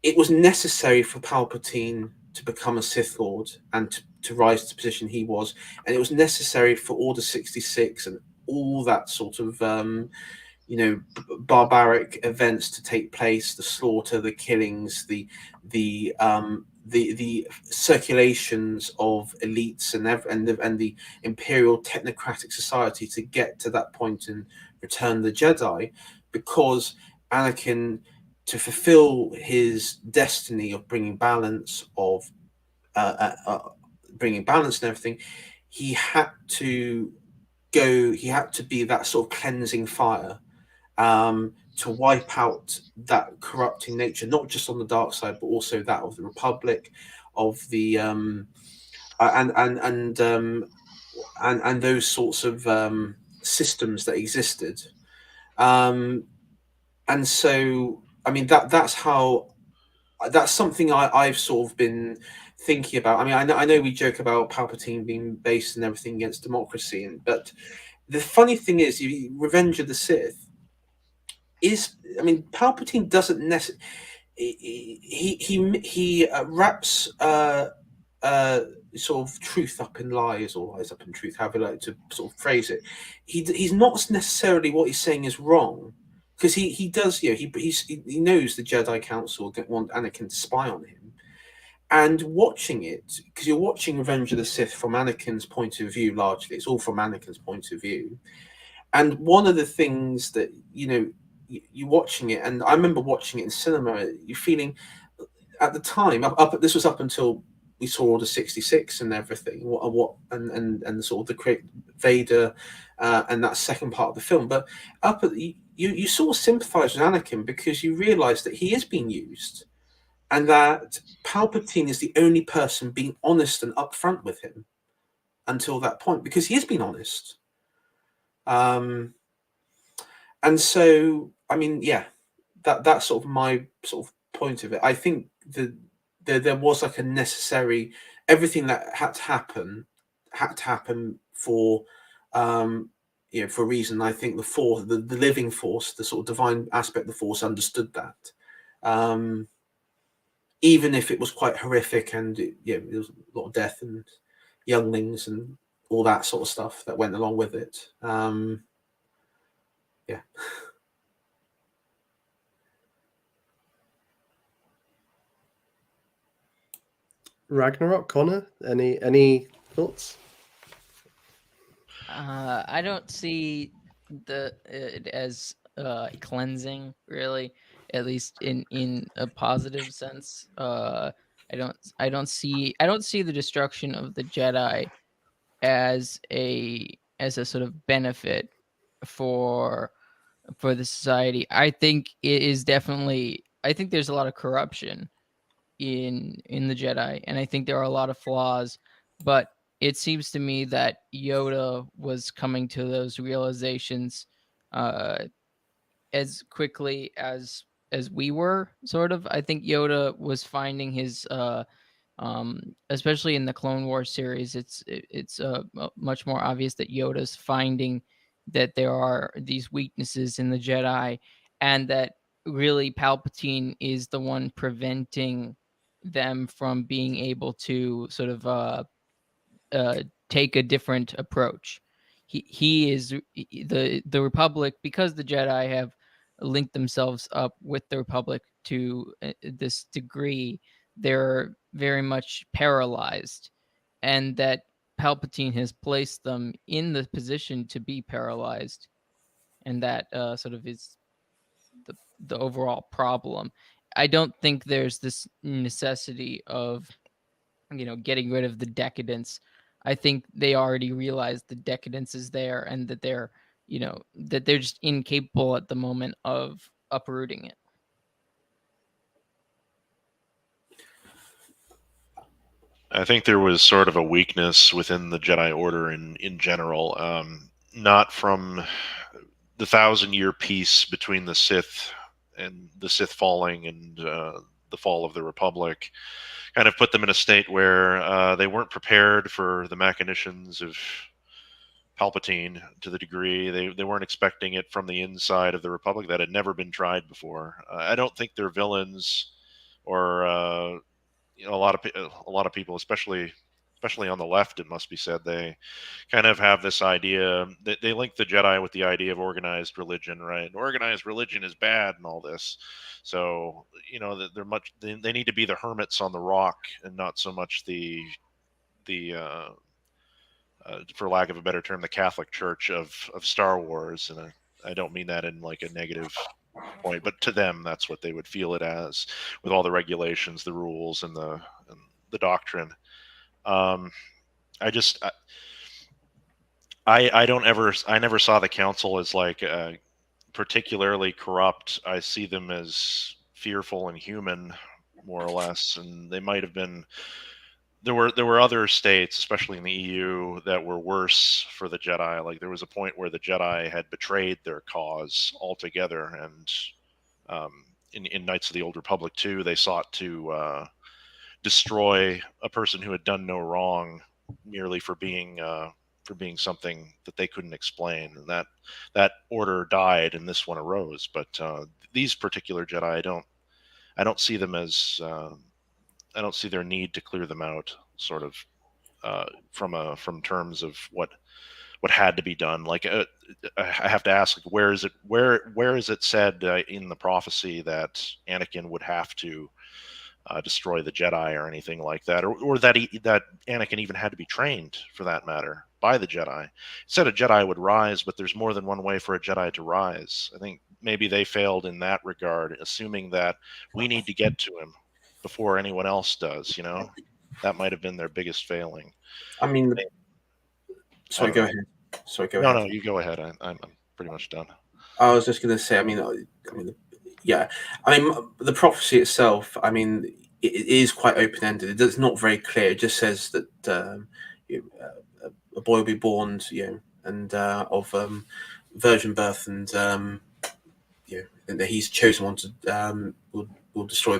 it was necessary for Palpatine to become a Sith Lord and to rise to the position he was, and it was necessary for Order 66 and all that sort of barbaric events to take place, the slaughter, the killings, the circulations of elites and the imperial technocratic society to get to that point and return the Jedi, because Anakin, to fulfill his destiny of bringing balance and everything, he had to be that sort of cleansing fire, to wipe out that corrupting nature, not just on the dark side, but also that of the Republic, of the and those sorts of systems that existed. And so, I mean, that's something I've sort of been thinking about. I mean, I know we joke about Palpatine being based and everything against democracy, but the funny thing is, Revenge of the Sith is, I mean, Palpatine doesn't necessarily. He wraps sort of truth up in lies, or lies up in truth, however you like to sort of phrase it. He's not necessarily, what he's saying is wrong, because he does, he knows the Jedi Council don't want Anakin to spy on him. And watching it, because you're watching Revenge of the Sith from Anakin's point of view, largely, it's all from Anakin's point of view. And one of the things that, you're watching it, and I remember watching it in cinema, you're feeling, at the time, this was up until we saw Order 66 and everything, and sort of the Vader and that second part of the film. But you sort of sympathize with Anakin, because you realize that he is being used, and that Palpatine is the only person being honest and upfront with him until that point, because he has been honest. And so, I mean, yeah, that's sort of my sort of point of it. I think there was like a necessary, everything that had to happen for for a reason. I think the Force, the living Force, the sort of divine aspect of the Force, understood that. Even if it was quite horrific, and there was a lot of death and younglings and all that sort of stuff that went along with it. Yeah. Ragnarok, Connor, any thoughts? I don't see it as cleansing, really, at least in a positive sense. I don't see the destruction of the Jedi as a sort of benefit for the society. I think it is definitely, I think there's a lot of corruption in the Jedi, and I think there are a lot of flaws, but it seems to me that Yoda was coming to those realizations as quickly as we were, sort of. I think Yoda was finding his especially in the Clone Wars series, it's much more obvious that Yoda's finding that there are these weaknesses in the Jedi, and that really Palpatine is the one preventing them from being able to sort of take a different approach. He is the Republic, because the Jedi have linked themselves up with the Republic to this degree. They're very much paralyzed, and that Palpatine has placed them in the position to be paralyzed, and that sort of is the overall problem. I don't think there's this necessity of getting rid of the decadence. I think they already realize the decadence is there, and that they're that they're just incapable at the moment of uprooting it. I think there was sort of a weakness within the Jedi Order in general, not from the 1,000-year peace between the Sith and the Sith falling and the fall of the Republic, kind of put them in a state where they weren't prepared for the machinations of Palpatine to the degree they weren't expecting it from the inside of the Republic that had never been tried before. I don't think they're villains or a lot of people, especially on the left, it must be said, they kind of have this idea that they link the Jedi with the idea of organized religion, right? Organized religion is bad and all this. So they need to be the hermits on the rock and not so much the for lack of a better term, the Catholic Church of Star Wars. And I don't mean that in like a negative point, but to them, that's what they would feel it as, with all the regulations, the rules, and the doctrine. I just I never saw the council as like particularly corrupt. I see them as fearful and human, more or less, and they might have been. There were other states, especially in the EU, that were worse for the Jedi. Like there was a point where the Jedi had betrayed their cause altogether, and in Knights of the Old Republic 2, they sought to destroy a person who had done no wrong merely for being something that they couldn't explain, and that order died, and this one arose. But these particular Jedi, I don't see them as I don't see their need to clear them out, sort of from terms of what had to be done. Like I have to ask, like, where is it said in the prophecy that Anakin would have to destroy the Jedi or anything like that, or that that Anakin even had to be trained, for that matter, by the Jedi? It said a Jedi would rise, but there's more than one way for a Jedi to rise. I think maybe they failed in that regard, assuming that we need to get to him before anyone else does. That might have been their biggest failing. I mean, sorry, go ahead. No, you go ahead. I'm pretty much done. I was just going to say, yeah. The prophecy itself, it is quite open-ended. It's not very clear. It just says that a boy will be born, and of virgin birth, and and that he's chosen one to will destroy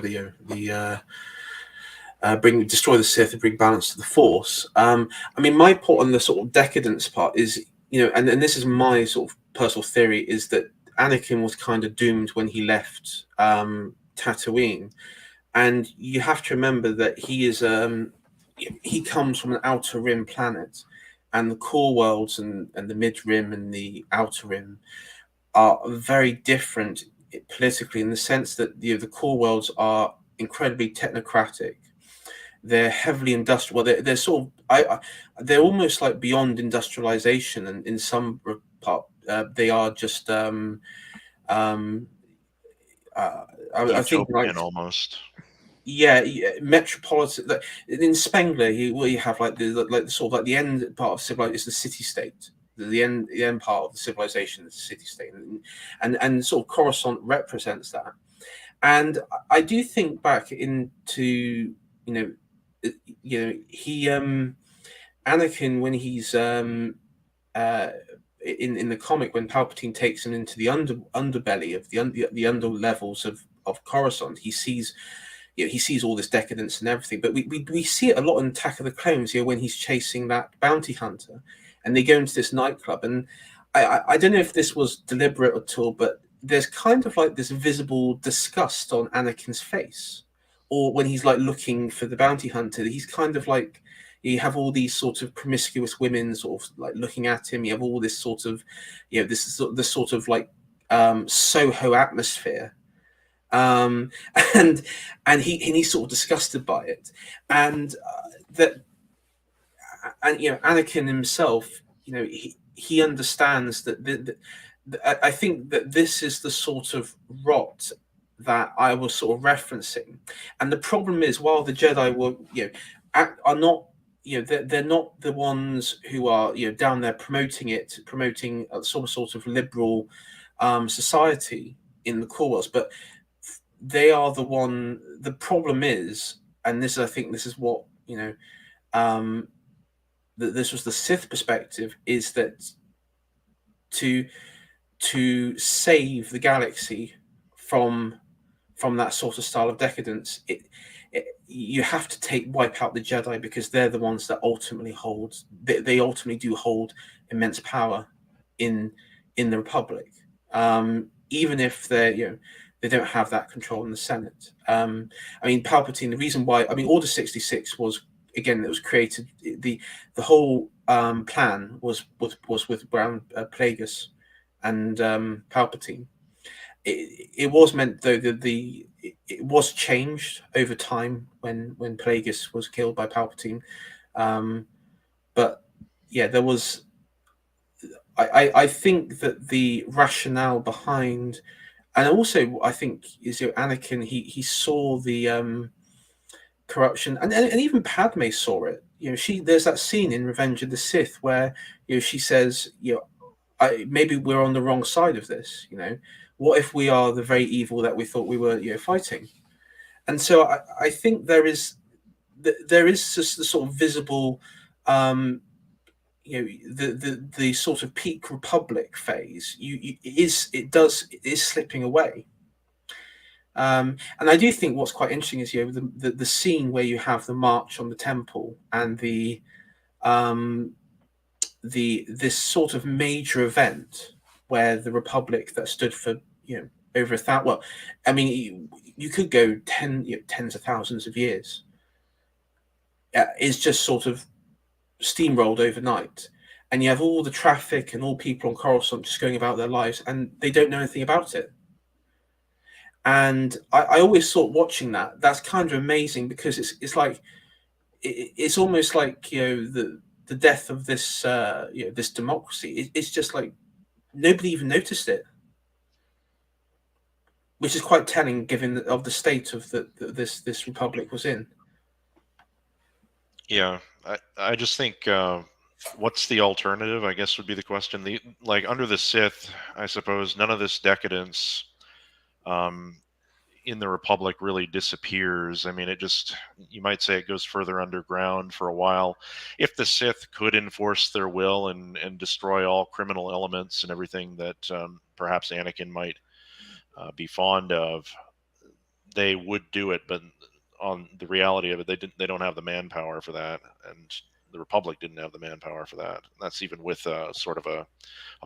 destroy the Sith and bring balance to the Force. My point on the sort of decadence part is, and this is my sort of personal theory, is that Anakin was kind of doomed when he left Tatooine, and you have to remember that he comes from an outer rim planet, and the core worlds and the mid rim and the outer rim are very different politically, in the sense that the core worlds are incredibly technocratic. They're heavily industrial. Well, they're sort of they're almost like beyond industrialization, and in some part they are just I think like almost. Yeah, metropolitan. In Spengler, you have like the sort of like the end part of civilization is the city state. The end part of the civilization is the city state, and sort of Coruscant represents that. And I do think back into Anakin, when he's in the comic, when Palpatine takes him into the underbelly of the under levels of Coruscant, he sees all this decadence and everything. But we see it a lot in Attack of the Clones, when he's chasing that bounty hunter, and they go into this nightclub. And I don't know if this was deliberate at all, but there's kind of like this visible disgust on Anakin's face, or when he's like looking for the bounty hunter, he's kind of like, you have all these sort of promiscuous women sort of like looking at him. You have all this sort of, this sort of like Soho atmosphere, and he's sort of disgusted by it, and Anakin himself, he understands that I think that this is the sort of rot that I was sort of referencing. And the problem is, while the Jedi are not, they're not the ones who are down there promoting a sort of liberal society in the core worlds, but they are the problem is, and I think this is what that this was the Sith perspective, is that to save the galaxy from that sort of style of decadence, you have to wipe out the Jedi, because they're the ones that ultimately hold. They ultimately do hold immense power in the Republic, even if they don't have that control in the Senate. I mean, Palpatine. The reason why, I mean, Order 66 was, again, it was created. The whole plan was with Brown Plagueis and Palpatine. It was meant, though, that it was changed over time when Plagueis was killed by Palpatine. But yeah, there was. I think that the rationale behind, and also I think is Anakin. He saw the corruption, and even Padme saw it. There's that scene in Revenge of the Sith where she says, maybe we're on the wrong side of this. What if we are the very evil that we thought we were fighting? And so I think there is just the sort of visible, the sort of peak Republic phase. It is slipping away. And I do think what's quite interesting is the scene where you have the march on the temple and this sort of major event where the Republic that stood for over 1,000. Well, I mean, you could go tens of thousands of years. Is just sort of steamrolled overnight, and you have all the traffic and all people on Coruscant just going about their lives, and they don't know anything about it. And I always thought, watching that's kind of amazing, because it's like it's almost like the death of this this democracy. It's just like nobody even noticed it, which is quite telling given of the state of this Republic was in. Yeah, I just think what's the alternative, I guess, would be the question. Like under the Sith, I suppose none of this decadence in the Republic really disappears. I mean, you might say it goes further underground for a while. If the Sith could enforce their will and destroy all criminal elements and everything that perhaps Anakin might be fond of, they would do it. But on the reality of it, they don't have the manpower for that, and the Republic didn't have the manpower for that. And that's even with sort of a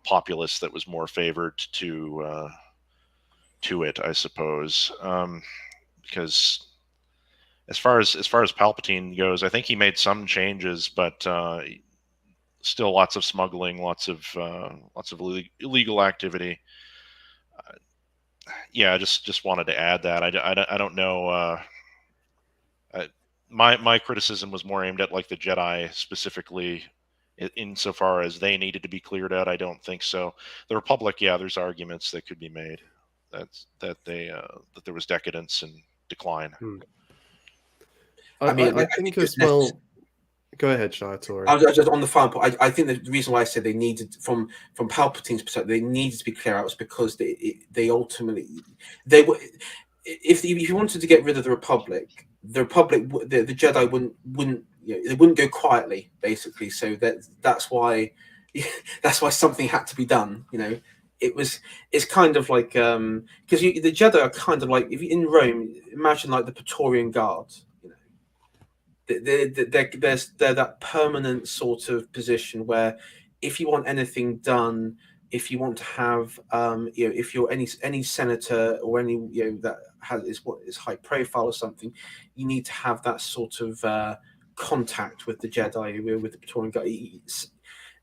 populace that was more favored to it, I suppose, because as far as Palpatine goes, I think he made some changes, but still lots of smuggling, lots of illegal activity. Yeah, I just wanted to add that. I don't know. My criticism was more aimed at like the Jedi specifically, insofar as they needed to be cleared out. I don't think so. The Republic, yeah, there's arguments that could be made that there was decadence and decline. I think as well. Go ahead, Shah. I was just on the final point. I think the reason why I said they needed, from Palpatine's perspective, they needed to be clear out was because they ultimately were. If you wanted to get rid of the Republic, the Jedi wouldn't they wouldn't go quietly, basically. So that's why something had to be done. It's kind of like because the Jedi are kind of like, if you're in Rome, imagine like the Praetorian Guard. They're that permanent sort of position where if you want anything done, if you want to have if you're any senator or any that is high profile or something, you need to have that sort of contact with the Jedi, with the Praetorian Guard.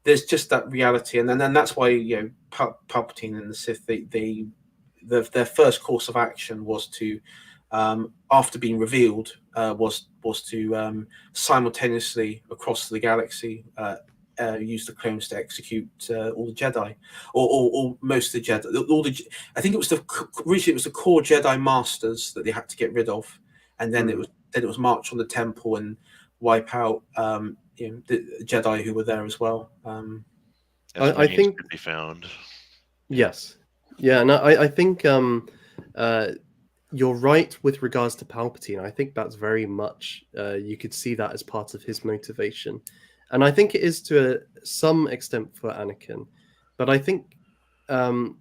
There's just that reality, and then that's why Palpatine and the Sith, their first course of action was to, after being revealed, was to simultaneously across the galaxy use the clones to execute all the Jedi, or most of the Jedi. I think originally it was the core Jedi Masters that they had to get rid of, and then it was march on the temple and wipe out the Jedi who were there as well. I think could be found. Yes, yeah, and I think you're right with regards to Palpatine. I think that's very much you could see that as part of his motivation, and I think it is to some extent for Anakin. But um,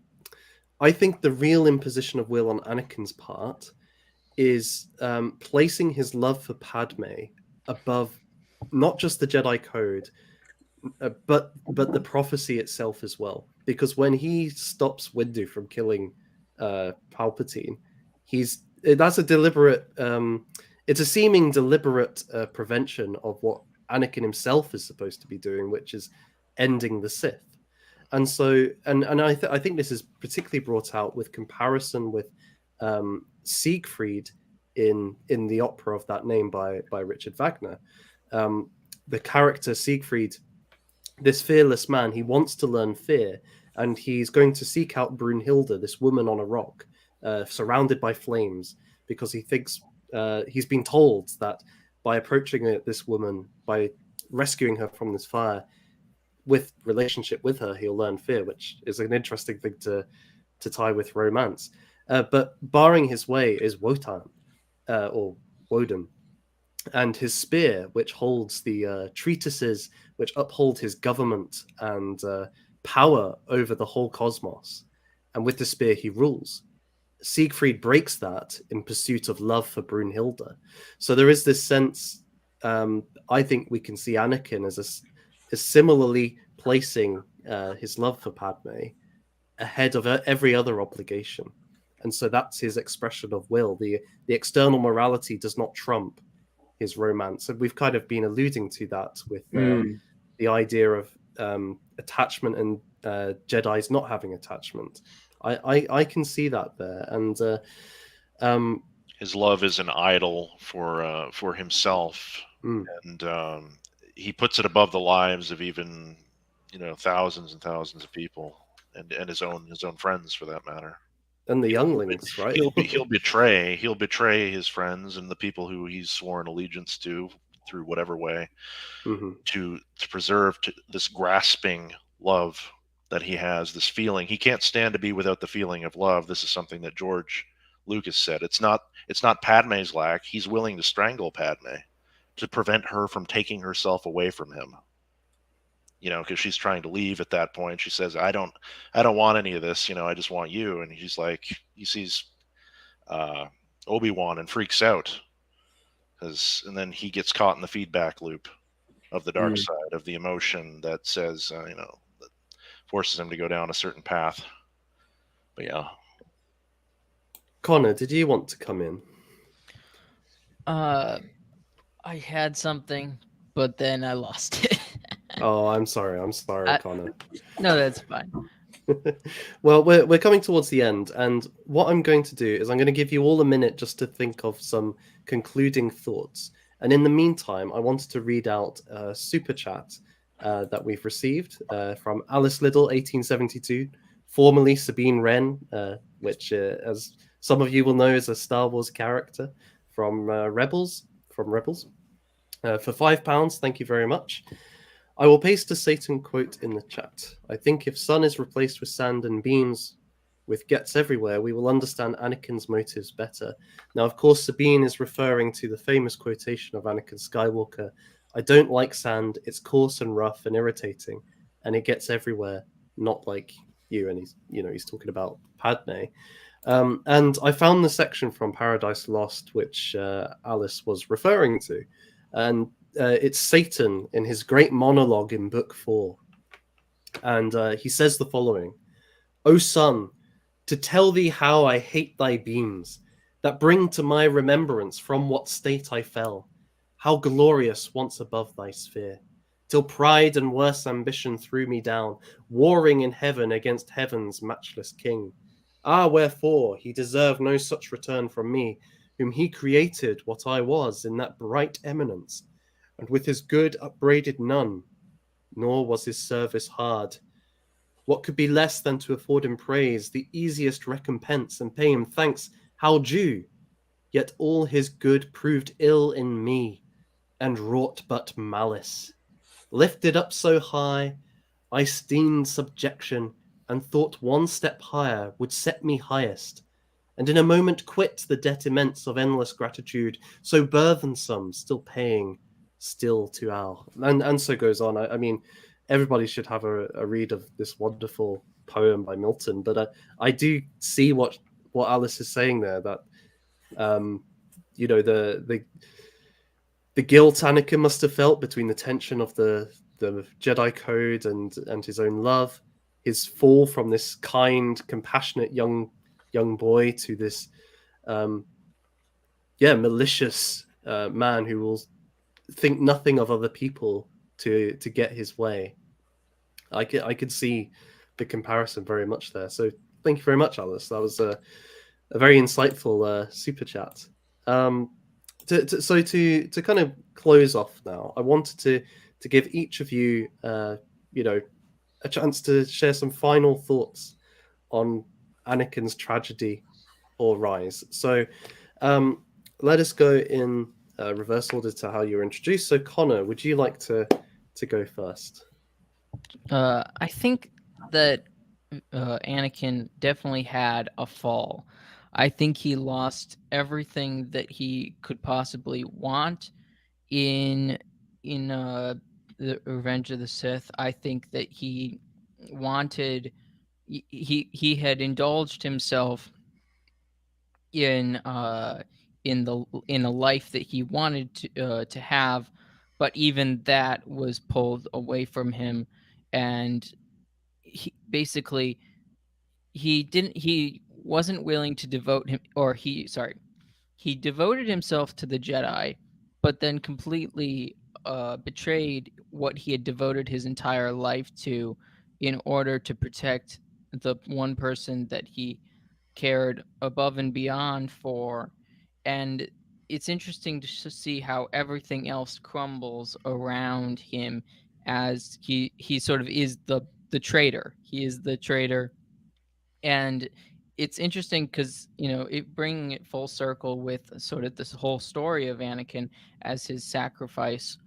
I think the real imposition of will on Anakin's part is placing his love for Padme above not just the Jedi Code, but the prophecy itself as well. Because when he stops Windu from killing Palpatine, that's a deliberate. It's a seeming deliberate prevention of what Anakin himself is supposed to be doing, which is ending the Sith. And so, I think this is particularly brought out with comparison with Siegfried in the opera of that name by Richard Wagner. The character Siegfried, this fearless man, he wants to learn fear, and he's going to seek out Brunhilde, this woman on a rock, surrounded by flames, because he thinks he's been told that by approaching this woman, by rescuing her from this fire, with relationship with her, he'll learn fear, which is an interesting thing to tie with romance. But barring his way is Wotan, or Woden, and his spear, which holds the treatises which uphold his government and power over the whole cosmos. And with the spear, he rules. Siegfried breaks that in pursuit of love for Brunhilde. So there is this sense. I think we can see Anakin as similarly placing his love for Padme ahead of every other obligation. And so that's his expression of will. The external morality does not trump his romance. And we've kind of been alluding to that with the idea of attachment and Jedi's not having attachment. I can see that there. And his love is an idol for himself, and he puts it above the lives of even thousands and thousands of people, and his own friends for that matter. And the younglings, right? He'll betray his friends and the people who he's sworn allegiance to through whatever way, to preserve this grasping love that he has, this feeling. He can't stand to be without the feeling of love. This is something that George Lucas said. It's not Padme's lack. He's willing to strangle Padme to prevent her from taking herself away from him. Because she's trying to leave at that point. She says, I don't want any of this. I just want you. And he's like, he sees Obi-Wan and freaks out. And then he gets caught in the feedback loop of the dark side of the emotion that says, that forces him to go down a certain path. But yeah. Connor, did you want to come in? I had something, but then I lost it. Oh, I'm sorry, Connor. No, that's fine. Well, we're coming towards the end, and what I'm going to do is I'm going to give you all a minute just to think of some concluding thoughts. And in the meantime, I wanted to read out a super chat that we've received from Alice Liddle, 1872, formerly Sabine Wren, which, as some of you will know, is a Star Wars character from Rebels. For £5, thank you very much. I will paste a Satan quote in the chat. I think if sun is replaced with sand and beams with gets everywhere, we will understand Anakin's motives better. Now, of course, Sabine is referring to the famous quotation of Anakin Skywalker. I don't like sand. It's coarse and rough and irritating, and it gets everywhere. Not like you. And he's talking about Padme. And I found the section from Paradise Lost, which Alice was referring to, and it's Satan in his great monologue in Book 4. And he says the following: O sun, to tell thee how I hate thy beams, that bring to my remembrance from what state I fell, how glorious once above thy sphere, till pride and worse ambition threw me down, warring in heaven against heaven's matchless king. Ah, wherefore he deserved no such return from me, whom he created what I was in that bright eminence, and with his good upbraided none, nor was his service hard. What could be less than to afford him praise, the easiest recompense, and pay him thanks how due? Yet all his good proved ill in me, and wrought but malice. Lifted up so high, I esteemed subjection, and thought one step higher would set me highest. and in a moment quit the debt immense of endless gratitude, so burthensome, still paying, still to our. And so goes on. I mean, everybody should have a read of this wonderful poem by Milton. But I do see what Alice is saying there, that the guilt Anakin must have felt between the tension of the Jedi code and his own love, his fall from this kind, compassionate young boy to this malicious man who will think nothing of other people to get his way. I could see the comparison very much there. So thank you very much, Alice. That was a very insightful super chat. To kind of close off now, I wanted to give each of you, a chance to share some final thoughts on Anakin's tragedy or rise. So, let us go in reverse order to how you were introduced. So, Connor, would you like to go first? I think that Anakin definitely had a fall. I think he lost everything that he could possibly want in the Revenge of the Sith. I think that he wanted he had indulged himself in a life that he wanted to have, but even that was pulled away from him, and he basically he wasn't willing to devote him, or he devoted himself to the Jedi, but then completely betrayed what he had devoted his entire life to in order to protect the one person that he cared above and beyond for. And it's interesting to see how everything else crumbles around him, as he sort of is the traitor. He is the traitor. And it's interesting because it bringing it full circle with sort of this whole story of Anakin as his sacrifice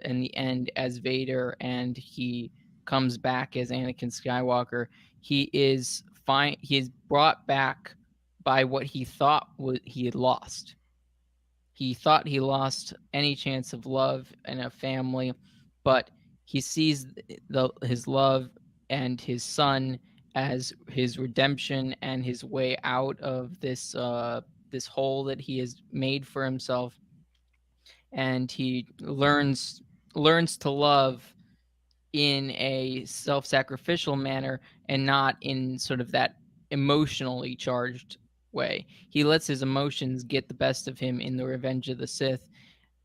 in the end as Vader, and he comes back as Anakin Skywalker. He is fine. He is brought back by what he thought he had lost. He thought he lost any chance of love and a family, but he sees his love and his son as his redemption and his way out of this hole that he has made for himself, and he learns to love in a self-sacrificial manner and not in sort of that emotionally charged way. He lets his emotions get the best of him in the Revenge of the Sith,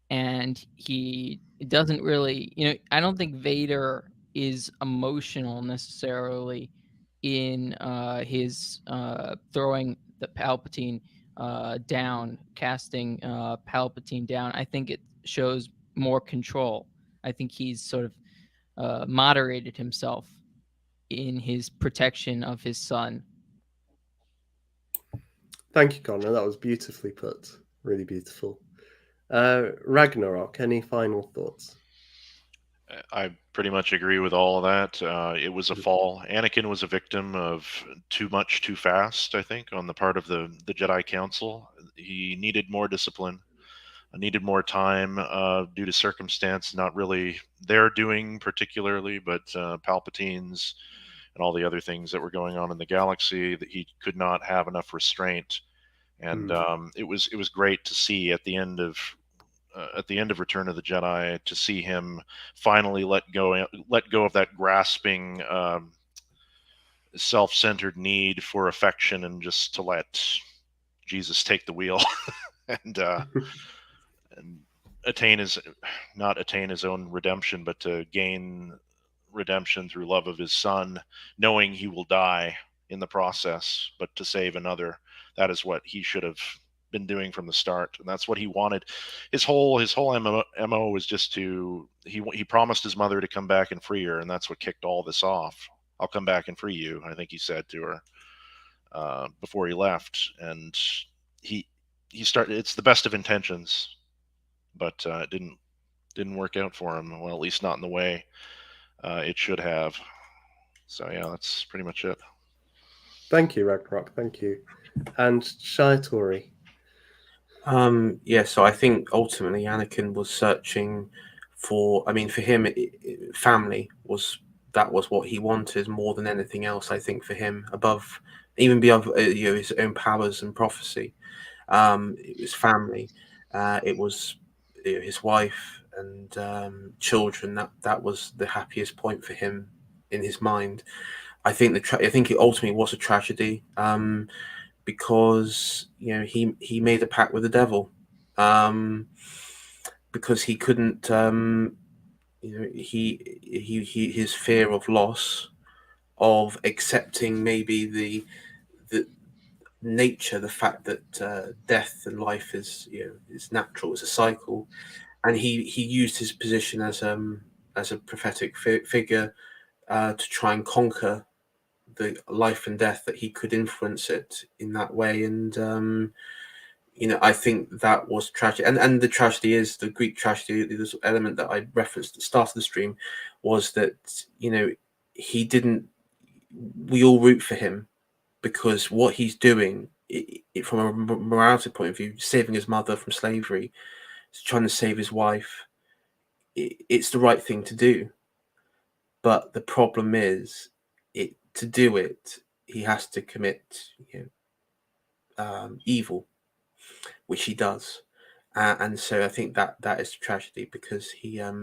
and he doesn't really, I don't think Vader is emotional necessarily in his throwing the Palpatine down, casting Palpatine down. I think it shows more control. I think he's sort of moderated himself in his protection of his son. Thank you, Connor. That was beautifully put. Really beautiful. Ragnarok, any final thoughts? I pretty much agree with all of that. It was a fall. Anakin was a victim of too much too fast, I think, on the part of the Jedi Council. He needed more discipline, needed more time due to circumstance, not really their doing particularly, but Palpatine's and all the other things that were going on in the galaxy, that he could not have enough restraint. And it was great to see at the end of Return of the Jedi, to see him finally let go of that grasping, self-centered need for affection, and just to let Jesus take the wheel and not attain his own redemption, but to gain redemption through love of his son, knowing he will die in the process, but to save another. That is what he should have been doing from the start, and that's what he wanted. His whole MO was just he promised his mother to come back and free her, and that's what kicked all this off. I'll come back and free you, I think he said to her before he left. And he started. It's the best of intentions, but it didn't work out for him. Well, at least not in the way it should have. So yeah, that's pretty much it. Thank you, Ragnarok. Thank you. And Shaitori. Yeah, so I think ultimately Anakin was searching for, I mean, for him, family was what he wanted more than anything else. I think for him, above even beyond his own powers and prophecy, it was family. It was his wife and children. That was the happiest point for him in his mind. I think I think it ultimately was a tragedy. Because he made a pact with the devil, because he couldn't, his fear of loss, of accepting maybe the nature, the fact that death and life is natural, it's a cycle, and he used his position as a prophetic figure to try and conquer the life and death, that he could influence it in that way. And I think that was tragic. And the tragedy is the Greek tragedy. This element that I referenced at the start of the stream was that he didn't. We all root for him because what he's doing, from a morality point of view, saving his mother from slavery, trying to save his wife, it's the right thing to do. But the problem is, to do it, he has to commit evil, which he does, and so I think that is a tragedy, because his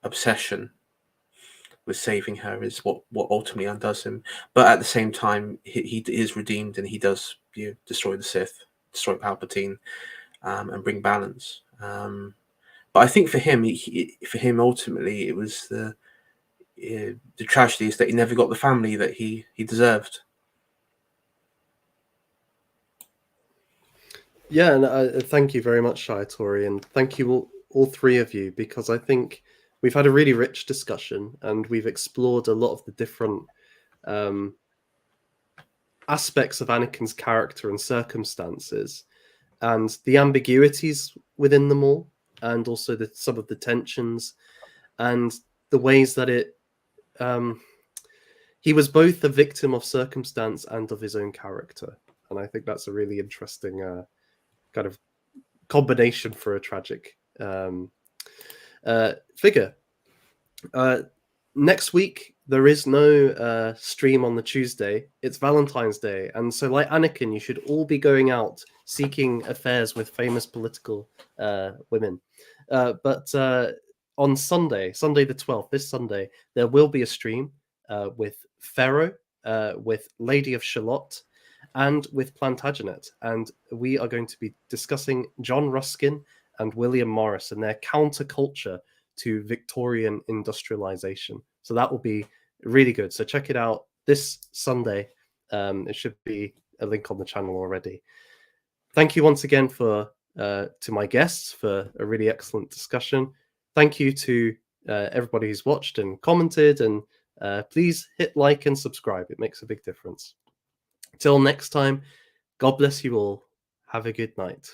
obsession with saving her is what ultimately undoes him. But at the same time, he is redeemed, and he does destroy the Sith, destroy Palpatine, and bring balance. But I think for him, ultimately, it was the tragedy is that he never got the family that he deserved. Yeah, and thank you very much, Shaitori, and thank you all three of you, because I think we've had a really rich discussion, and we've explored a lot of the different aspects of Anakin's character and circumstances, and the ambiguities within them all, and also some of the tensions, and the ways that he was both a victim of circumstance and of his own character. And I think that's a really interesting kind of combination for a tragic figure. Next week, there is no stream on the Tuesday. It's Valentine's Day. And so, like Anakin, you should all be going out seeking affairs with famous political women. But on Sunday the 12th, this Sunday, there will be a stream with Pharaoh, with Lady of Shalott, and with Plantagenet. And we are going to be discussing John Ruskin and William Morris and their counterculture to Victorian industrialization. So that will be really good. So check it out this Sunday. It should be a link on the channel already. Thank you once again to my guests for a really excellent discussion. Thank you to everybody who's watched and commented, and please hit like and subscribe. It makes a big difference. Till next time, God bless you all. Have a good night.